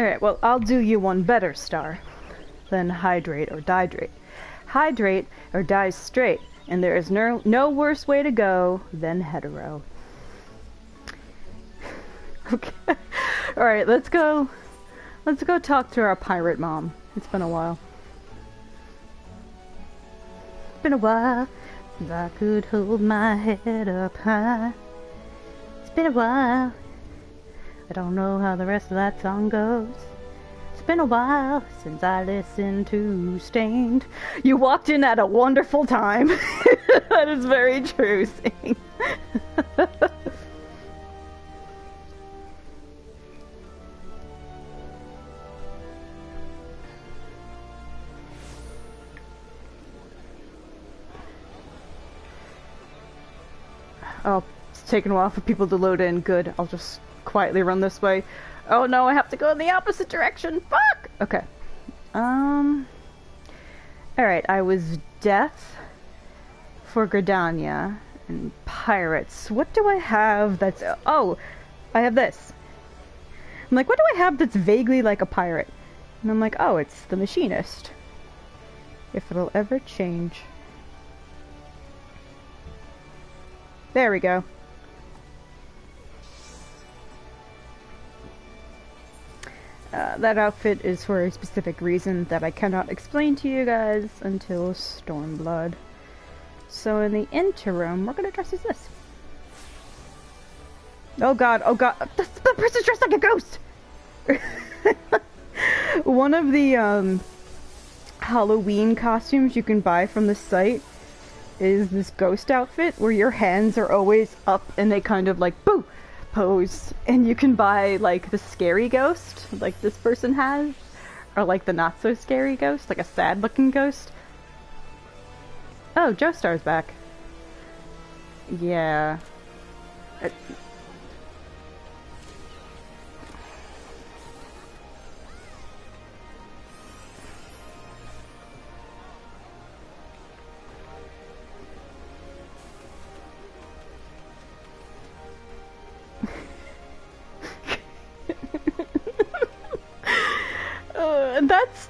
Alright, well, I'll do you one better, Star, than hydrate or dihydrate. Hydrate or die straight, and there is no worse way to go than hetero. Okay. Alright, let's go talk to our pirate mom. It's been a while. It's been a while since I could hold my head up high. It's been a while. I don't know how the rest of that song goes. It's been a while since I listened to Stained. You walked in at a wonderful time. That is very true, Sing. Oh, it's taking a while for people to load in. Good. I'll just quietly run this way. Oh no, I have to go in the opposite direction. Fuck! Okay. Alright, I was death for Gridania and pirates. What do I have that's... Oh, I have this. I'm like, what do I have that's vaguely like a pirate? And I'm like, oh, it's the machinist. If it'll ever change. There we go. That outfit is for a specific reason that I cannot explain to you guys until Stormblood. So in the interim, we're gonna dress as this. Oh god, oh god, the person's dressed like a ghost! One of the Halloween costumes you can buy from the site is this ghost outfit where your hands are always up and they kind of like boo pose, and you can buy like the scary ghost like this person has, or like the not so scary ghost, like a sad looking ghost. Oh, Joestar's back. Yeah.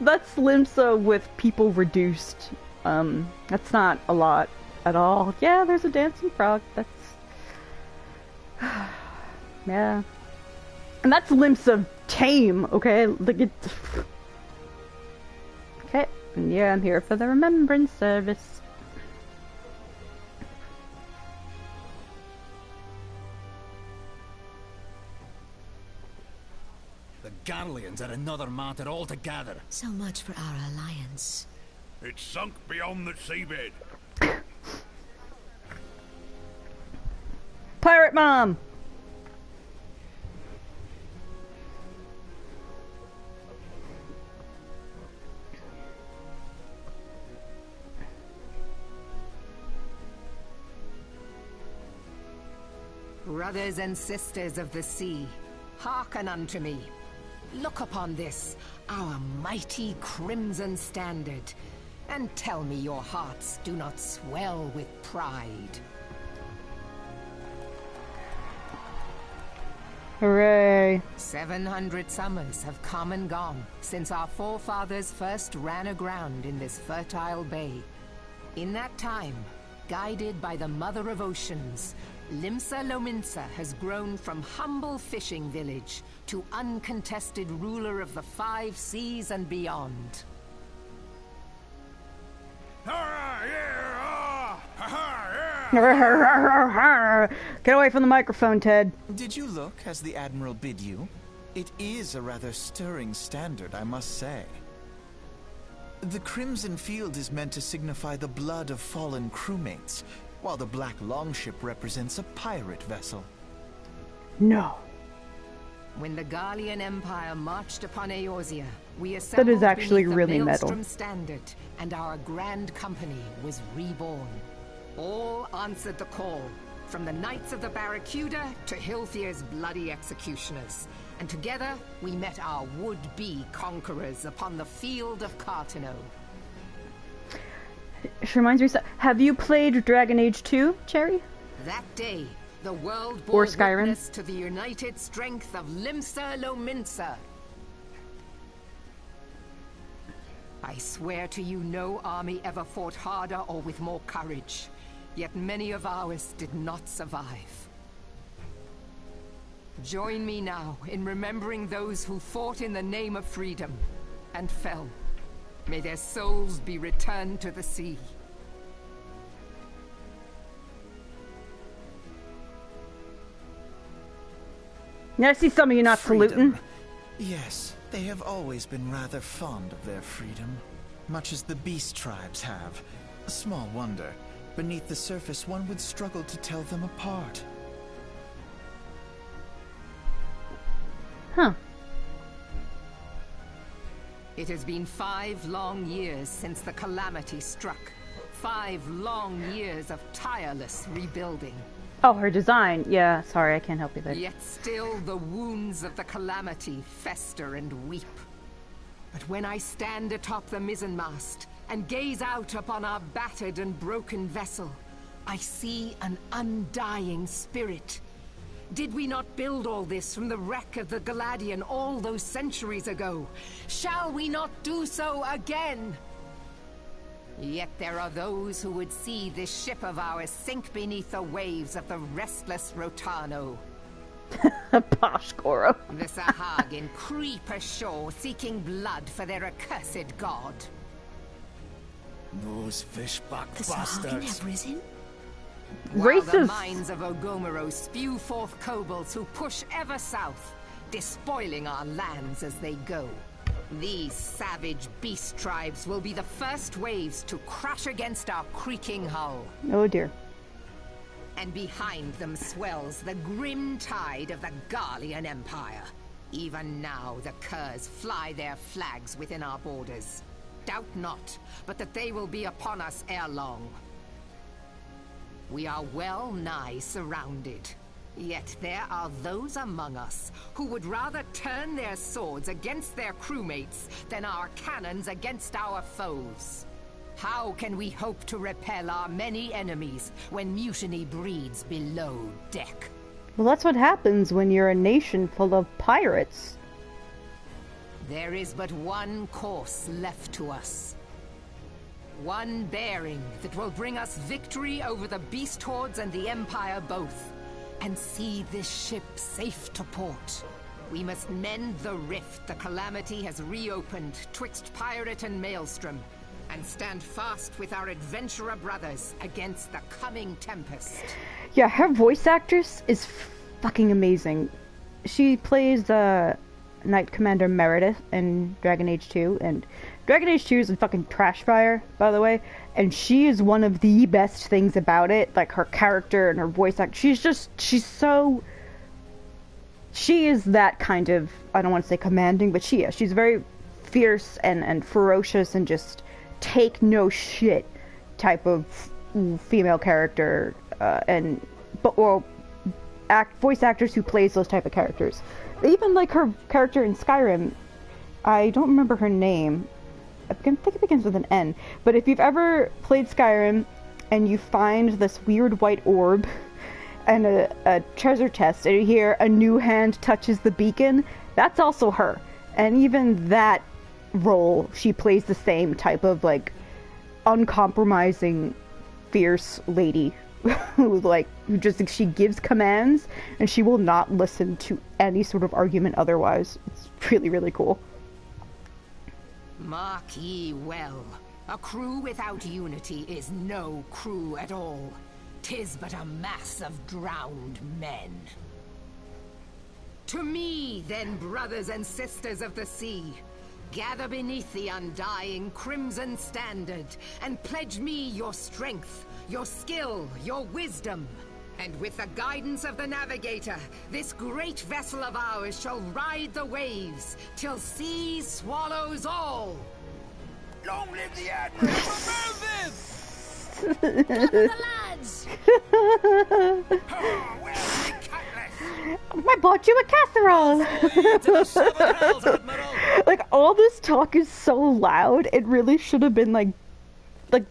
That's Limsa with people reduced. That's not a lot at all. Yeah, there's a dancing frog. That's yeah, and that's Limsa tame. Okay, like it. Okay, and yeah, I'm here for the remembrance service. The Garleans are another matter altogether. So much for our alliance. It's sunk beyond the seabed. Pirate Mom! Brothers and sisters of the sea, hearken unto me. Look upon this, our mighty crimson standard, and tell me your hearts do not swell with pride. Hooray! 700 summers have come and gone since our forefathers first ran aground in this fertile bay. In that time, guided by the Mother of Oceans, Limsa Lominsa has grown from humble fishing village to uncontested ruler of the 5 seas and beyond. Get away from the microphone, Ted. Did you look as the Admiral bid you? It is a rather stirring standard, I must say. The Crimson Field is meant to signify the blood of fallen crewmates, while the Black Longship represents a pirate vessel. No. When the Garlean Empire marched upon Eorzea, we assembled that is actually beneath really the metal. Maelstrom standard, and our grand company was reborn. All answered the call, from the Knights of the Barracuda to Hilthier's bloody executioners. And together, we met our would-be conquerors upon the field of Cartano. She reminds me, have you played Dragon Age 2, Cherry? That day, the world Or bore Skyrim? witness to the united strength of Limsa Lominsa. I swear to you no army ever fought harder or with more courage. Yet many of ours did not survive. Join me now in remembering those who fought in the name of freedom and fell. May their souls be returned to the sea. Yeah, I see some of you not saluting. Yes, they have always been rather fond of their freedom, much as the beast tribes have. Small wonder. Beneath the surface, one would struggle to tell them apart. Huh. It has been 5 long years since the calamity struck. 5 long years of tireless rebuilding. Oh, her design. Yeah, sorry, I can't help you there. Yet still the wounds of the calamity fester and weep. But when I stand atop the mizzenmast and gaze out upon our battered and broken vessel, I see an undying spirit. Did we not build all this from the wreck of the Galadian all those centuries ago? Shall we not do so again? Yet there are those who would see this ship of ours sink beneath the waves of the restless Rotano. Posh Goro. The Sahagin creep ashore seeking blood for their accursed god. Those fishback The Sahagin have risen? While the mines of Ogomoro spew forth kobolds who push ever south, despoiling our lands as they go. These savage beast tribes will be the first waves to crash against our creaking hull. Oh dear. And behind them swells the grim tide of the Garlean Empire. Even now the curs fly their flags within our borders. Doubt not, but that they will be upon us ere long. We are well nigh surrounded. Yet there are those among us who would rather turn their swords against their crewmates than our cannons against our foes. How can we hope to repel our many enemies when mutiny breeds below deck? Well, that's what happens when you're a nation full of pirates. There is but one course left to us. One bearing that will bring us victory over the beast hordes and the Empire both, and see this ship safe to port. We must mend the rift the calamity has reopened twixt pirate and maelstrom, and stand fast with our adventurer brothers against the coming tempest. Yeah, her voice actress is fucking amazing. She plays Knight Commander Meredith in Dragon Age 2, and Dragon Age 2 is a fucking trash fire, by the way, and she is one of the best things about it, like her character and her voice act. She is that kind of, I don't want to say commanding, but she's very fierce and ferocious and just take no shit type of female character, voice actors who plays those type of characters. Even like her character in Skyrim, I don't remember her name. I think it begins with an N. But if you've ever played Skyrim and you find this weird white orb and a treasure chest and you hear a new hand touches the beacon, that's also her. And even that role, she plays the same type of like uncompromising, fierce lady she gives commands and she will not listen to any sort of argument otherwise. It's really, really cool. Mark ye well, a crew without unity is no crew at all. 'Tis but a mass of drowned men. To me, then, brothers and sisters of the sea, gather beneath the undying crimson standard and pledge me your strength, your skill, your wisdom. And with the guidance of the navigator, this great vessel of ours shall ride the waves till sea swallows all. Long live the Admiral! Remove Cover the lads! Oh, where's the cutlass? I bought you a casserole! Like, all this talk is so loud, it really should have been like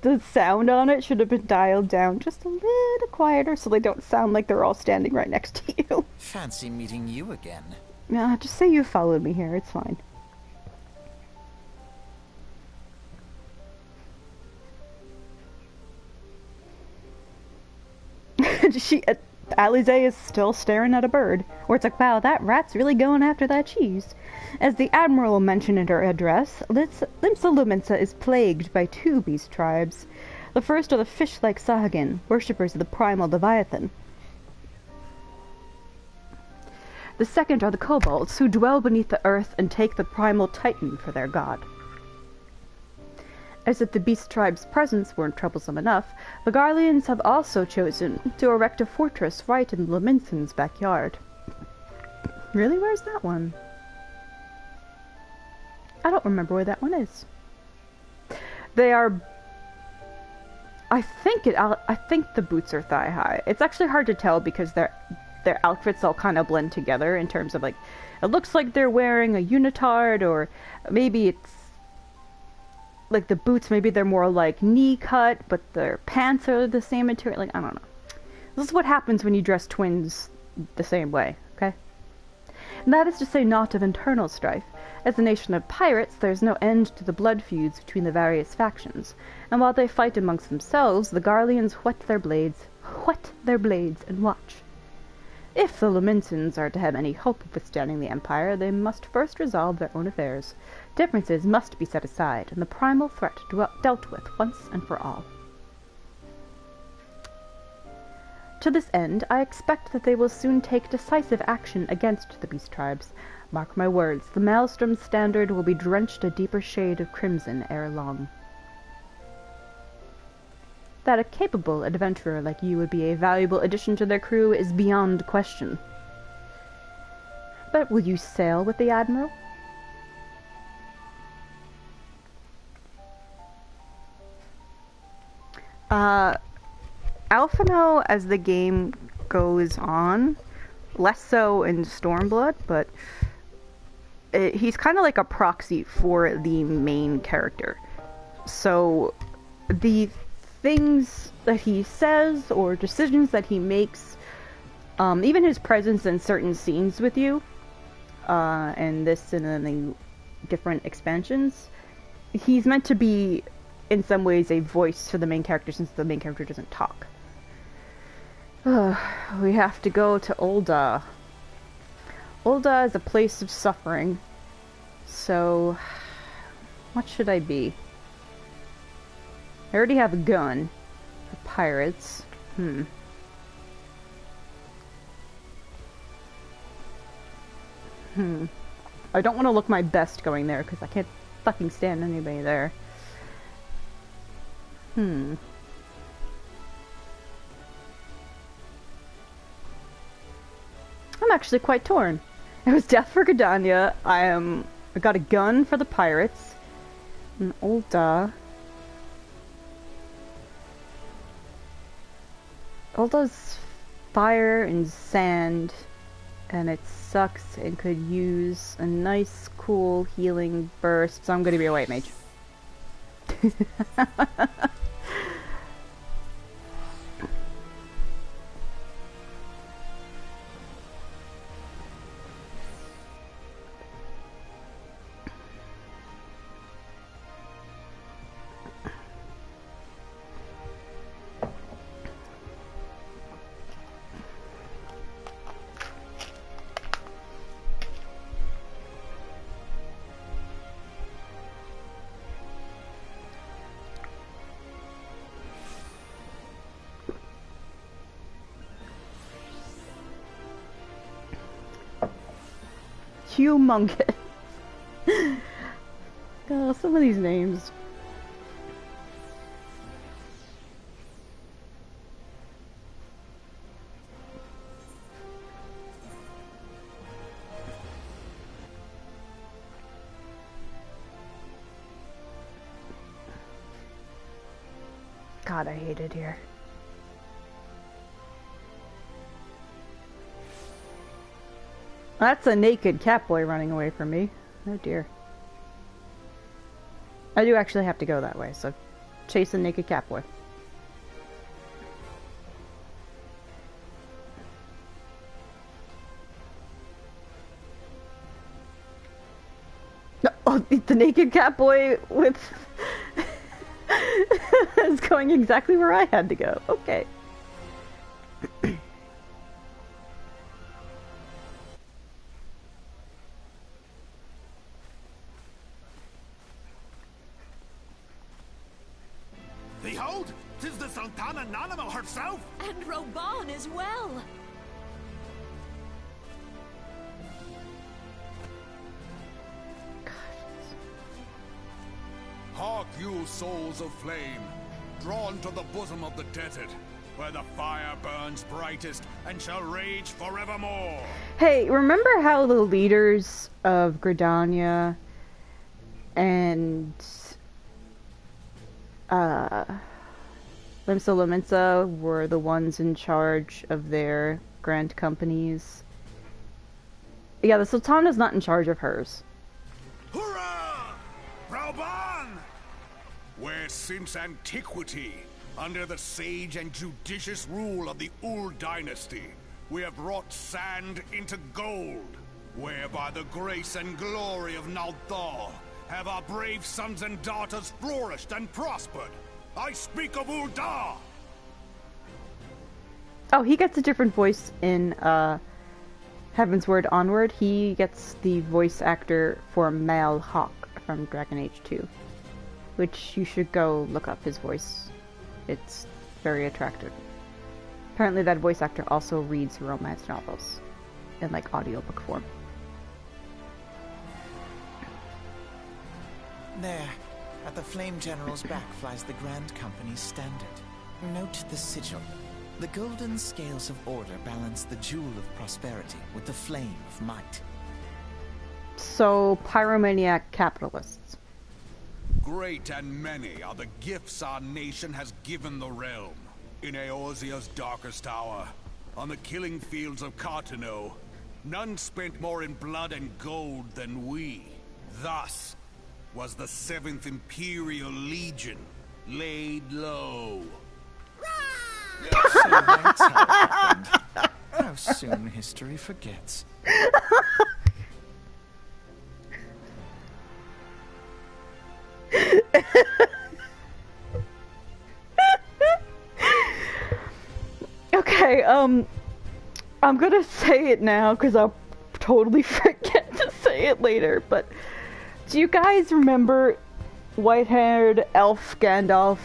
the sound on it should have been dialed down just a little quieter so they don't sound like they're all standing right next to you. Fancy meeting you again. Nah, just say you followed me here, it's fine. Alize is still staring at a bird, where it's like, wow, that rat's really going after that cheese. As the Admiral mentioned in her address, Limsa Lumensa is plagued by two beast tribes. The first are the fish-like Sahagin, worshippers of the primal Leviathan. The second are the kobolds, who dwell beneath the earth and take the primal Titan for their god. As if the beast tribe's presence weren't troublesome enough, the Garleans have also chosen to erect a fortress right in Laminson's backyard. Really? Where's that one? I don't remember where that one is. They are... I think the boots are thigh-high. It's actually hard to tell because their outfits all kind of blend together in terms of, like, it looks like they're wearing a unitard, or maybe it's like the boots, maybe they're more like knee cut, but their pants are the same material. Like, I don't know. This is what happens when you dress twins the same way, okay? And that is to say not of internal strife. As a nation of pirates, there's no end to the blood feuds between the various factions, and while they fight amongst themselves, the Garleans whet their blades, and watch. If the Luminsons are to have any hope of withstanding the Empire, they must first resolve their own affairs. Differences must be set aside, and the primal threat dealt with once and for all. To this end, I expect that they will soon take decisive action against the beast tribes. Mark my words, the Maelstrom standard will be drenched a deeper shade of crimson ere long. That a capable adventurer like you would be a valuable addition to their crew is beyond question. But will you sail with the Admiral? Alphino, as the game goes on, less so in Stormblood, but he's kind of like a proxy for the main character. So the things that he says or decisions that he makes, even his presence in certain scenes with you, and this and then the different expansions, he's meant to be in some ways a voice for the main character since the main character doesn't talk. We have to go to Ul'dah. Ul'dah is a place of suffering. So, what should I be? I already have a gun for pirates. I don't want to look my best going there because I can't fucking stand anybody there. I'm actually quite torn. It was death for Gridania. I got a gun for the pirates. And Ul'dah. Uldah's fire and sand, and it sucks and could use a nice, cool healing burst. So I'm gonna be a white mage. Humongous. Oh, some of these names. God, I hate it here. That's a naked catboy running away from me. Oh dear. I do actually have to go that way, so chase a naked catboy. Oh, the naked catboy with is going exactly where I had to go. Okay. Behold, 'tis the Sultana Nanamo herself! And Roban as well! Hark you, souls of flame, drawn to the bosom of the desert, where the fire burns brightest and shall rage forevermore. Hey, remember how the leaders of Gridania and Limsa Lominsa were the ones in charge of their grand companies? Yeah, the Sultana's not in charge of hers. Hurrah! Rauban! Where since antiquity, under the sage and judicious rule of the Ul dynasty, we have wrought sand into gold, where by the grace and glory of Nalthal have our brave sons and daughters flourished and prospered. I speak of Ul'dah! Oh, he gets a different voice in Heaven's Word Onward. He gets the voice actor for Mal Hawk from Dragon Age 2, which you should go look up his voice. It's very attractive. Apparently that voice actor also reads romance novels in like audiobook form. There, at the Flame General's back flies the Grand Company's standard. Note the sigil. The golden scales of order balance the jewel of prosperity with the flame of might. So, pyromaniac capitalists. Great and many are the gifts our nation has given the realm. In Eorzea's darkest hour, on the killing fields of Cartano, none spent more in blood and gold than we. Thus was the 7th Imperial Legion laid low. So that's how it happened. How soon history forgets. Okay, I'm gonna say it now because I'll totally forget to say it later, but do you guys remember white-haired elf Gandalf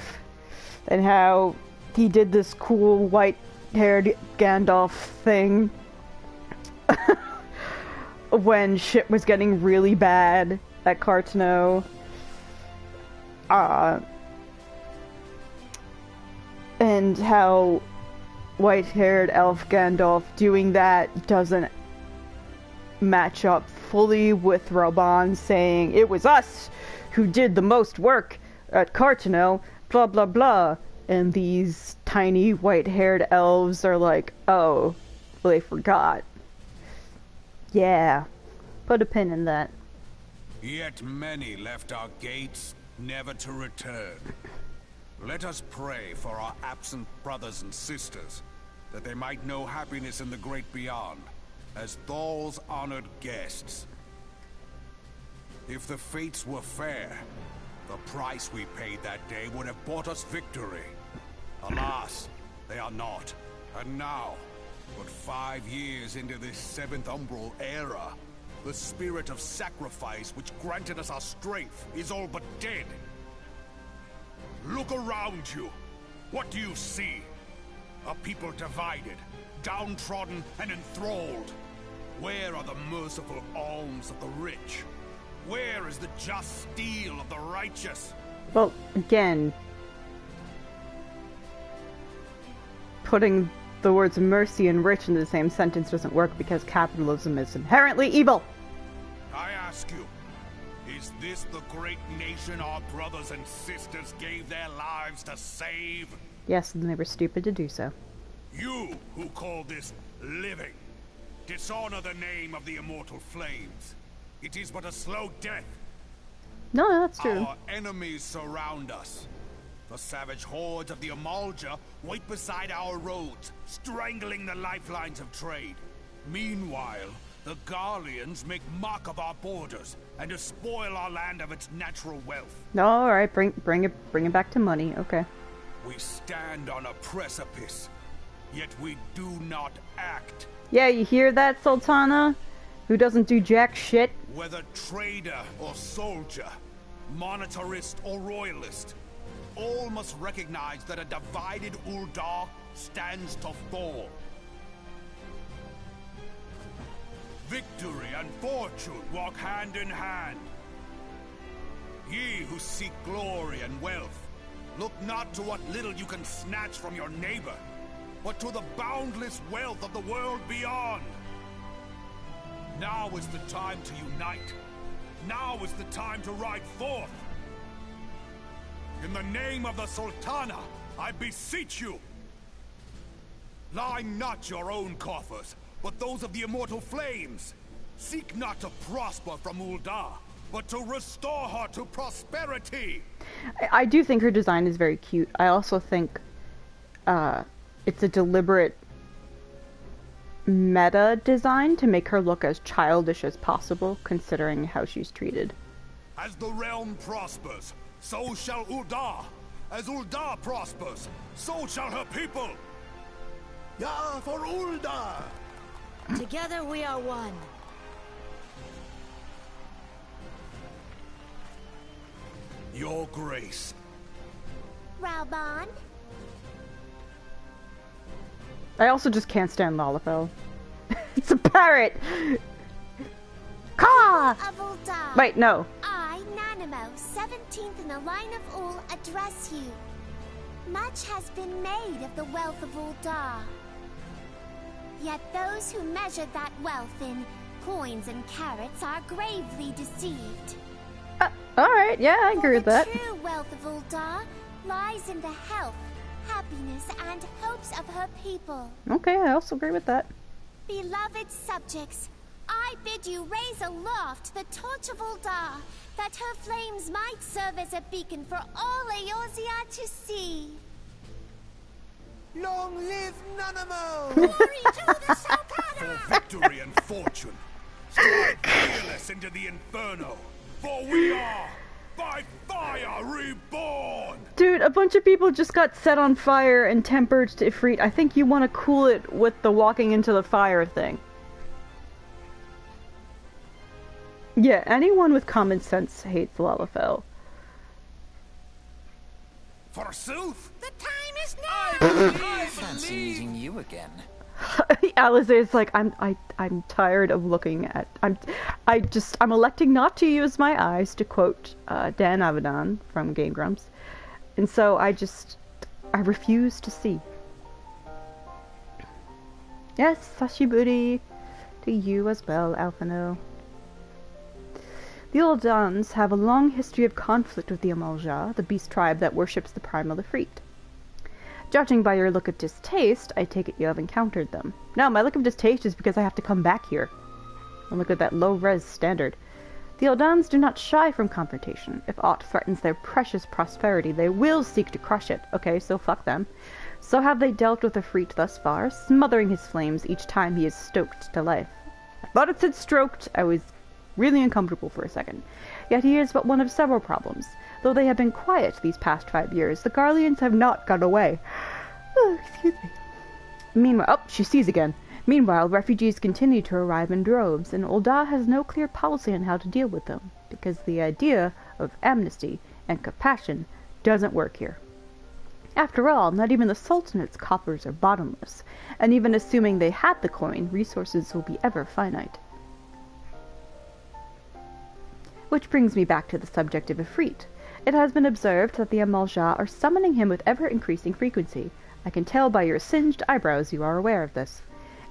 and how he did this cool white-haired Gandalf thing when shit was getting really bad at Cartano? And how white-haired elf Gandalf doing that doesn't match up fully with Rauban saying it was us who did the most work at Cartano, blah blah blah, and these tiny white-haired elves are like, oh, well, they forgot. Yeah, put a pin in that. Yet many left our gates, never to return. Let us pray for our absent brothers and sisters, that they might know happiness in the great beyond, as Thal's honored guests. If the fates were fair, the price we paid that day would have bought us victory. Alas, they are not. And now, but 5 years into this 7th Umbral era, the spirit of sacrifice which granted us our strength is all but dead. Look around you. What do you see? A people divided, downtrodden and enthralled. Where are the merciful alms of the rich? Where is the just steel of the righteous? Well, again, putting the words mercy and rich in the same sentence doesn't work because capitalism is inherently evil. I ask you, is this the great nation our brothers and sisters gave their lives to save? Yes, and they were stupid to do so. You who call this living, dishonor the name of the immortal flames. It is but a slow death. No, that's true. Our enemies surround us. The savage hordes of the Amalja wait beside our roads, strangling the lifelines of trade. Meanwhile, the Garleans make mock of our borders and despoil our land of its natural wealth. No, all right, bring it back to money. Okay. We stand on a precipice. yet we do not act. Yeah, you hear that, Sultana? Who doesn't do jack shit? Whether trader or soldier, monetarist or royalist, all must recognize that a divided Uldar stands to fall. Victory and fortune walk hand in hand. Ye who seek glory and wealth, look not to what little you can snatch from your neighbor, but to the boundless wealth of the world beyond. Now is the time to unite. Now is the time to ride forth. In the name of the Sultana, I beseech you. Line not your own coffers, but those of the immortal flames. Seek not to prosper from Uldar, but to restore her to prosperity. I do think her design is very cute. I also think it's a deliberate meta design to make her look as childish as possible, considering how she's treated. As the realm prospers, so shall Uldar. As Uldar prospers, so shall her people. Yeah, for Uldar! Together we are one. Your Grace. Raubon? I also just can't stand Lalafell. It's a parrot! Caw! Of Uldar. Wait, no. I, Nanimo, 17th in the line of Ul, address you. Much has been made of the wealth of Uldar. Yet those who measure that wealth in coins and carats are gravely deceived. Alright, yeah, I agree with that. The true wealth of Uldar lies in the health, happiness, and hopes of her people. Okay, I also agree with that. Beloved subjects, I bid you raise aloft the torch of Uldar, that her flames might serve as a beacon for all Eorzea to see. Long live Nanamo! Glory to the Sultana! For victory and fortune, stride fearless into the inferno, for we are, by fire, reborn! Dude, a bunch of people just got set on fire and tempered to Ifrit. I think you want to cool it with the walking into the fire thing. Yeah, anyone with common sense hates Lalafell. Forsooth? The time is now! I fancy meeting you again. Alizé's like, I'm tired of looking at. I'm electing not to use my eyes, to quote Dan Avidan from Game Grumps, and so I refuse to see. Yes, Sashiburi to you as well, Alphino. The Uldans have a long history of conflict with the Amalja, the beast tribe that worships the primal Ifrit. Judging by your look of distaste, I take it you have encountered them. No, my look of distaste is because I have to come back here. And look at that low-res standard. The Uldans do not shy from confrontation. If aught threatens their precious prosperity, they will seek to crush it. Okay, so fuck them. So have they dealt with Ifrit thus far, smothering his flames each time he is stoked to life. I thought it said stroked. I was really uncomfortable for a second. Yet he is but one of several problems. Though they have been quiet these past 5 years, the Garleans have not gone away. Oh, excuse me. Meanwhile, oh, she sees again. Meanwhile, refugees continue to arrive in droves, and Uldar has no clear policy on how to deal with them, because the idea of amnesty and compassion doesn't work here. After all, not even the Sultanate's coffers are bottomless, and even assuming they had the coin, resources will be ever finite. Which brings me back to the subject of Ifrit. It has been observed that the Amalja are summoning him with ever-increasing frequency. I can tell by your singed eyebrows you are aware of this.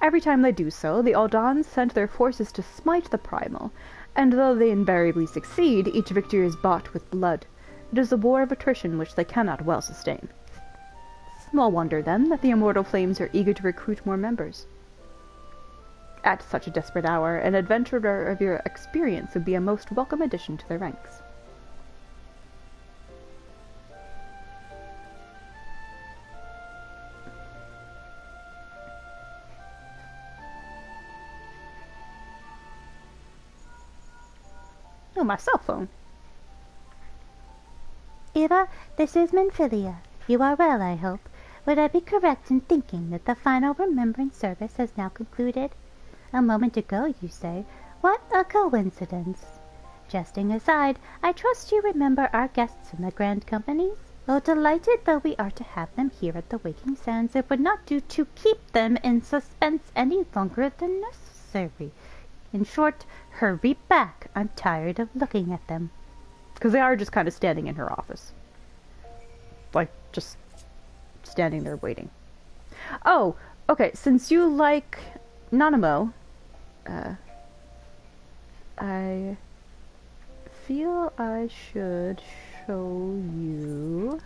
Every time they do so, the Uldans send their forces to smite the primal, and though they invariably succeed, each victory is bought with blood. It is a war of attrition which they cannot well sustain. Small wonder, then, that the immortal flames are eager to recruit more members. At such a desperate hour, an adventurer of your experience would be a most welcome addition to their ranks. Oh, my cell phone. Eva, this is Minfilia. You are well, I hope. Would I be correct in thinking that the final remembrance service has now concluded? A moment ago, you say. What a coincidence. Jesting aside, I trust you remember our guests from the Grand Companies? Though delighted though we are to have them here at the Waking Sands, it would not do to keep them in suspense any longer than necessary. In short, hurry back. I'm tired of looking at them. Because they are just kind of standing in her office. Like, just standing there waiting. Oh, okay, since you like Nanamo, I feel I should show you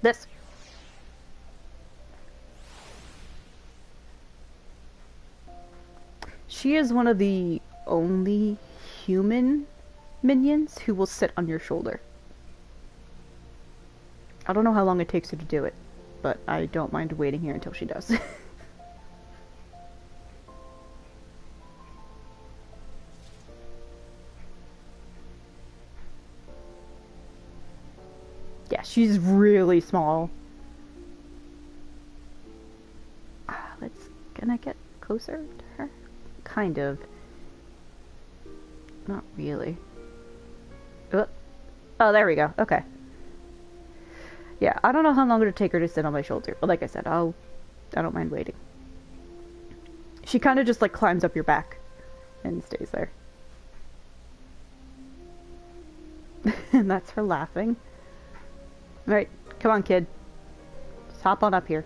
this. She is one of the only human minions who will sit on your shoulder. I don't know how long it takes her to do it, but I don't mind waiting here until she does. Yeah, she's really small. Can I get closer to her? Kind of. Not really. Oh, there we go. Okay. Yeah, I don't know how long it'll take her to sit on my shoulder, but like I said, I don't mind waiting. She kind of just like climbs up your back and stays there. And that's her laughing. Alright, come on, kid. Just hop on up here.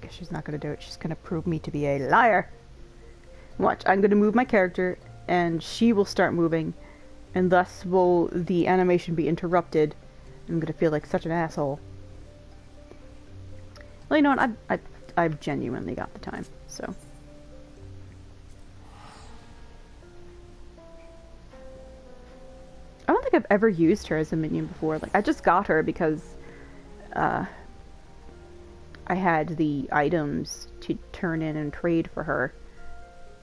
Guess she's not going to do it. She's going to prove me to be a liar. Watch, I'm going to move my character, and she will start moving, and thus will the animation be interrupted. I'm going to feel like such an asshole. Well, you know what? I've genuinely got the time, so. I don't think I've ever used her as a minion before. Like, I just got her because I had the items to turn in and trade for her,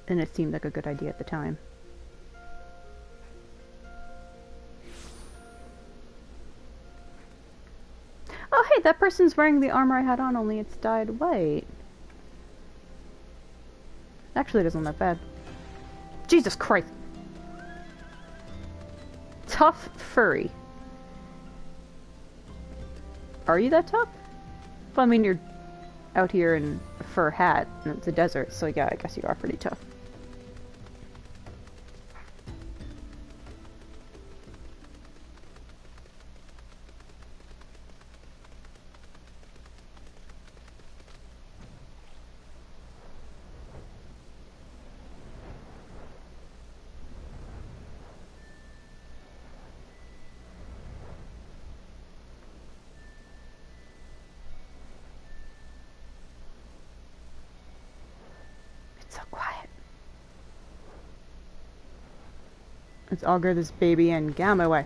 and it seemed like a good idea at the time. Oh, hey, that person's wearing the armor I had on, only it's dyed white. Actually, it doesn't look bad. Jesus Christ. Tough furry. Are you that tough? Well, I mean, you're out here in a fur hat, and it's a desert, so yeah, I guess you are pretty tough. Let's auger this baby and get out of my way.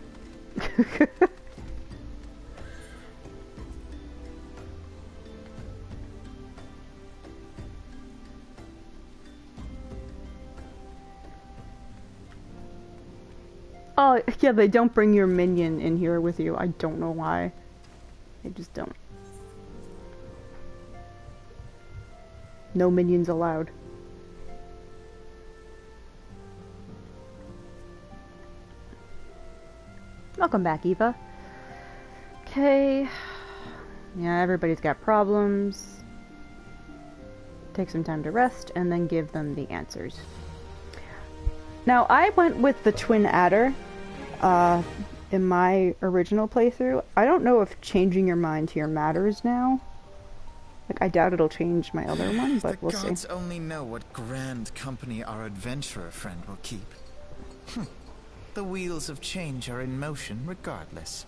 Oh, yeah, they don't bring your minion in here with you. I don't know why. They just don't. No minions allowed. Welcome back, Eva. Okay. Yeah, everybody's got problems. Take some time to rest, and then give them the answers. Now, I went with the Twin Adder in my original playthrough. I don't know if changing your mind here matters now. Like, I doubt it'll change my other one, but we'll see. The gods only know what grand company our adventurer friend will keep. The wheels of change are in motion regardless.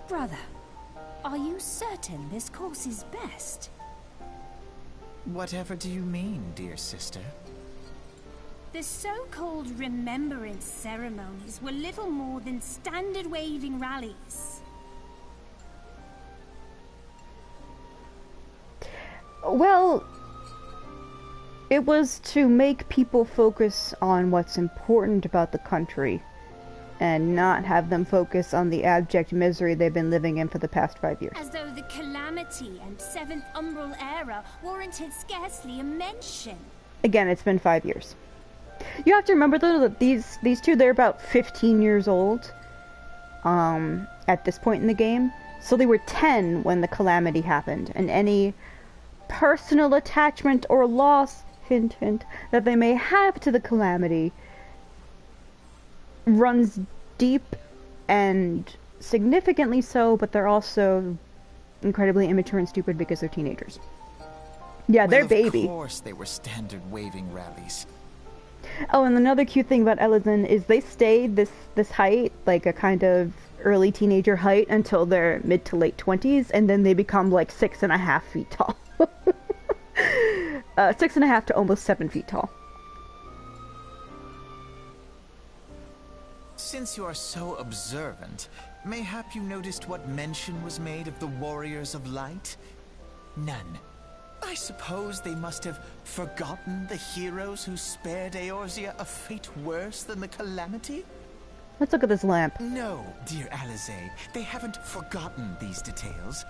Brother, are you certain this course is best? Whatever do you mean, dear sister? The so-called remembrance ceremonies were little more than standard waving rallies. Well, it was to make people focus on what's important about the country and not have them focus on the abject misery they've been living in for the past 5 years. As though the Calamity and Seventh Umbral Era warranted scarcely a mention. Again, it's been 5 years. You have to remember though that these two, they're about 15 years old at this point in the game. So they were 10 when the Calamity happened, and any personal attachment or loss, hint hint, that they may have to the Calamity runs deep and significantly so, but they're also incredibly immature and stupid because they're teenagers. Yeah, they're baby. Of course they were standard waving rallies. Oh, and another cute thing about Elezen is they stay this height, like a kind of early teenager height, until their mid to late 20s, and then they become like 6.5 feet tall. 6.5 to almost 7 feet tall. Since you are so observant, mayhap you noticed what mention was made of the Warriors of Light? None. I suppose they must have forgotten the heroes who spared Eorzea a fate worse than the Calamity? Let's look at this lamp. No, dear Alize, they haven't forgotten these details.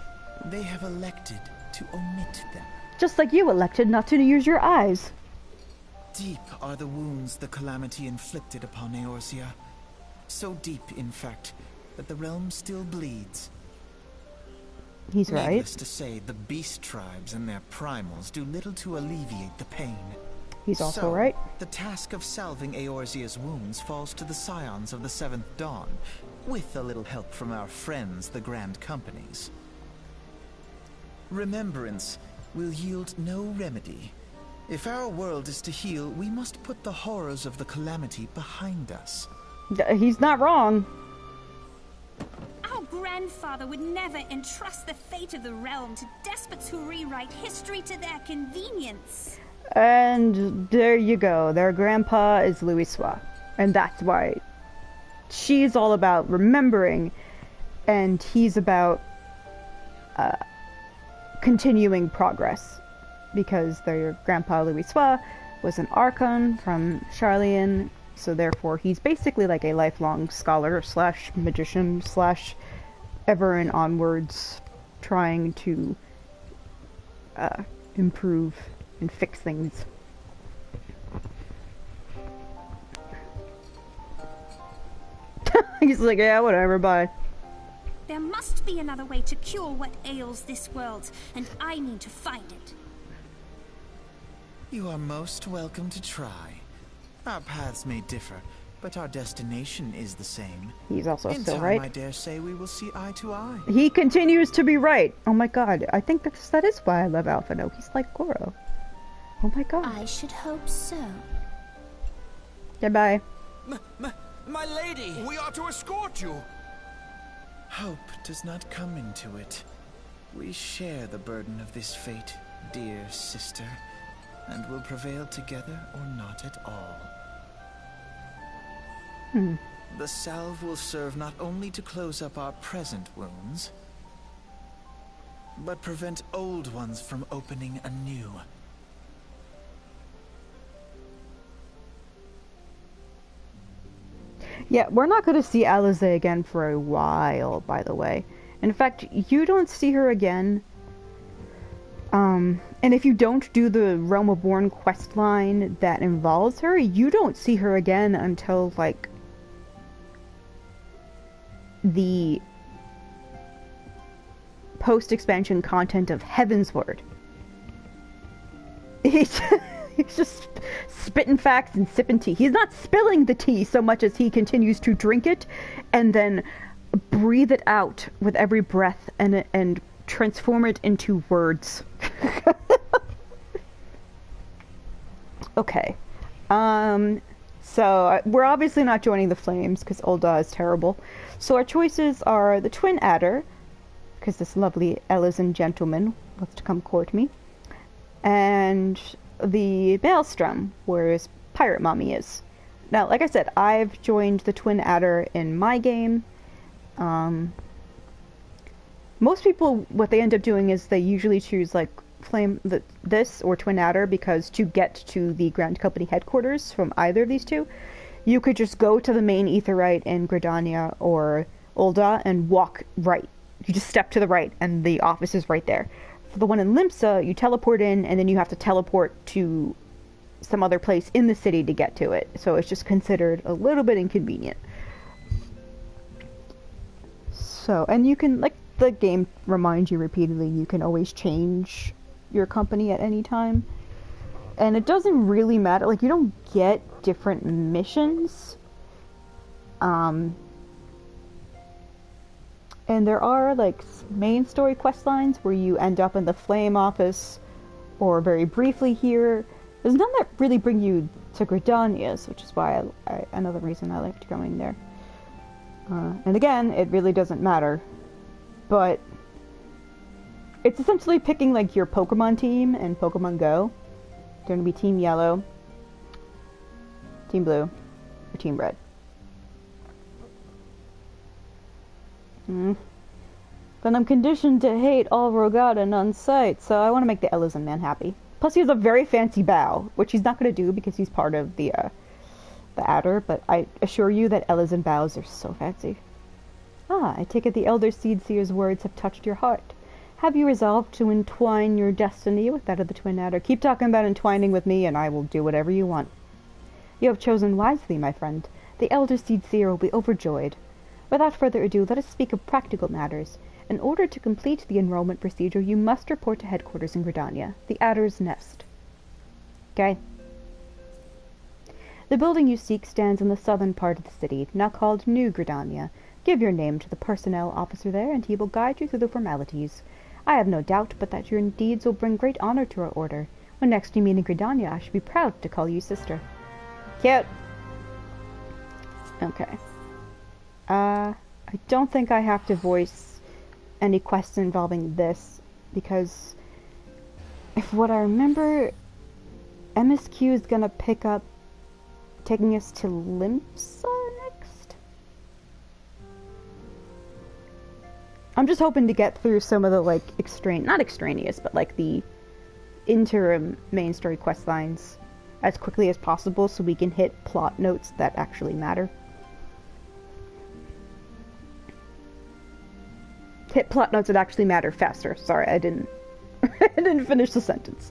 They have elected to omit them. Just like you elected not to use your eyes. Deep are the wounds the Calamity inflicted upon Eorzea. So deep, in fact, that the realm still bleeds. He's right. Needless to say, the beast tribes and their primals do little to alleviate the pain. He's also right. The task of salving Eorzea's wounds falls to the scions of the Seventh Dawn, with a little help from our friends, the Grand Companies. Remembrance will yield no remedy. If our world is to heal, we must put the horrors of the Calamity behind us. He's not wrong. Our grandfather would never entrust the fate of the realm to despots who rewrite history to their convenience. And there you go. Their grandpa is Louisoix. And that's why she's all about remembering, and he's about continuing progress. Because their grandpa Louisoix was an Archon from Charlian, so therefore he's basically like a lifelong scholar slash magician slash ever and onwards trying to improve and fix things. He's like, yeah, whatever, bye. There must be another way to cure what ails this world, and I need to find it. You are most welcome to try. Our paths may differ, but our destination is the same. He's also In still time, right. I dare say we will see eye to eye. He continues to be right. Oh my god, I think that is why I love Alphino. He's like Goro. Oh my god. I should hope so. Goodbye. My lady! We are to escort you! Hope does not come into it. We share the burden of this fate, dear sister, and will prevail together or not at all. The salve will serve not only to close up our present wounds, but prevent old ones from opening anew. Yeah, we're not going to see Alize again for a while, by the way. In fact, you don't see her again. And if you don't do the Realm of Born quest line that involves her, you don't see her again until, like, the post-expansion content of Heavensward. He's just spitting facts and sipping tea. He's not spilling the tea so much as he continues to drink it and then breathe it out with every breath and transform it into words. Okay. So we're obviously not joining the Flames because Ul'dah is terrible. So our choices are the Twin Adder, because this lovely Elezen gentleman wants to come court me, and the Maelstrom, whereas pirate mommy is. Now, like I said, I've joined the Twin Adder in my game. Most people, what they end up doing is they usually choose like this or Twin Adder, because to get to the Grand Company headquarters from either of these two, you could just go to the main Aetheryte in Gridania or Ul'dah and walk right. You just step to the right and the office is right there. For the one in Limsa, you teleport in and then you have to teleport to some other place in the city to get to it. So it's just considered a little bit inconvenient. So, and you can, like the game reminds you repeatedly, you can always change your company at any time. And it doesn't really matter, like you don't get different missions. And there are like main story quest lines where you end up in the Flame office or very briefly here. There's none that really bring you to Gridania's, which is why another reason I liked going there. And again, it really doesn't matter, but it's essentially picking like your Pokemon team in Pokemon Go. They're going to be Team Yellow, Team Blue, or Team Red. But I'm conditioned to hate all Rogata and Unsight, so I want to make the Elysian man happy. Plus he has a very fancy bow, which he's not going to do because he's part of the Adder, but I assure you that Elysian bows are so fancy. Ah, I take it the Elder Seedseer's words have touched your heart. Have you resolved to entwine your destiny with that of the Twin Adder? Keep talking about entwining with me and I will do whatever you want. You have chosen wisely, my friend. The Elder Seedseer will be overjoyed. Without further ado, let us speak of practical matters. In order to complete the enrollment procedure, you must report to headquarters in Gridania, the Adder's Nest. Okay? The building you seek stands in the southern part of the city, now called New Gridania. Give your name to the personnel officer there, and he will guide you through the formalities. I have no doubt but that your deeds will bring great honor to our order. When next you meet in Gridania, I should be proud to call you sister. Cute! Okay. I don't think I have to voice any quests involving this, because if what I remember, MSQ is gonna pick up taking us to Limsa next? I'm just hoping to get through some of the, like, not extraneous, but, like, the interim main story quest lines as quickly as possible so we can hit plot notes that actually matter. Hit plot notes that actually matter faster. Sorry, I didn't I didn't finish the sentence.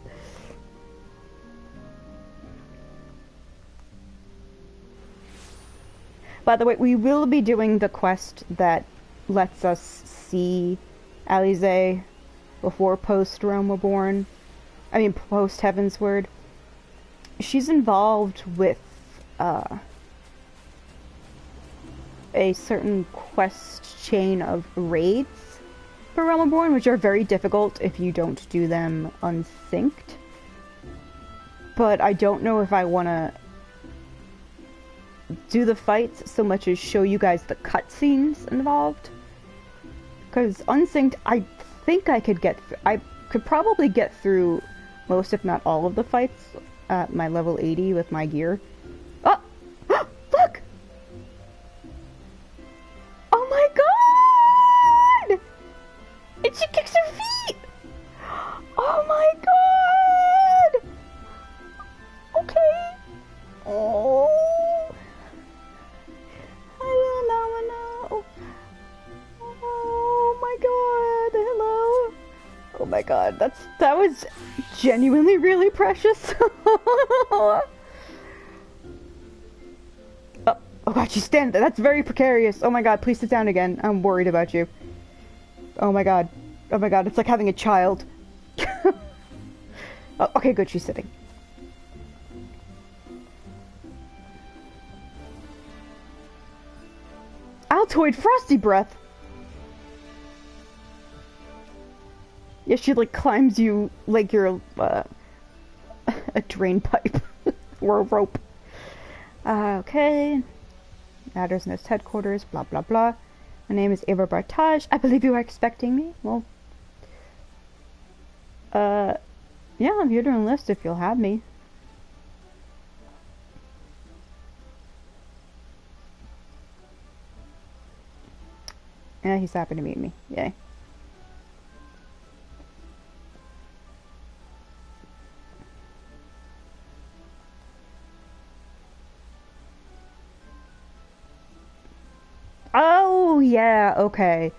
By the way, we will be doing the quest that lets us see Alize before post Realm Reborn. I mean, post Heaven's Word. She's involved with a certain quest chain of raids for Realm Reborn, which are very difficult if you don't do them unsynced. But I don't know if I want to do the fights so much as show you guys the cutscenes involved. Because unsynced, I think I could I could probably get through most, if not all, of the fights at my level 80 with my gear. Oh! Look! Oh my god! And she kicks her feet! Oh my god! Okay. Oh. Oh my god, hello. Oh my god, that was genuinely really precious. Oh god, she's standing there. That's very precarious. Oh my god, please sit down again. I'm worried about you. Oh my god. Oh my god, it's like having a child. Oh, okay, good, she's sitting. Altoid Frosty Breath! Yeah, she like climbs you like you're a drain pipe or a rope. Okay. Adder's Nest headquarters, blah blah blah. My name is Eva Bartage. I believe you are expecting me. Well, yeah, I'm here to enlist if you'll have me. Yeah, he's happy to meet me. Yay. Oh, yeah, okay.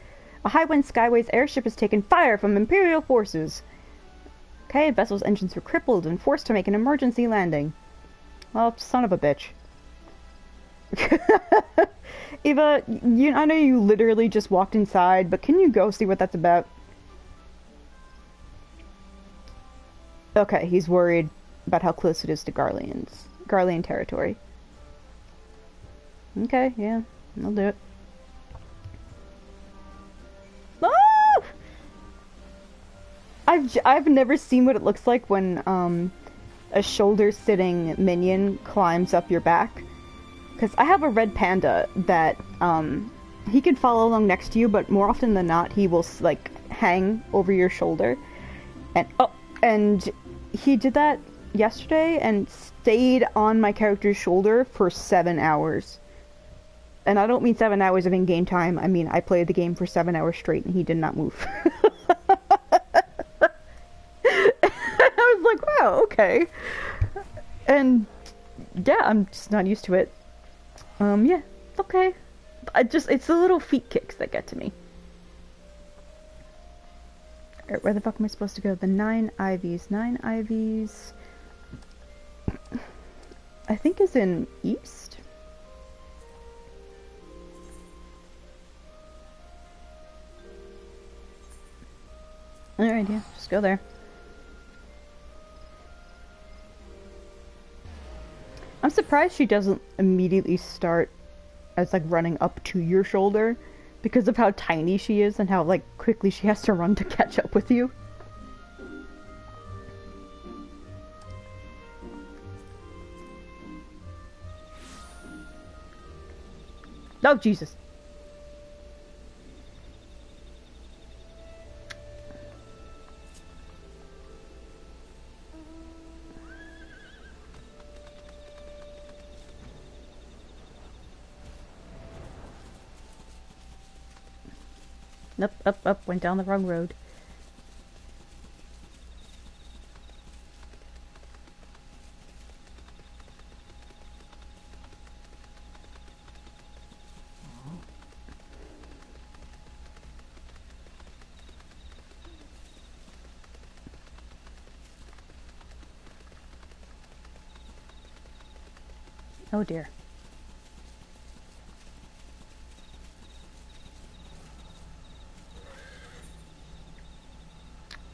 A Highwind Skyways airship has taken fire from Imperial forces. Okay, vessel's engines were crippled and forced to make an emergency landing. Well, son of a bitch. Eva, I know you literally just walked inside, but can you go see what that's about? Okay, he's worried about how close it is to Garlean territory. Okay, yeah, I'll do it. Oh! I've never seen what it looks like when a shoulder-sitting minion climbs up your back. Because I have a red panda that he can follow along next to you, but more often than not, he will like hang over your shoulder. And he did that yesterday and stayed on my character's shoulder for 7 hours. And I don't mean 7 hours of in-game time. I mean, I played the game for 7 hours straight and he did not move. I was like, wow, okay. And yeah, I'm just not used to it. Yeah, okay. It's the little feet kicks that get to me. Alright, where the fuck am I supposed to go? The 9 Ivies. 9 Ivies, I think is in east? Alright, yeah, just go there. I'm surprised she doesn't immediately start as like running up to your shoulder because of how tiny she is and how like quickly she has to run to catch up with you. Oh, Jesus. Up, went down the wrong road. Oh dear.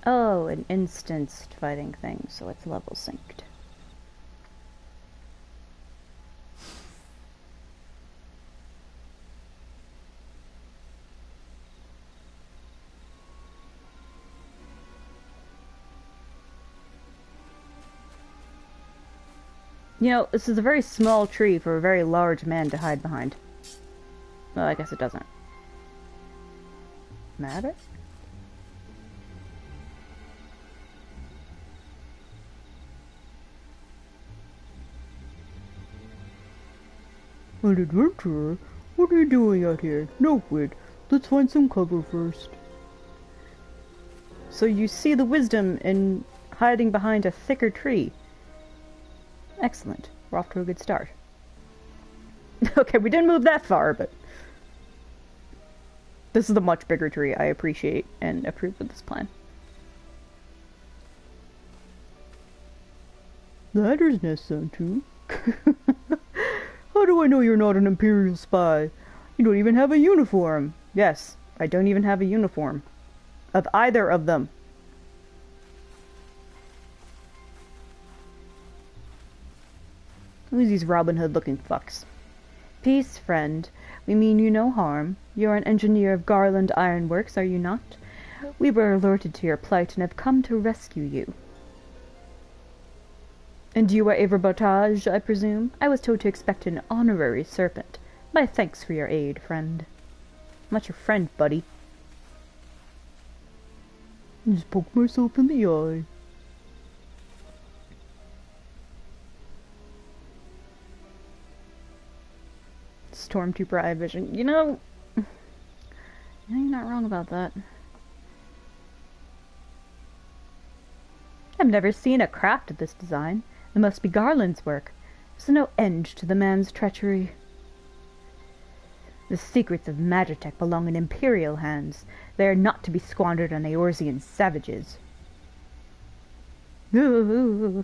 Oh, an instanced fighting thing, so it's level synced. You know, this is a very small tree for a very large man to hide behind. Well, I guess it doesn't matter. An adventurer? What are you doing out here? No, wait. Let's find some cover first. So you see the wisdom in hiding behind a thicker tree. Excellent. We're off to a good start. Okay, we didn't move that far, but... This is a much bigger tree. I appreciate and approve of this plan. The Hatter's Nest sound too. How do I know you're not an Imperial spy? You don't even have a uniform. Yes, I don't even have a uniform. Of either of them. Who's these Robin Hood looking fucks? Peace, friend. We mean you no harm. You're an engineer of Garland Ironworks, are you not? We were alerted to your plight and have come to rescue you. And you are a Verbotage, I presume? I was told to expect an honorary serpent. My thanks for your aid, friend. I'm not your friend, buddy. I just poked myself in the eye. Stormtrooper eye vision. You know, You're not wrong about that. I've never seen a craft of this design. It must be Garland's work. There's no end to the man's treachery. The secrets of Magitech belong in Imperial hands. They are not to be squandered on Eorzean savages. We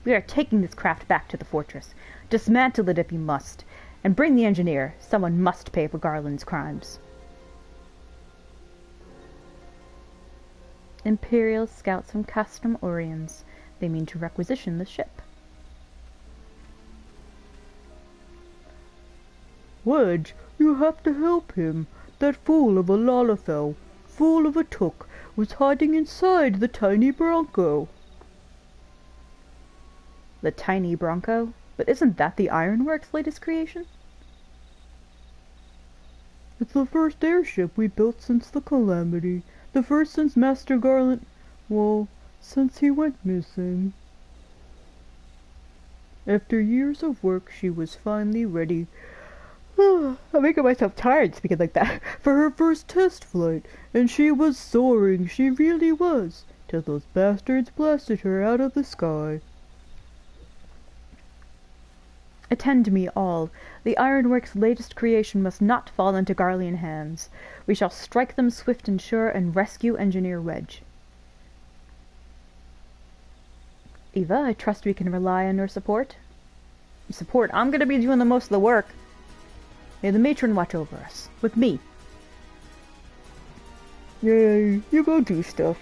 are taking this craft back to the fortress. Dismantle it if you must. And bring the engineer. Someone must pay for Garland's crimes. Imperial scouts from Castrum Oriens. They mean to requisition the ship. Wedge, you have to help him. That fool of a Lalafell, fool of a Took, was hiding inside the tiny Bronco. The tiny Bronco? But isn't that the Ironworks' latest creation? It's the first airship we built since the Calamity. The first since Master Garland... well, since he went missing. After years of work, she was finally ready. I'm making myself tired speaking like that. For her first test flight, and she was soaring, she really was, till those bastards blasted her out of the sky. Attend me all. The Ironworks' latest creation must not fall into Garlean hands. We shall strike them swift and sure and rescue Engineer Wedge. Eva, I trust we can rely on your support. Support? I'm gonna be doing the most of the work. May the matron watch over us. With me. Yay, you go do stuff.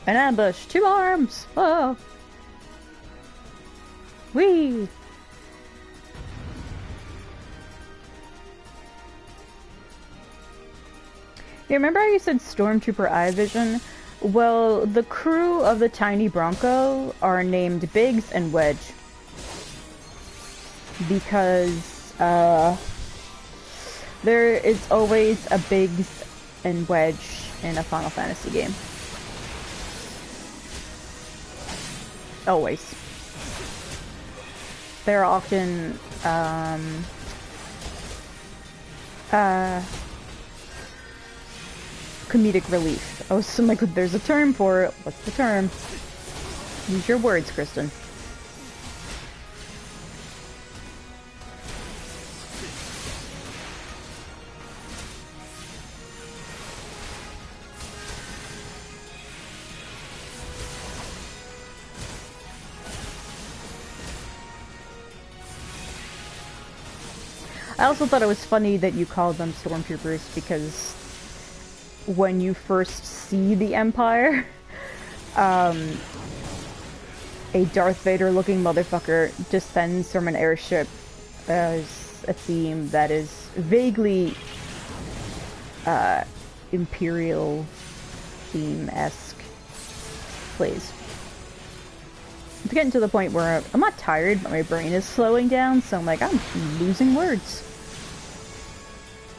An ambush! 2 arms! Oh! Whee! You remember how you said Stormtrooper Eye Vision? Well, the crew of the Tiny Bronco are named Biggs and Wedge. Because, there is always a Biggs and Wedge in a Final Fantasy game. Always. They're often, comedic relief. I was like, there's a term for it. What's the term? Use your words, Kristen. I also thought it was funny that you called them stormtroopers because when you first see the Empire, a Darth Vader looking motherfucker descends from an airship as a theme that is vaguely Imperial theme-esque plays. It's getting to the point where I'm not tired, but my brain is slowing down, so I'm like, I'm losing words.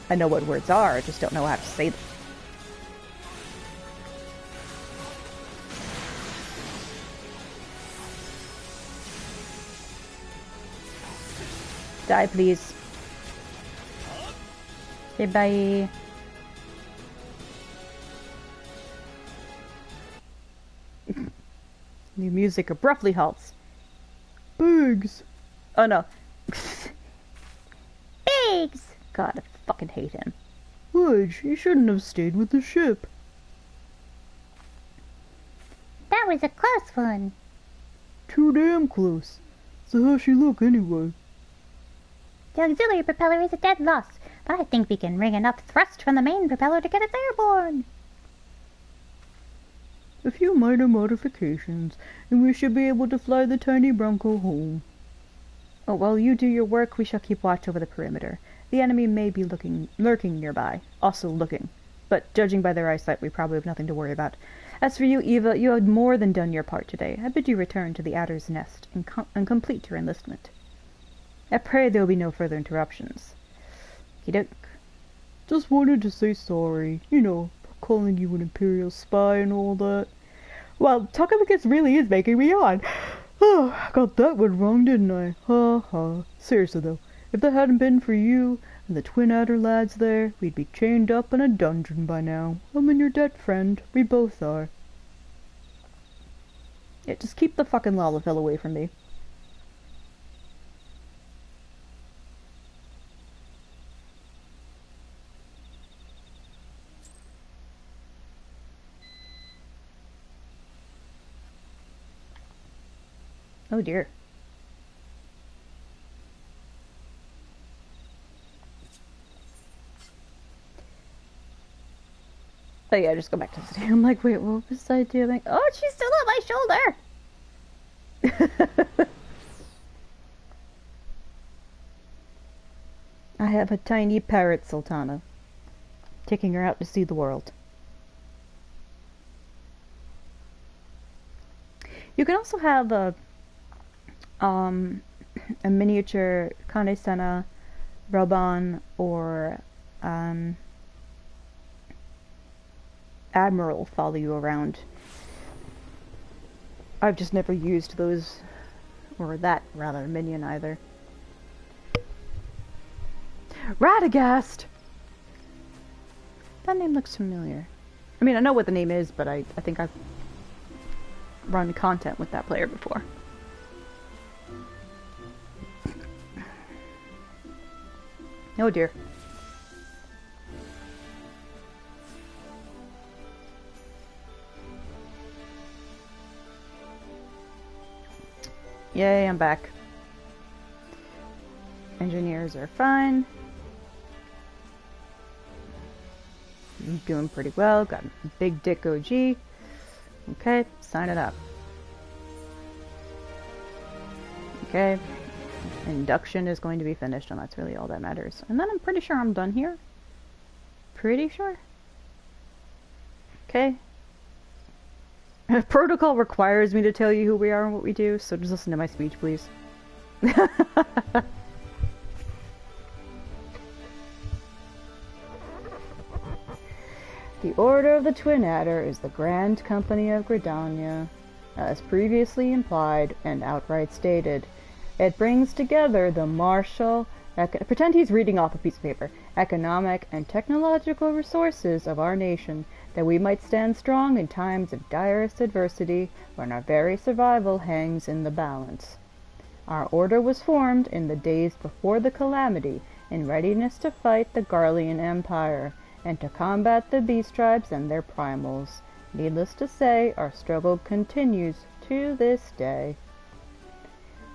I know what words are, I just don't know how to say them. Die, please. Okay, bye. New music abruptly halts. Biggs! Oh no. Biggs! God, I fucking hate him. Wedge, you shouldn't have stayed with the ship. That was a close one. Too damn close. So how's she look anyway? The auxiliary propeller is a dead loss, but I think we can wring enough thrust from the main propeller to get it airborne. A few minor modifications, and we should be able to fly the tiny Bronco home. Oh, while you do your work, we shall keep watch over the perimeter. The enemy may be lurking nearby, also looking. But judging by their eyesight, we probably have nothing to worry about. As for you, Eva, you have more than done your part today. I bid you return to the Adder's Nest and complete your enlistment. I pray there will be no further interruptions. Okey-doke. Just wanted to say sorry, you know, for calling you an Imperial spy and all that. Well, talking like this really is making me yawn. Oh, got that one wrong, didn't I? Ha ha. Seriously though, If that hadn't been for you and the Twin Adder lads there, we'd be chained up in a dungeon by now. I'm in your debt, friend. We both are. Yeah, just keep the fucking Lalafell away from me. Oh dear. Oh yeah, just go back to the city. I'm like, wait, what was I doing? Oh, she's still on my shoulder! I have a tiny parrot, Sultana. Taking her out to see the world. You can also have a miniature Kane Senna, Raban, or Admiral follow you around. I've just never used those, or that rather, minion either. Radagast! That name looks familiar. I mean, I know what the name is, but I think I've run content with that player before. Oh dear. Yay, I'm back. Engineers are fine. I'm doing pretty well. Got a big dick OG. Okay, sign it up. Okay. Induction is going to be finished, and that's really all that matters. And then I'm pretty sure I'm done here. Pretty sure. Okay. Protocol requires me to tell you who we are and what we do, so just listen to my speech, please. The Order of the Twin Adder is the Grand Company of Gridania. As previously implied and outright stated, it brings together the martial, pretend he's reading off a piece of paper, economic and technological resources of our nation, that we might stand strong in times of direst adversity when our very survival hangs in the balance. Our order was formed in the days before the calamity, in readiness to fight the Garlean Empire, and to combat the beast tribes and their primals. Needless to say, our struggle continues to this day.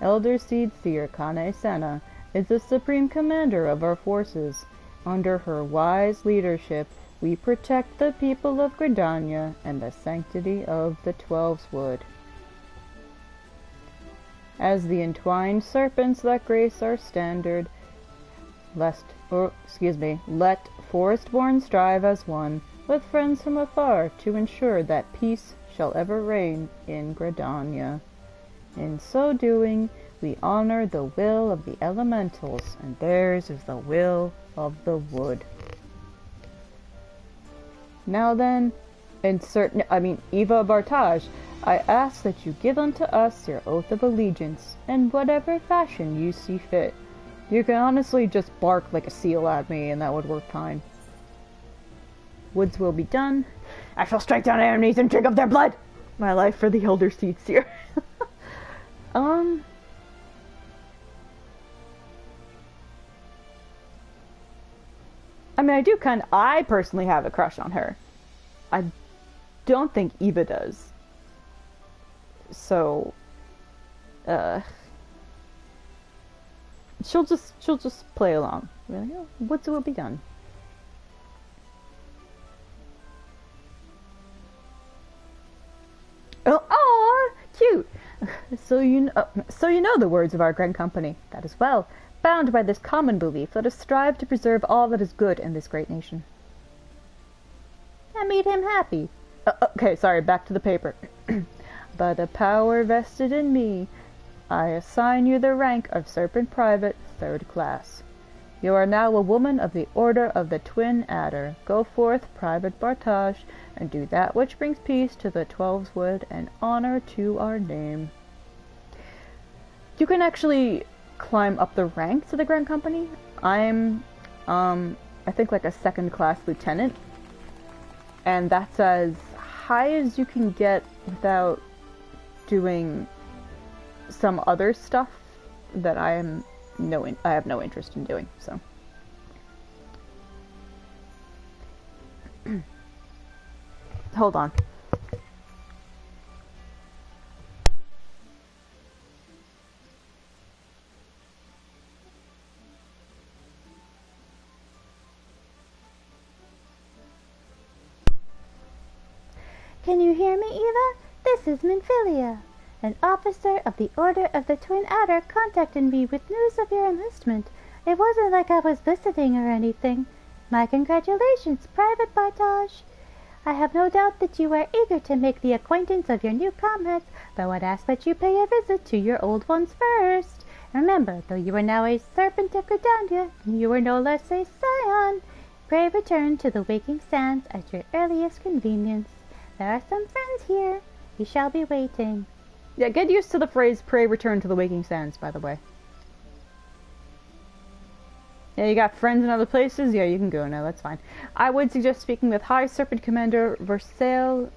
Elder Seed Seer Kane Senna is the supreme commander of our forces. Under her wise leadership, we protect the people of Gridania and the sanctity of the Twelves Wood. As the entwined serpents that grace our standard, let Forestborn strive as one, with friends from afar, to ensure that peace shall ever reign in Gridania. In so doing, we honor the will of the elementals, and theirs is the will of the wood. Now then, Eva Bartage, I ask that you give unto us your oath of allegiance, in whatever fashion you see fit. You can honestly just bark like a seal at me, and that would work fine. Woods will be done. I shall strike down enemies and drink up their blood! My life for the Elder Seed Seer. I personally have a crush on her. I don't think Eva does. So, she'll just play along. Really, oh, what's will be done. Oh, aw, cute. So you know the words of our grand company. That is well. Bound by this common belief, let us strive to preserve all that is good in this great nation. And made him happy. Okay, sorry, back to the paper. By the power vested in me, I assign you the rank of Serpent Private, 3rd class. You are now a woman of the Order of the Twin Adder. Go forth, Private Bartage, and do that which brings peace to the Twelves Wood and honor to our name. You can actually climb up the ranks of the Grand Company. I'm, I think like a second-class lieutenant, and that's as high as you can get without doing some other stuff that I have no interest in doing, so. Hold on. Can you hear me, Eva? This is Minfilia. An officer of the Order of the Twin Adder contacted me with news of your enlistment. It wasn't like I was visiting or anything. My congratulations, Private Bartage. I have no doubt that you are eager to make the acquaintance of your new comrades, though I'd ask that you pay a visit to your old ones first. Remember, though you are now a serpent of Gridania, you are no less a scion. Pray return to the Waking Sands at your earliest convenience. There are some friends here. We shall be waiting. Yeah, get used to the phrase, pray return to the Waking Sands, by the way. Yeah, you got friends in other places? Yeah, you can go now, that's fine. I would suggest speaking with High Serpent Commander Versailles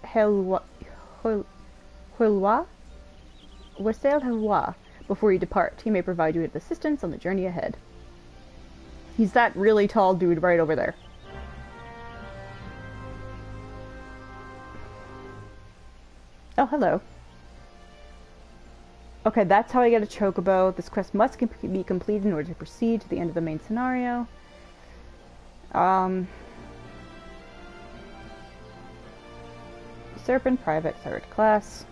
Helwa before you depart. He may provide you with assistance on the journey ahead. He's that really tall dude right over there. Oh, hello. Okay, that's how I get a chocobo. This quest must be completed in order to proceed to the end of the main scenario. Serpent, private, third class.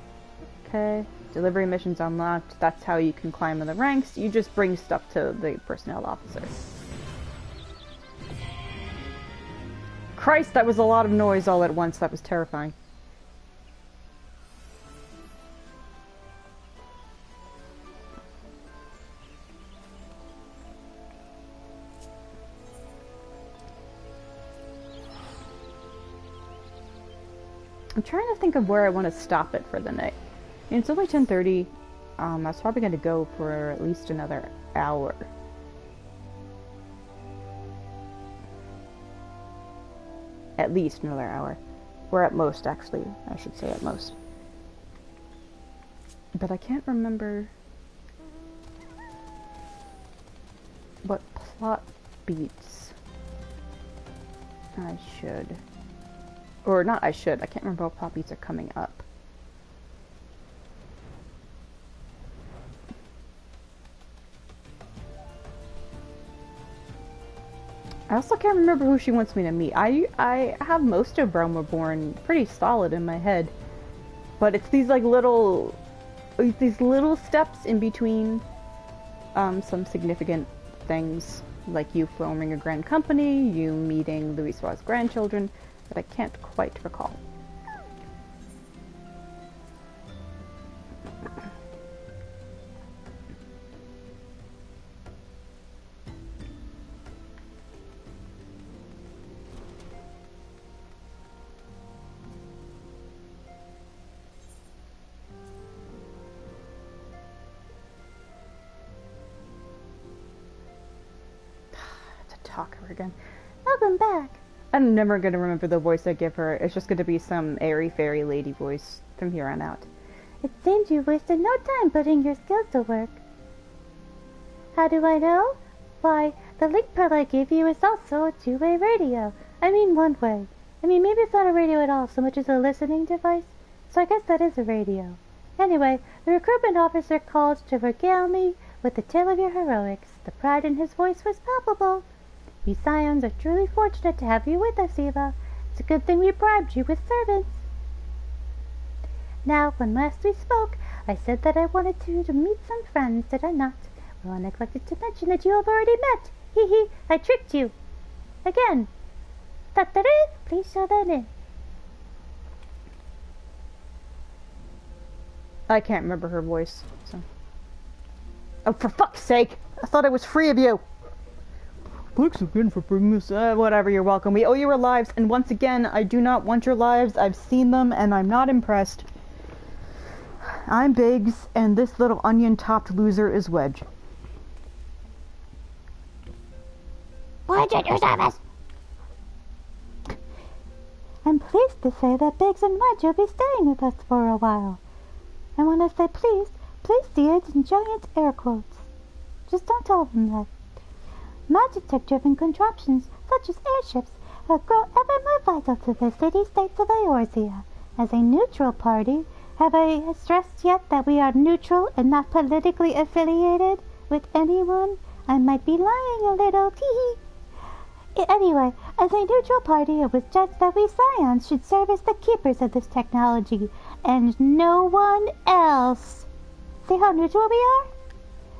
Okay. Delivery missions unlocked. That's how you can climb in the ranks. You just bring stuff to the personnel officer. Christ, that was a lot of noise all at once. That was terrifying. I'm trying to think of where I want to stop it for the night. I mean, it's only 10:30. I was probably going to go for at least another hour. At least another hour. Or at most, actually. I should say at most. But I can't remember what plot beats I should... Or not I should. I can't remember what plot beats are coming up. I also can't remember who she wants me to meet. I have most of Realm Reborn pretty solid in my head. But it's these like little steps in between some significant things. Like you forming a grand company, you meeting Louisoire's grandchildren, that I can't quite recall. To talk her again. Welcome back. I'm never going to remember the voice I give her. It's just going to be some airy-fairy lady voice from here on out. It seems you wasted no time putting your skills to work. How do I know? Why, the link pearl I gave you is also a two-way radio. I mean one way. I mean, maybe it's not a radio at all so much as a listening device. So I guess that is a radio. Anyway, the recruitment officer called to regale me with the tale of your heroics. The pride in his voice was palpable. We scions are truly fortunate to have you with us, Eva. It's a good thing we bribed you with servants. Now, when last we spoke, I said that I wanted you to meet some friends, did I not? Well, I neglected to mention that you have already met. Hee hee, I tricked you. Again. Ta-ta-da! Please show them in. I can't remember her voice, so... Oh, for fuck's sake! I thought I was free of you! Thanks again for bringing us... whatever, you're welcome. We owe you our lives, and once again, I do not want your lives. I've seen them, and I'm not impressed. I'm Biggs, and this little onion-topped loser is Wedge. Wedge at your service! I'm pleased to say that Biggs and Wedge will be staying with us for a while. And when I say pleased, please see it in giant air quotes. Just don't tell them that. Magitech-driven contraptions, such as airships, have grown ever more vital to the city-states of Eorzea. As a neutral party, have I stressed yet that we are neutral and not politically affiliated with anyone? I might be lying a little, tee-hee. Anyway, as a neutral party, it was judged that we scions should serve as the keepers of this technology, and no one else. See how neutral we are?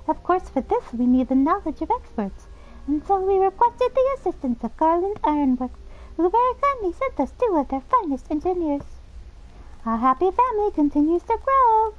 Of course, for this we need the knowledge of experts, and so we requested the assistance of Garland Ironworks, who very kindly sent us 2 of their finest engineers. Our happy family continues to grow.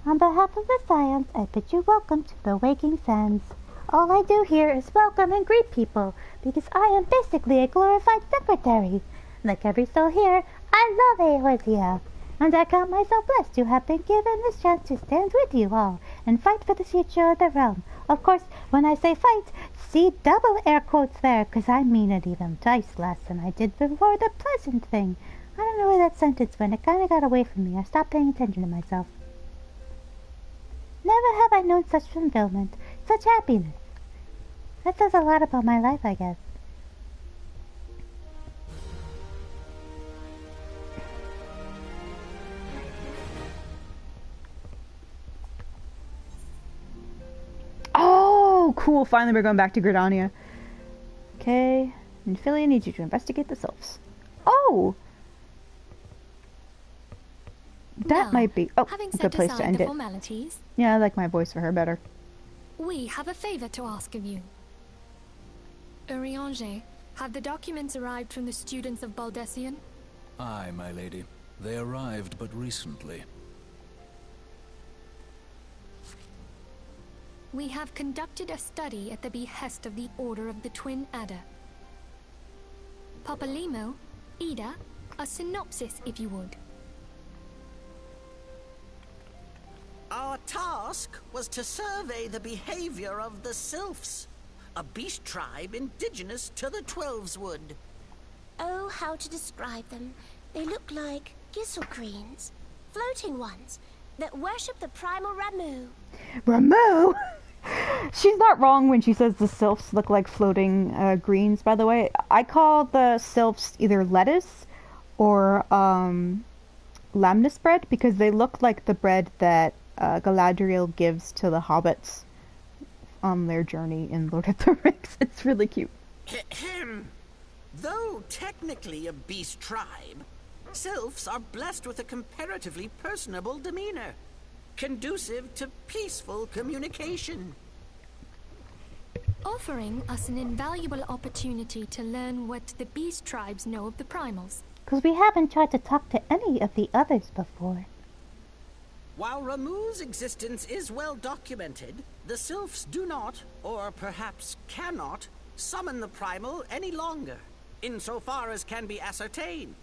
On behalf of the scions, I bid you welcome to the Waking Sands. All I do here is welcome and greet people, because I am basically a glorified secretary. Like every soul here, I love Eorzea, and I count myself blessed to have been given this chance to stand with you all and fight for the future of the realm. Of course, when I say fight, see double air quotes there, 'cause I mean it even twice less than I did before the pleasant thing. I don't know where that sentence went. It kind of got away from me. I stopped paying attention to myself. Never have I known such fulfillment, such happiness. That says a lot about my life, I guess. Oh, cool. Finally, we're going back to Gridania. Okay. And Philly, I need you to investigate the sylphs. Oh! That might be a good place to end it. Yeah, I like my voice for her better. We have a favor to ask of you. Urianger, have the documents arrived from the students of Baldessian? Aye, my lady. They arrived but recently. We have conducted a study at the behest of the Order of the Twin Adder. Papalimo, Ida, a synopsis if you would. Our task was to survey the behavior of the sylphs, a beast tribe indigenous to the Twelveswood. Oh, how to describe them. They look like gisselcreens, floating ones, that worship the primal Ramu. Ramu? She's not wrong when she says the sylphs look like floating greens, by the way. I call the sylphs either lettuce or lamnis bread, because they look like the bread that Galadriel gives to the hobbits on their journey in Lord of the Rings. It's really cute. Though technically a beast tribe, sylphs are blessed with a comparatively personable demeanor, conducive to peaceful communication. Offering us an invaluable opportunity to learn what the beast tribes know of the primals. Because we haven't tried to talk to any of the others before. While Ramu's existence is well documented, the sylphs do not, or perhaps cannot, summon the primal any longer, insofar as can be ascertained.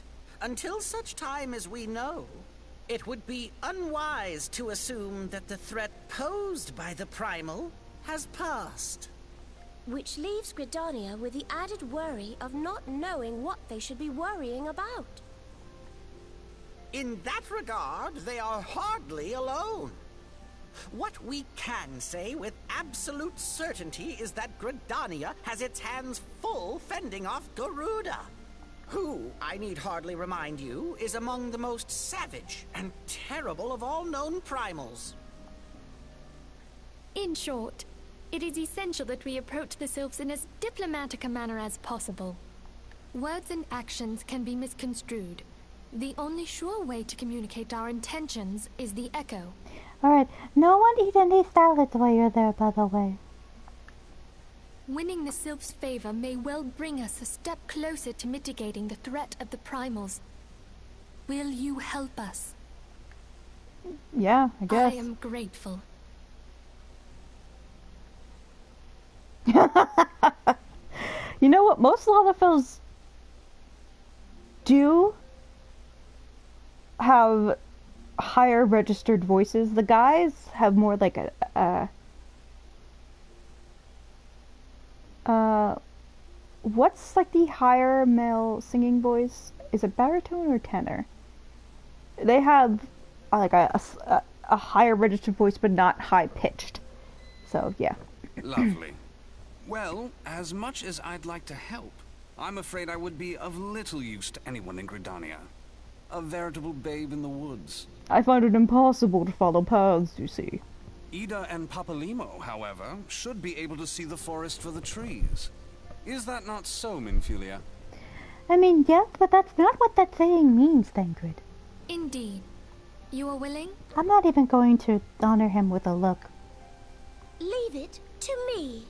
Until such time as we know, it would be unwise to assume that the threat posed by the primal has passed. Which leaves Gridania with the added worry of not knowing what they should be worrying about. In that regard, they are hardly alone. What we can say with absolute certainty is that Gridania has its hands full fending off Garuda, who, I need hardly remind you, is among the most savage and terrible of all known primals. In short, it is essential that we approach the sylphs in as diplomatic a manner as possible. Words and actions can be misconstrued. The only sure way to communicate our intentions is the echo. Alright, no one eat any salads while you're there, by the way. Winning the sylph's favor may well bring us a step closer to mitigating the threat of the primals. Will you help us? Yeah, I guess. I am grateful. You know what most Lalafels do have higher registered voices. The guys have more like what's like the higher male singing voice? Is it baritone or tenor? They have like a higher registered voice, but not high pitched. So yeah. Lovely. Well, as much as I'd like to help, I'm afraid I would be of little use to anyone in Gridania. A veritable babe in the woods. I find it impossible to follow paths, you see. Ida and Papalimo, however, should be able to see the forest for the trees. Is that not so, Minfilia? I mean, yes, but that's not what that saying means, Thancred. Indeed. You are willing? I'm not even going to honor him with a look. Leave it to me.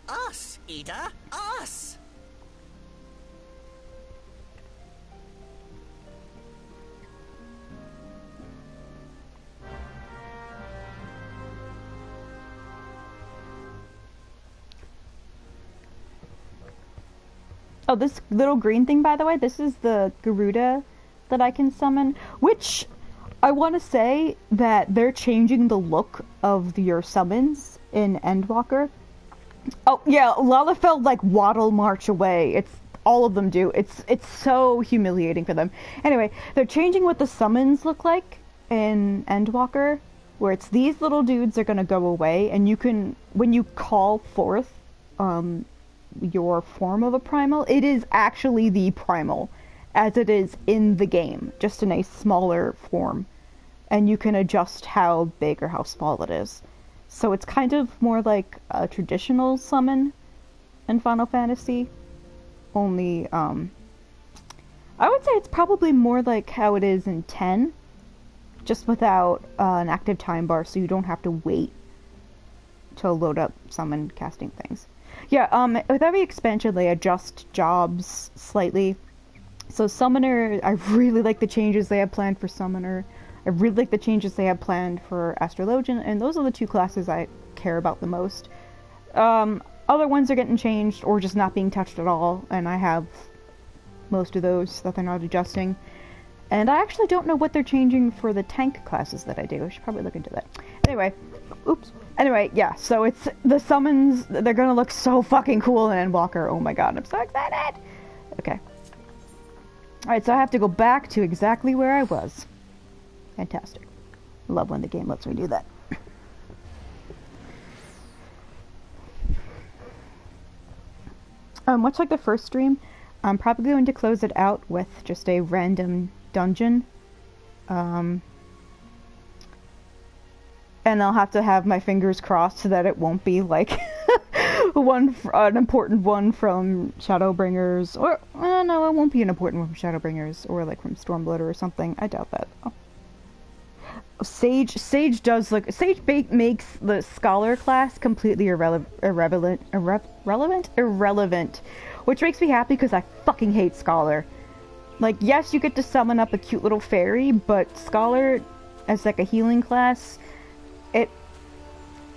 Us, Ida, us! Oh, this little green thing, by the way, this is the Garuda that I can summon, which I want to say that they're changing the look of your summons in Endwalker. Oh, yeah, Lalafell, like, waddle march away. It's, all of them do. It's so humiliating for them. Anyway, they're changing what the summons look like in Endwalker, where it's these little dudes are gonna go away, and you can, when you call forth, your form of a primal, it is actually the primal as it is in the game, just in a smaller form, and you can adjust how big or how small it is. So it's kind of more like a traditional summon in Final Fantasy, only I would say it's probably more like how it is in 10, just without an active time bar, so you don't have to wait to load up summon casting things. Yeah, with every expansion they adjust jobs slightly. So Summoner, I really like the changes they have planned for Summoner. I really like the changes they have planned for Astrologian, and those are the two classes I care about the most. Other ones are getting changed, or just not being touched at all, and I have most of those that they're not adjusting. And I actually don't know what they're changing for the tank classes that I do. I should probably look into that. Anyway, oops. Anyway, yeah, so it's the summons, they're gonna look so fucking cool in Endwalker. Oh my god, I'm so excited! Okay. Alright, so I have to go back to exactly where I was. Fantastic. Love when the game lets me do that. Much like the first stream, I'm probably going to close it out with just a random dungeon. And I'll have to have my fingers crossed so that it won't be like an important one from Shadowbringers, or no, it won't be an important one from Shadowbringers, or like from Stormblood or something. I doubt that. Oh. Sage does look. Sage makes the scholar class completely irrelevant, which makes me happy because I fucking hate scholar. Like, yes, you get to summon up a cute little fairy, but scholar as like a healing class,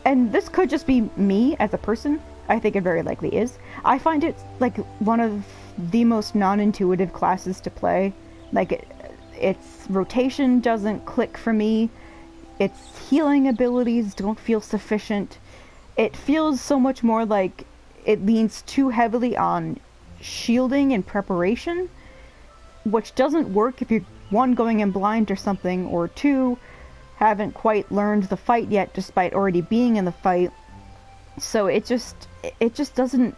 and this could just be me as a person. I think it very likely is. I find it like one of the most non-intuitive classes to play. Like, its rotation doesn't click for me. Its healing abilities don't feel sufficient. It feels so much more like it leans too heavily on shielding and preparation, which doesn't work if you're, one, going in blind or something, or two, haven't quite learned the fight yet despite already being in the fight. So it just doesn't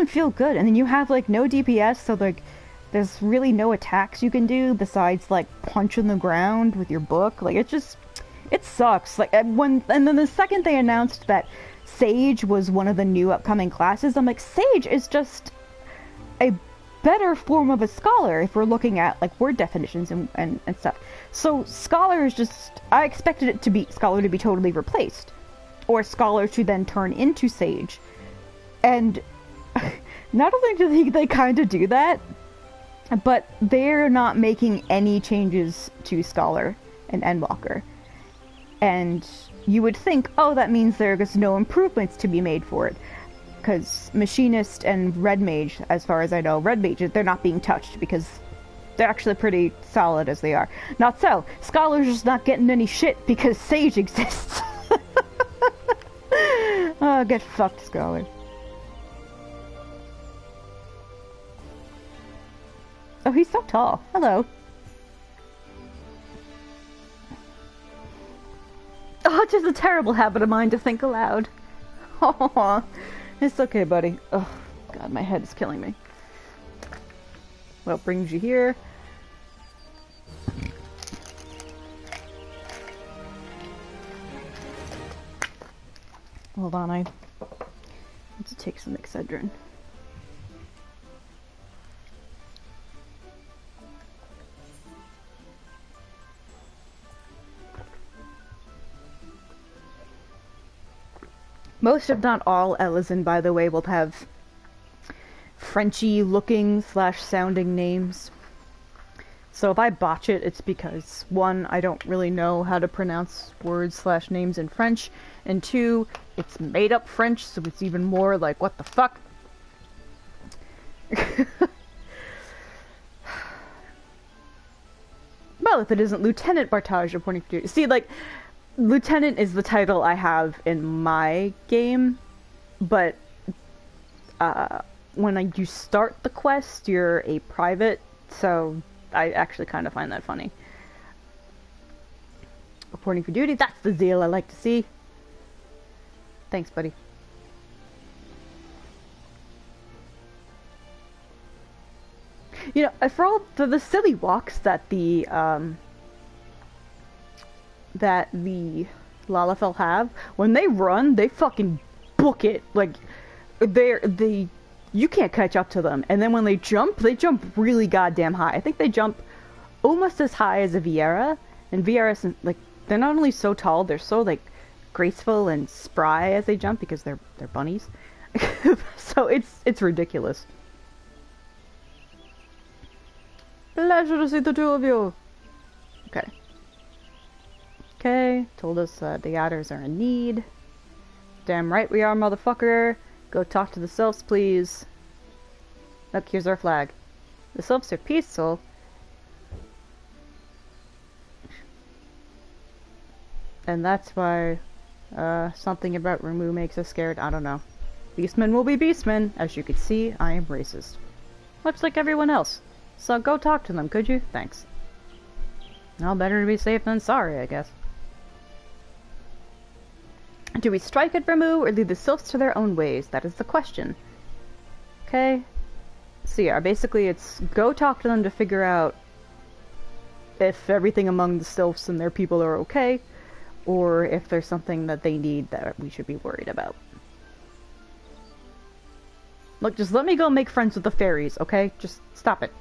feel good. And then you have like no DPS, so like there's really no attacks you can do besides like punch in the ground with your book. Like it sucks. Like and then the second they announced that Sage was one of the new upcoming classes, I'm like, Sage is just a better form of a scholar if we're looking at like word definitions and stuff. So scholar is just, I expected it to be scholar to be totally replaced, or scholar to then turn into Sage. And not only do they kind of do that, but they're not making any changes to scholar in Endwalker. And you would think, oh, that means there's no improvements to be made for it. Because Machinist and Red Mage, as far as I know, Red Mage, they're not being touched because They're actually pretty solid as they are. Not so. Scholar's just not getting any shit because Sage exists. Oh, get fucked, Scholar. Oh, he's so tall. Hello. Oh, it's just a terrible habit of mine to think aloud. Oh, it's okay, buddy. Oh, God, my head is killing me. What brings you here? Hold on, I need to take some Excedrin. Most, if not all, Elysin, by the way, will have Frenchy looking / sounding names. So if I botch it, it's because, one, I don't really know how to pronounce words / names in French, and two, it's made up French, so it's even more like, what the fuck? Well, if it isn't Lieutenant Bartage reporting for duty. See, like, Lieutenant is the title I have in my game, but when you start the quest, you're a private, so I actually kind of find that funny. Reporting for duty, that's the zeal I like to see. Thanks, buddy. You know, for all the silly walks that the Lalafell have, when they run, they fucking book it. Like, you can't catch up to them. And then when they jump really goddamn high. I think they jump almost as high as a Viera. And Viera, like, they're not only so tall, they're so, like, graceful and spry as they jump because they're bunnies. So it's ridiculous. Pleasure to see the two of you. Okay. Okay, told us the otters are in need. Damn right we are, motherfucker. Go talk to the sylphs, please. Look, here's our flag. The sylphs are peaceful. And that's why something about Ramu makes us scared. I don't know. Beastmen will be beastmen. As you can see, I am racist. Looks like everyone else. So go talk to them, could you? Thanks. Well, better to be safe than sorry, I guess. Do we strike at Ramu or leave the sylphs to their own ways? That is the question. Okay. So yeah, basically it's go talk to them to figure out if everything among the sylphs and their people are okay, or if there's something that they need that we should be worried about. Look, just let me go make friends with the fairies, okay? Just stop it.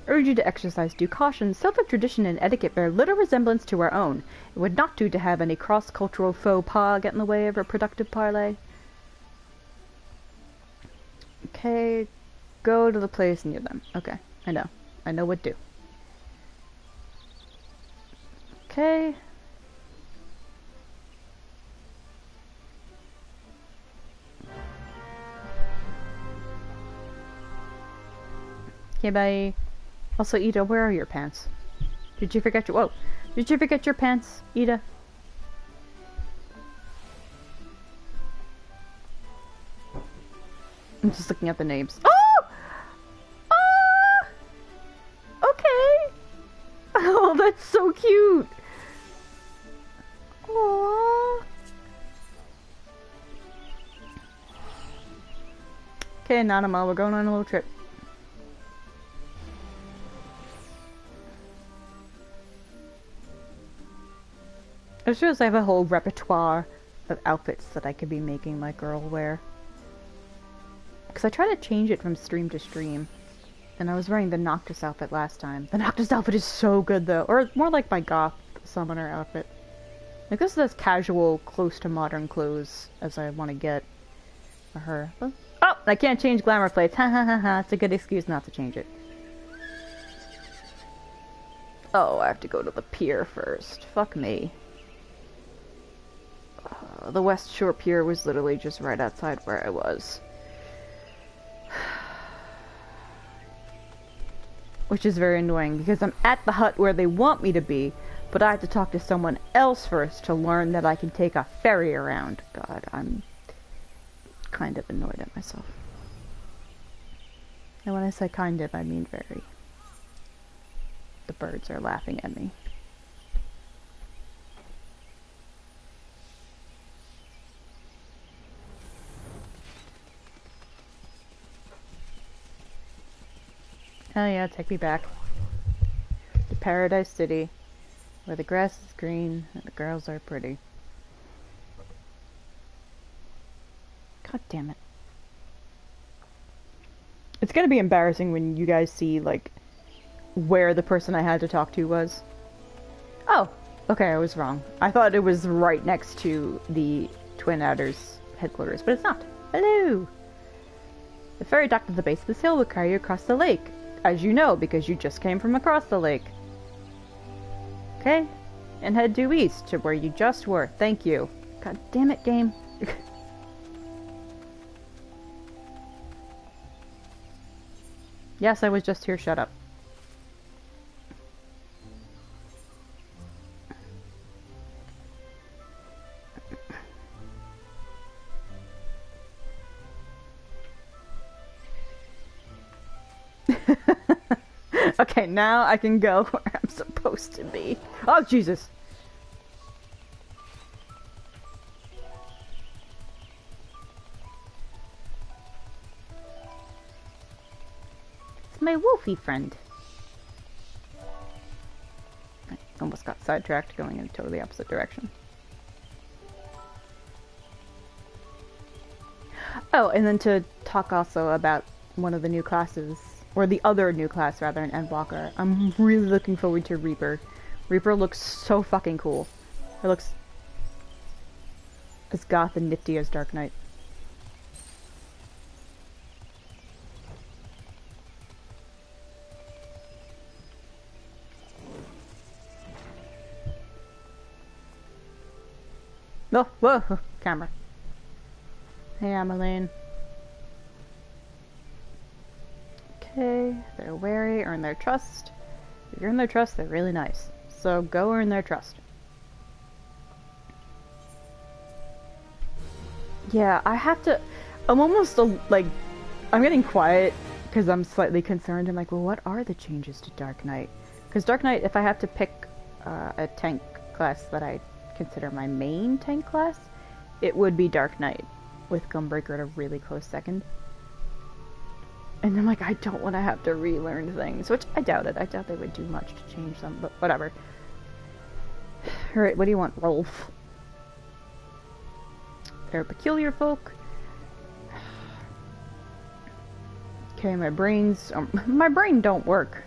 Urge you to exercise due caution. Sylphic tradition and etiquette bear little resemblance to our own. It would not do to have any cross-cultural faux pas get in the way of a productive parley. Okay, go to the place near them. Okay, I know. I know what to do. Okay. Okay, bye. Also, Ida, where are your pants? Did you forget your... Whoa! Did you forget your pants, Ida? I'm just looking at the names. Oh! Okay! Oh, that's so cute! Aww. Okay, Nanama, we're going on a little trip. I just realized I have a whole repertoire of outfits that I could be making my girl wear. Because I try to change it from stream to stream. And I was wearing the Noctis outfit last time. The Noctis outfit is so good though. Or more like my goth summoner outfit. Like this is as casual, close to modern clothes as I want to get for her. Oh, I can't change glamour plates. Ha ha ha ha. It's a good excuse not to change it. Oh, I have to go to the pier first. Fuck me. The West Shore Pier was literally just right outside where I was. which is very annoying because I'm at the hut where they want me to be, but I have to talk to someone else first to learn that I can take a ferry around. God, I'm kind of annoyed at myself. And when I say kind of, I mean very. The birds are laughing at me. Oh yeah, take me back to Paradise City, where the grass is green and the girls are pretty. God damn it. It's gonna be embarrassing when you guys see, like, where the person I had to talk to was. Oh, okay, I was wrong. I thought it was right next to the Twin Adders headquarters, but it's not. Hello! The ferry docked at the base of this hill will carry you across the lake. As you know, because you just came from across the lake. Okay? And head due east to where you just were. Thank you. God damn it, game. Yes, I was just here. Shut up. Okay, now I can go where I'm supposed to be. Oh, Jesus! It's my wolfie friend. I almost got sidetracked going in a totally opposite direction. Oh, and then to talk also about one of the new classes, or the other new class rather, in Endwalker. I'm really looking forward to Reaper. Reaper looks so fucking cool. It looks as goth and nifty as Dark Knight. Oh, whoa, camera. Hey, Ameline. Okay, they're wary, earn their trust. If you earn their trust, they're really nice. So go earn their trust. Yeah, I have to... I'm almost, like... I'm getting quiet because I'm slightly concerned. I'm like, well, what are the changes to Dark Knight? Because Dark Knight, if I have to pick a tank class that I consider my main tank class, it would be Dark Knight, with Gunbreaker at a really close second. And I'm like, I don't want to have to relearn things, which I doubt it. I doubt they would do much to change them, but whatever. Alright, what do you want, Rolf? They're peculiar folk. Okay, my brain don't work.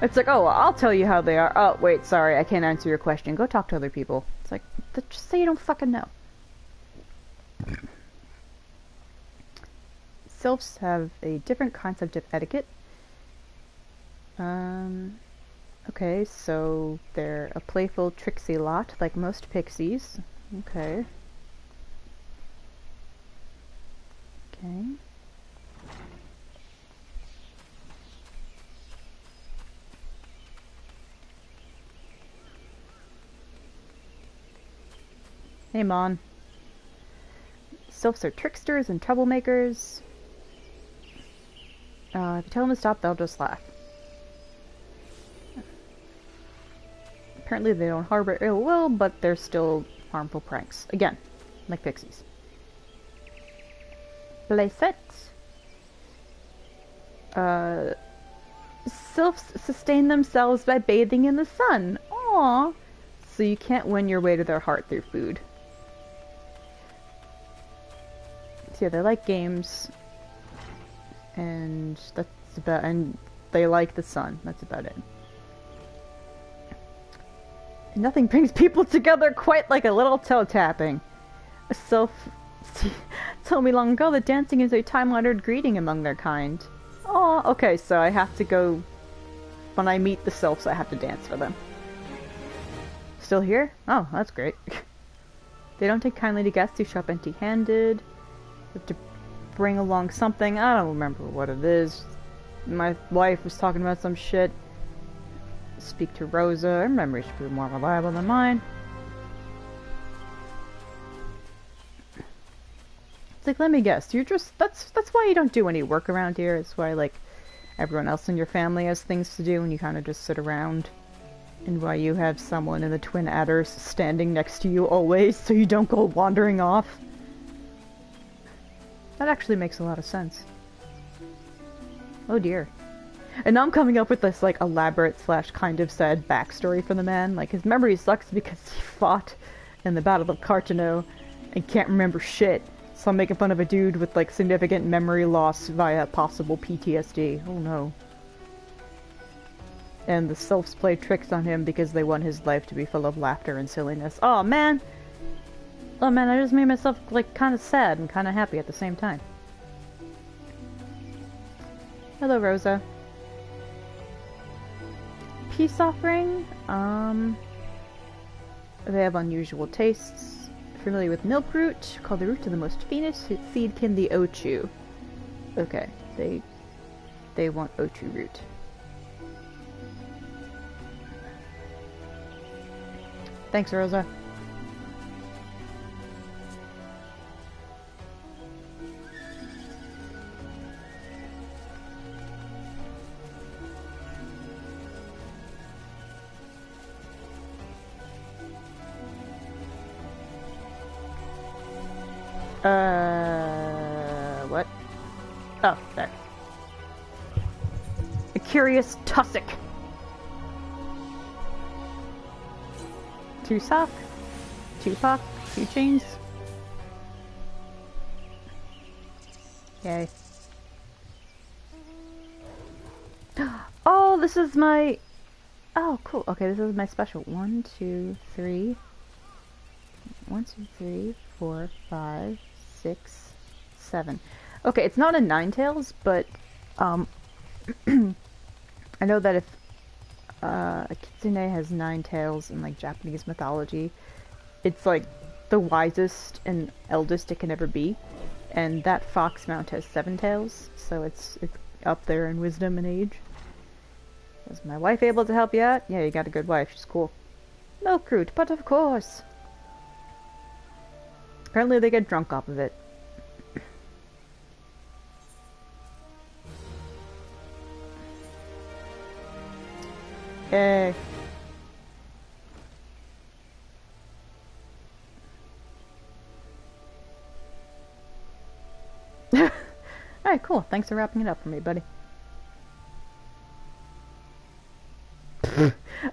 It's like, oh, I'll tell you how they are. Oh, wait, sorry, I can't answer your question. Go talk to other people. It's like, just say you don't fucking know. Sylphs have a different concept of etiquette. Okay, so they're a playful, tricksy lot, like most pixies. Okay. Okay. Hey, Mon. Sylphs are tricksters and troublemakers. If you tell them to stop, they'll just laugh. Apparently they don't harbor ill will, but they're still harmful pranks. Again, like pixies. Blaiset. Sylphs sustain themselves by bathing in the sun. Aww. So you can't win your way to their heart through food. So yeah, they like games. And that's about, and they like the sun. That's about it. And nothing brings people together quite like a little toe tapping. A sylph told me long ago that dancing is a time-honored greeting among their kind. Oh, okay, so I have to go, when I meet the sylphs, I have to dance for them. Still here? Oh, that's great. They don't take kindly to guests who show up empty-handed. You have to bring along something. I don't remember what it is. My wife was talking about some shit. Speak to Rosa. Her memory should be more reliable than mine. It's like, let me guess, you're just, that's why you don't do any work around here. It's why, like, everyone else in your family has things to do and you kind of just sit around. And why you have someone in the Twin Adders standing next to you always, so you don't go wandering off. That actually makes a lot of sense. Oh dear. And now I'm coming up with this, like, elaborate / kind of sad backstory for the man. Like, his memory sucks because he fought in the Battle of Cartano and can't remember shit. So I'm making fun of a dude with, like, significant memory loss via possible PTSD. Oh no. And the sylphs play tricks on him because they want his life to be full of laughter and silliness. Oh man! Oh man, I just made myself, like, kind of sad and kind of happy at the same time. Hello, Rosa. Peace offering? They have unusual tastes. Familiar with milk root? Called the root of the most famous seedkin, the Ochu. Okay, they want Ochu root. Thanks, Rosa. What? Oh, there. A curious tussock. 2 sock, 2 pop, 2 chains. Yay. Oh, this is my... Oh, cool. Okay, this is my special. 1, 2, 3. 1, 2, 3, 4, 5, 6, 7. Okay, it's not a 9-tails, but I know that if a kitsune has 9 tails in, like, Japanese mythology, it's like the wisest and eldest it can ever be, and that fox mount has 7 tails, so it's up there in wisdom and age. Was my wife able to help you out? Yeah, you got a good wife. She's cool. Milk root, but of course. Apparently they get drunk off of it. Yay. Alright, cool. Thanks for wrapping it up for me, buddy.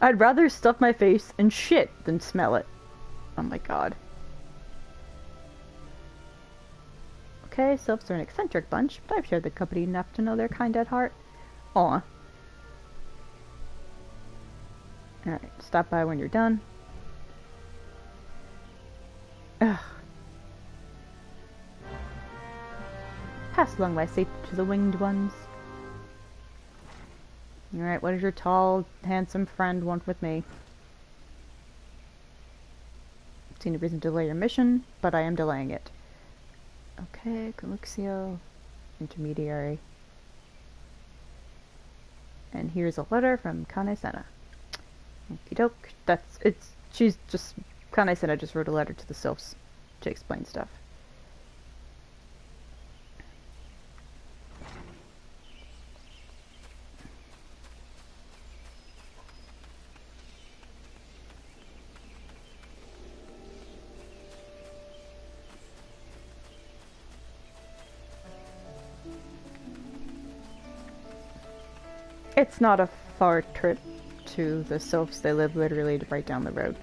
I'd rather stuff my face in shit than smell it. Oh my god. Okay, sylphs are an eccentric bunch, but I've shared the company enough to know they're kind at heart. Aw. Alright, stop by when you're done. Ugh. Pass along my safety to the winged ones. Alright, what does your tall, handsome friend want with me? Seen a reason to delay your mission, but I am delaying it. Okay, Calyxio, intermediary. And here's a letter from Kane-senna. Okie doke. Kane-senna just wrote a letter to the sylphs to explain stuff. It's not a far trip to the sylphs. They live literally right down the road.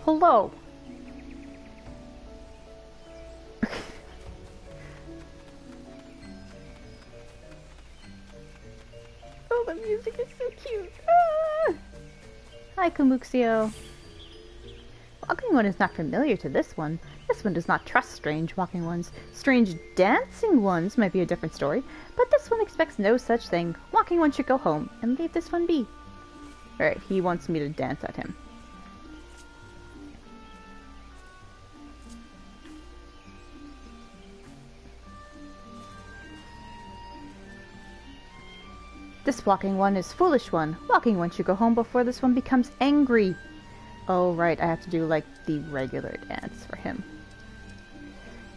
Hello. Oh, the music is so cute. Ah! Hi, Camuxio. Walking One is not familiar to this one. This one does not trust strange walking ones. Strange dancing ones might be a different story, but this one expects no such thing. Walking One should go home and leave this one be. Alright, he wants me to dance at him. This walking one is foolish one. Walking One should go home before this one becomes angry. Oh, right, I have to do, like, the regular dance for him.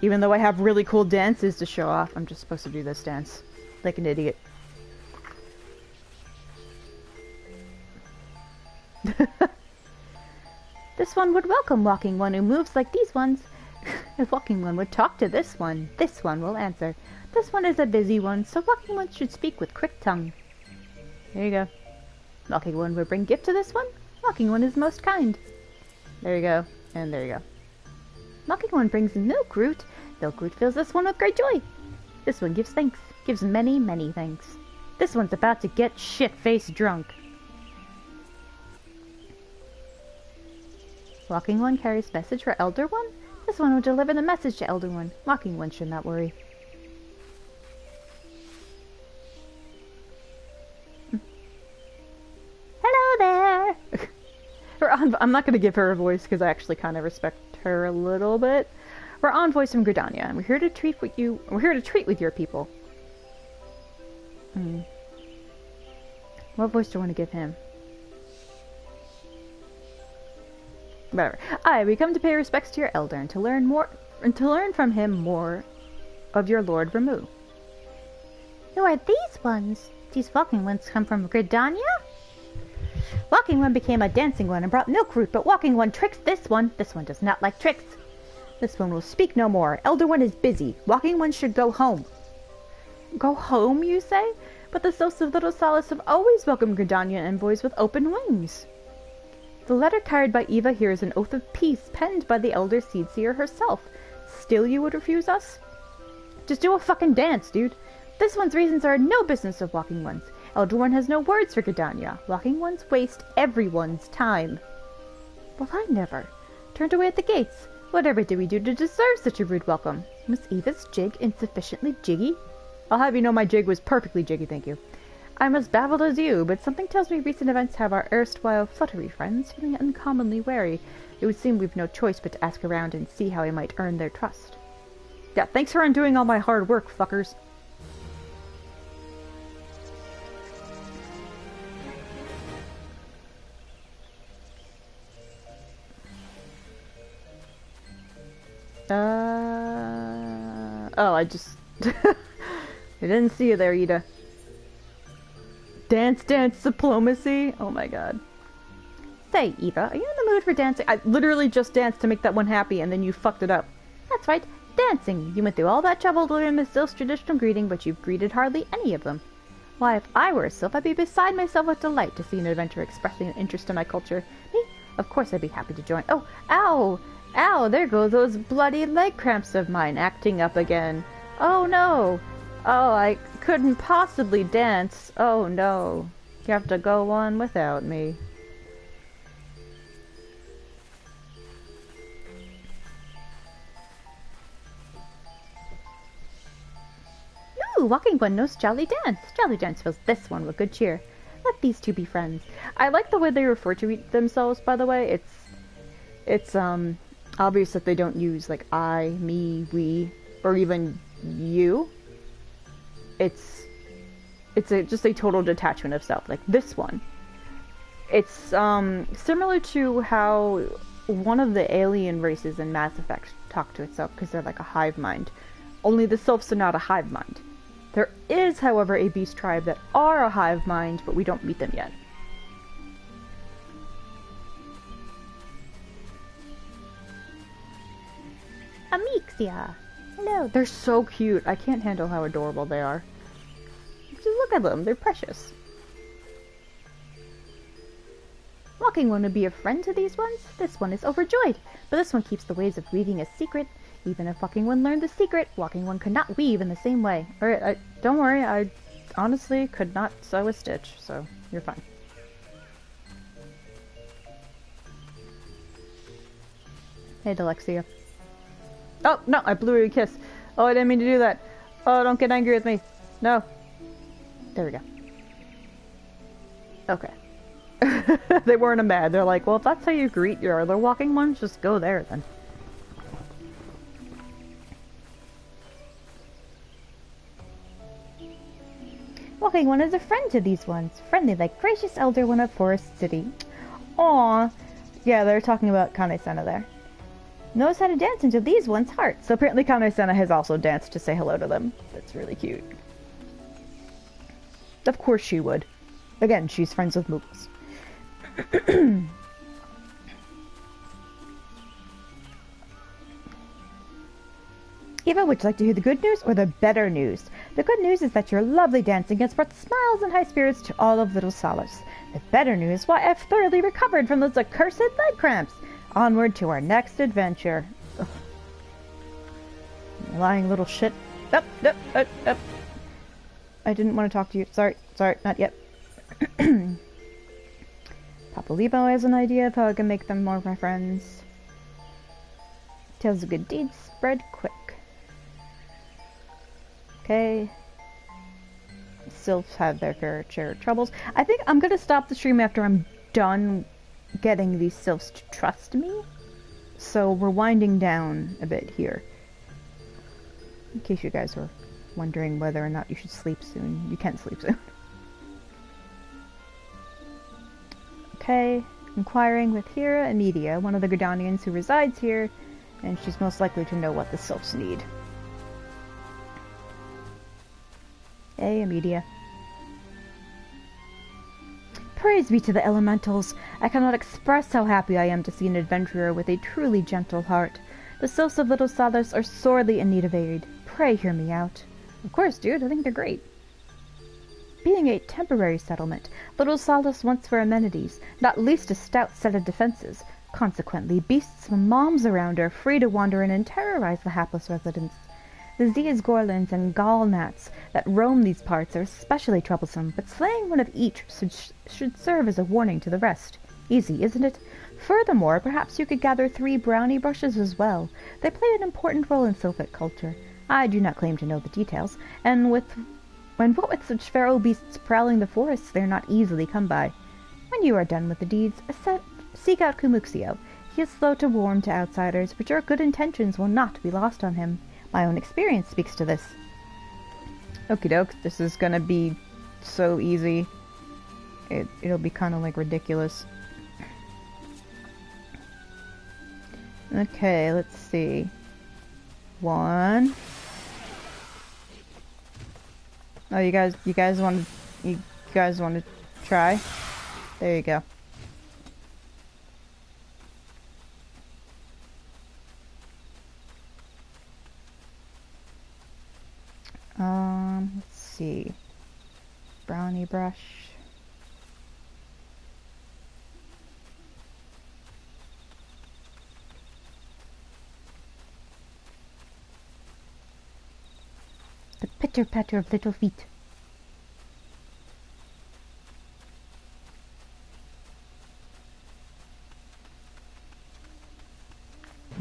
Even though I have really cool dances to show off, I'm just supposed to do this dance. Like an idiot. This one would welcome Walking One who moves like these ones. If Walking One would talk to this one will answer. This one is a busy one, so Walking One should speak with quick tongue. There you go. Walking One would bring gift to this one. Walking One is most kind. There you go. And there you go. Walking One brings milk root. Milk root fills this one with great joy. This one gives thanks. Gives many, many thanks. This one's about to get shit-faced drunk. Walking One carries message for Elder One. This one will deliver the message to Elder One. Walking One should not worry. Hello there! I'm not going to give her a voice because I actually kind of respect her a little bit. We're envoys from Gridania, and we're here to treat with you. We're here to treat with your people. What voice do I want to give him? Whatever. We come to pay respects to your elder and to learn from him more of your Lord Ramu. Who are these ones? These walking ones come from Gridania? Walking One became a dancing one and brought milk root, but Walking One tricks this one. This one does not like tricks. This one will speak no more. Elder One is busy. Walking One should go home. Go home, you say? But the sylphs of Little Solace have always welcomed Gridania envoys with open wings. The letter carried by Eva here is an oath of peace penned by the Elder Seedseer herself. Still you would refuse us? Just do a fucking dance, dude. This one's reasons are no business of Walking One's. Elder One has no words for Gridania. Walking Ones waste everyone's time. Well, I never. Turned away at the gates. Whatever did we do to deserve such a rude welcome? Was Eva's jig insufficiently jiggy? I'll have you know my jig was perfectly jiggy, thank you. I'm as baffled as you, but something tells me recent events have our erstwhile fluttery friends feeling uncommonly wary. It would seem we've no choice but to ask around and see how we might earn their trust. Yeah, thanks for undoing all my hard work, fuckers. Oh, I just... I didn't see you there, Ida. Dance, diplomacy? Oh my god. Say, Eva, are you in the mood for dancing? I literally just danced to make that one happy, and then you fucked it up. That's right, dancing. You went through all that trouble to learn Miss Sylph's traditional greeting, but you've greeted hardly any of them. Why, if I were a Sylph, I'd be beside myself with delight to see an adventurer expressing an interest in my culture. Me? Of course I'd be happy to join. Oh, ow! Ow, there go those bloody leg cramps of mine acting up again. Oh no! Oh, I couldn't possibly dance. Oh no. You have to go on without me. Ooh, Walking One knows Jolly Dance. Jolly Dance fills this one with good cheer. Let these two be friends. I like the way they refer to themselves, by the way. It's obvious that they don't use like I, me, we, or even you. It's just a total detachment of self. Like this one. It's similar to how one of the alien races in Mass Effect talk to itself because they're like a hive mind. Only the sylphs are not a hive mind. There is, however, a beast tribe that are a hive mind, but we don't meet them yet. Amixia. Hello. They're so cute. I can't handle how adorable they are. Just look at them. They're precious. Walking One would be a friend to these ones. This one is overjoyed, but this one keeps the ways of weaving a secret. Even if Walking One learned the secret, Walking One could not weave in the same way. Don't worry, I honestly could not sew a stitch, so you're fine. Hey, Alexia. Oh, no, I blew her a kiss. Oh, I didn't mean to do that. Oh, don't get angry with me. No. There we go. Okay. They weren't mad. They're like, well, if that's how you greet your other walking ones, just go there then. Walking one is a friend to these ones. Friendly like gracious elder one of Forest City. Aww. Yeah, they're talking about Kane-sana there. Knows how to dance into these ones' hearts. So apparently Kane-sana has also danced to say hello to them. That's really cute. Of course she would. Again, she's friends with Mooks. Eva, would you like to hear the good news or the better news? The good news is that your lovely dancing has brought smiles and high spirits to all of Little Solace. The better news, why, I've thoroughly recovered from those accursed leg cramps. Onward to our next adventure. Ugh. Lying little shit. Up. I didn't want to talk to you. Sorry, not yet. Papa Lebo has an idea of how I can make them more of my friends. Tales of good deeds spread quick. Okay. Sylphs have their fair share of troubles. I think I'm gonna stop the stream after I'm done getting these sylphs to trust me. So we're winding down a bit here. In case you guys were wondering whether or not you should sleep soon. You can sleep soon. Okay. Inquiring with Hira and Media, one of the Gridanians who resides here, and she's most likely to know what the sylphs need. Hey, Media. Praise be to the elementals. I cannot express how happy I am to see an adventurer with a truly gentle heart. The sylphs of Little Solace are sorely in need of aid. Pray hear me out. Of course, dude. I think they're great. Being a temporary settlement, Little Solace wants for amenities, not least a stout set of defenses. Consequently, beasts from moms around are free to wander in and terrorize the hapless residents. The Zias Gorlins and Gall Gnats that roam these parts are especially troublesome, but slaying one of each should serve as a warning to the rest. Easy, isn't it? Furthermore, perhaps you could gather 3 brownie brushes as well. They play an important role in Sylphic culture. I do not claim to know the details, and what with such feral beasts prowling the forests, they are not easily come by. When you are done with the deeds, seek out Kumuxio. He is slow to warm to outsiders, but your good intentions will not be lost on him. My own experience speaks to this. Okie doke, this is gonna be so easy. It'll be kind of like ridiculous. Okay, let's see. 1. Oh, you guys want to try? There you go. Let's see. Brownie brush. The pitter-patter of little feet.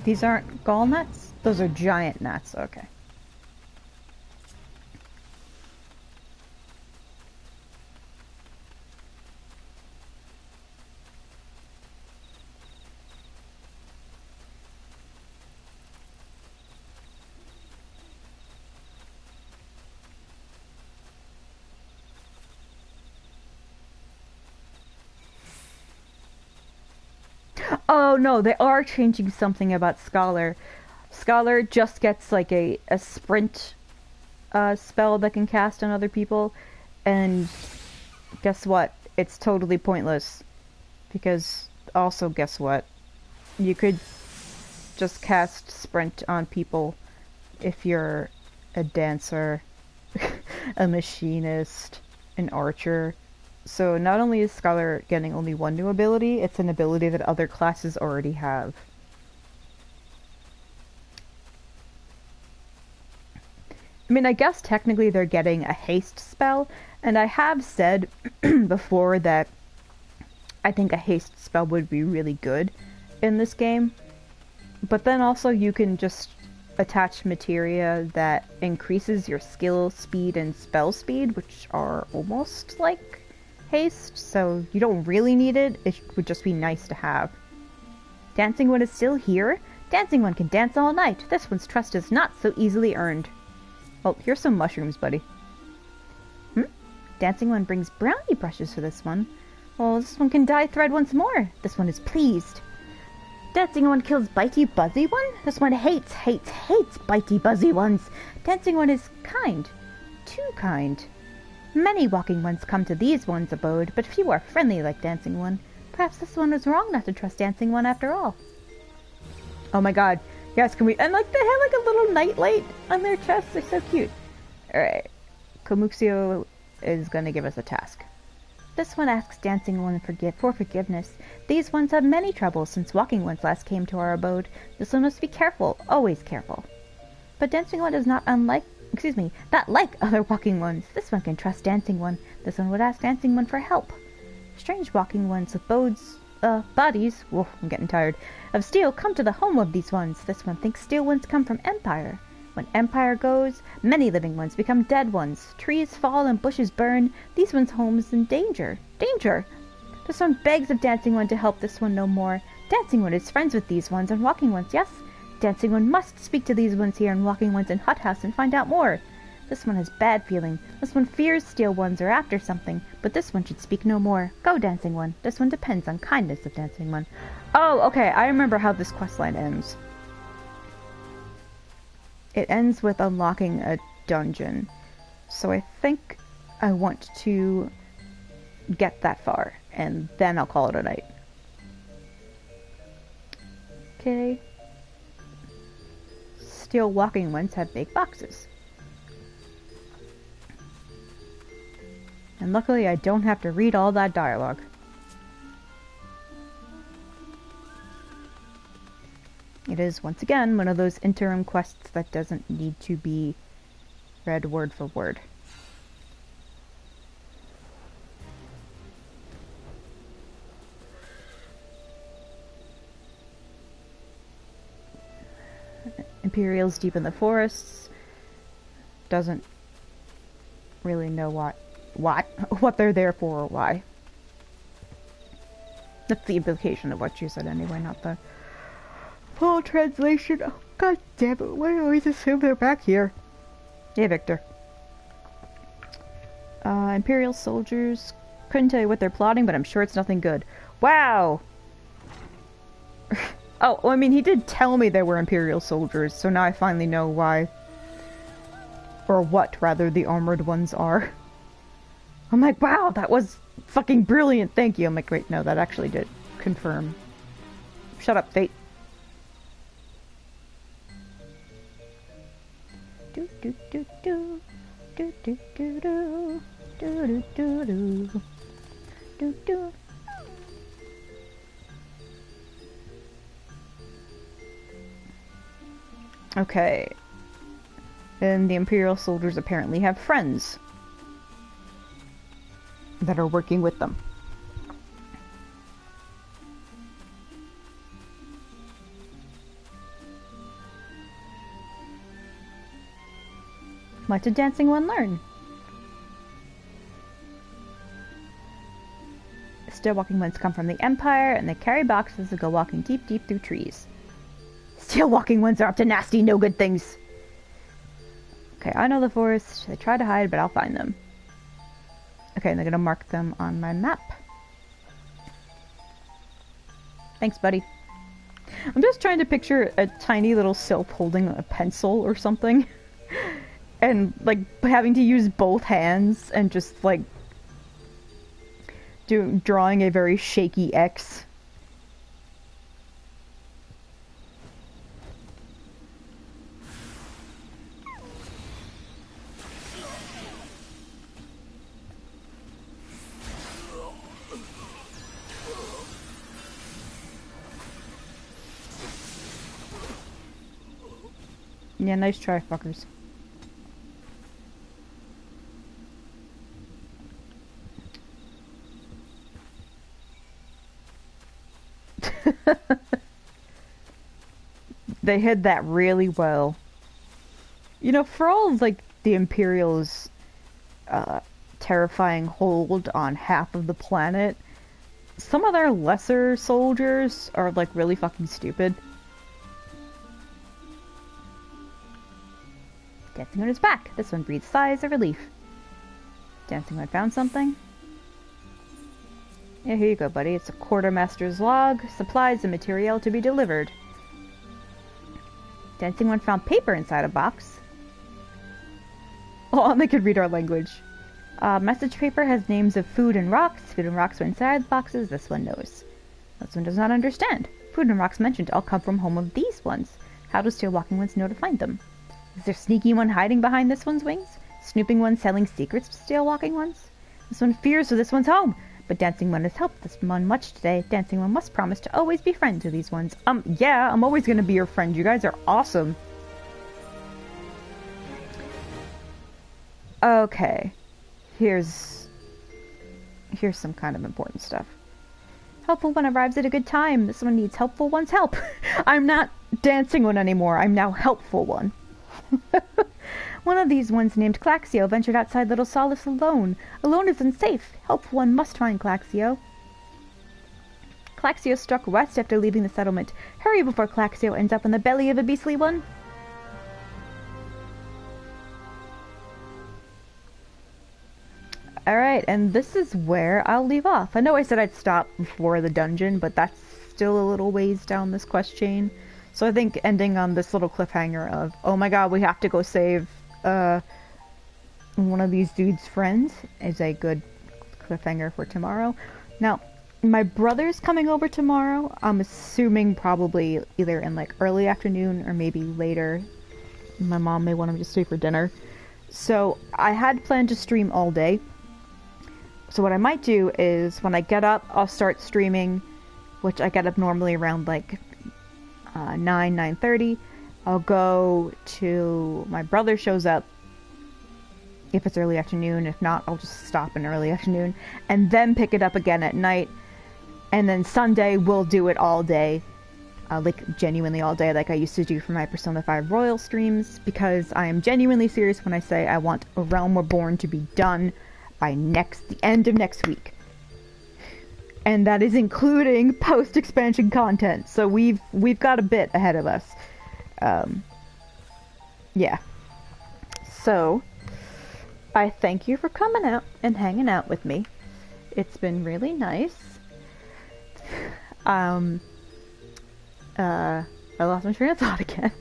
These aren't gall nuts? Those are giant nuts, okay. Oh no, they are changing something about Scholar. Scholar just gets like a sprint spell that can cast on other people, and guess what? It's totally pointless. Because also guess what? You could just cast sprint on people if you're a dancer, a machinist, an archer. So not only is Scholar getting only one new ability, it's an ability that other classes already have. I mean, I guess technically they're getting a haste spell, and I have said before that I think a haste spell would be really good in this game. But then also you can just attach materia that increases your skill speed and spell speed, which are almost like haste, so you don't really need it. It would just be nice to have. Dancing One is still here? Dancing One can dance all night. This one's trust is not so easily earned. Oh, here's some mushrooms, buddy. Dancing One brings brownie brushes for this one. Well, this one can dye thread once more. This one is pleased. Dancing One kills bitey buzzy one? This one hates bitey buzzy ones. Dancing One is kind. Too kind. Many walking ones come to these one's abode, but few are friendly like Dancing One. Perhaps this one was wrong not to trust Dancing One after all. Oh my god. Yes, can we... And like they have like a little nightlight on their chests. They're so cute. Alright. Komuxio is gonna give us a task. This one asks Dancing One for forgiveness. These ones have many troubles since walking ones last came to our abode. This one must be careful, always careful. But Dancing One is not like other walking ones. This one can trust Dancing One. This one would ask Dancing One for help. Strange walking ones with bodies, whoa, I'm getting tired, of steel come to the home of these ones. This one thinks steel ones come from Empire. When Empire goes, many living ones become dead ones. Trees fall and bushes burn. These ones' home is in danger. Danger! This one begs of Dancing One to help this one no more. Dancing One is friends with these ones and walking ones, yes? Dancing One must speak to these ones here and walking ones in Hut House and find out more. This one has bad feeling. This one fears steel ones are after something, but this one should speak no more. Go, Dancing One. This one depends on kindness of Dancing One. Oh, okay, I remember how this questline ends. It ends with unlocking a dungeon. So I think I want to get that far, and then I'll call it a night. Okay. Steel walking ones have big boxes. And luckily I don't have to read all that dialogue. It is, once again, one of those interim quests that doesn't need to be read word for word. Imperials deep in the forests. Doesn't really know what they're there for or why. That's the implication of what you said anyway, not the full translation. Oh, god damn it, why do I always assume they're back here? Hey, Victor. Imperial soldiers. Couldn't tell you what they're plotting, but I'm sure it's nothing good. Wow! Oh, well, I mean, he did tell me there were Imperial soldiers, so now I finally know why. Or what, rather, the armored ones are. I'm like, wow, that was fucking brilliant, thank you. I'm like, wait, no, that actually did confirm. Shut up, Fate. Do do do do do do do do do do do do do. Okay. And the Imperial soldiers apparently have friends that are working with them. What did Dancing One learn? Still walking ones come from the Empire, and they carry boxes that go walking deep, deep through trees. Still walking ones are up to nasty, no good things. Okay, I know the forest. They try to hide, but I'll find them. Okay, and they're gonna mark them on my map. Thanks, buddy. I'm just trying to picture a tiny little sylph holding a pencil or something. And, like, having to use both hands and just, like, drawing a very shaky X. Yeah, nice try, fuckers. They hid that really well. You know, for all of, like, the Imperials' terrifying hold on half of the planet, some of their lesser soldiers are, like, really fucking stupid. Dancing on his back. This one breathes sighs of relief. Dancing One found something. Yeah, here you go, buddy. It's a quartermaster's log. Supplies and material to be delivered. Dancing One found paper inside a box. Oh, and they could read our language. Message paper has names of food and rocks. Food and rocks are inside the boxes. This one knows. This one does not understand. Food and rocks mentioned all come from home of these ones. How does Steel Walking Ones know to find them? Is there sneaky one hiding behind this one's wings? Snooping one selling secrets to Steel Walking Ones? This one fears for this one's home. But Dancing One has helped this one much today. Dancing One must promise to always be friends with these ones. Yeah, I'm always gonna be your friend. You guys are awesome. Okay. Here's some kind of important stuff. Helpful One arrives at a good time. This one needs Helpful One's help. I'm not Dancing One anymore. I'm now Helpful One. One of these ones named Claxio ventured outside Little Solace alone. Alone is unsafe. Helpful One must find Claxio. Claxio struck west after leaving the settlement. Hurry before Claxio ends up in the belly of a beastly one. Alright, and this is where I'll leave off. I know I said I'd stop before the dungeon, but that's still a little ways down this quest chain. So I think ending on this little cliffhanger of, oh my god, we have to go save one of these dudes' friends is a good cliffhanger for tomorrow. Now, my brother's coming over tomorrow. I'm assuming probably either in like early afternoon or maybe later. My mom may want him to stay for dinner. So I had planned to stream all day. So what I might do is when I get up, I'll start streaming, which I get up normally around like 9:30. I'll go to my brother shows up if it's early afternoon. If not, I'll just stop in early afternoon and then pick it up again at night. And then Sunday we'll do it all day, like genuinely all day, like I used to do for my Persona 5 Royal streams, because I am genuinely serious when I say I want A Realm Reborn to be done by the end of next week. And that is including post-expansion content. So we've got a bit ahead of us. Yeah. So, I thank you for coming out and hanging out with me. It's been really nice. I lost my train of thought again.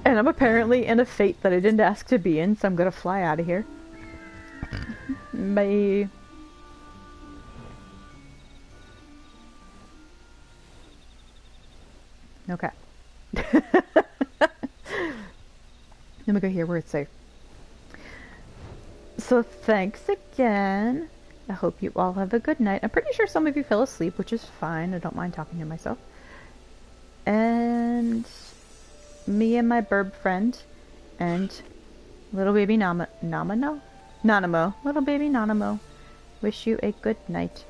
And I'm apparently in a fate that I didn't ask to be in, so I'm gonna fly out of here. Bye. Okay. Let me go here where it's safe. So thanks again. I hope you all have a good night. I'm pretty sure some of you fell asleep, which is fine. I don't mind talking to myself. And me and my burb friend and little baby Nanamo. Little baby Nanamo. Wish you a good night.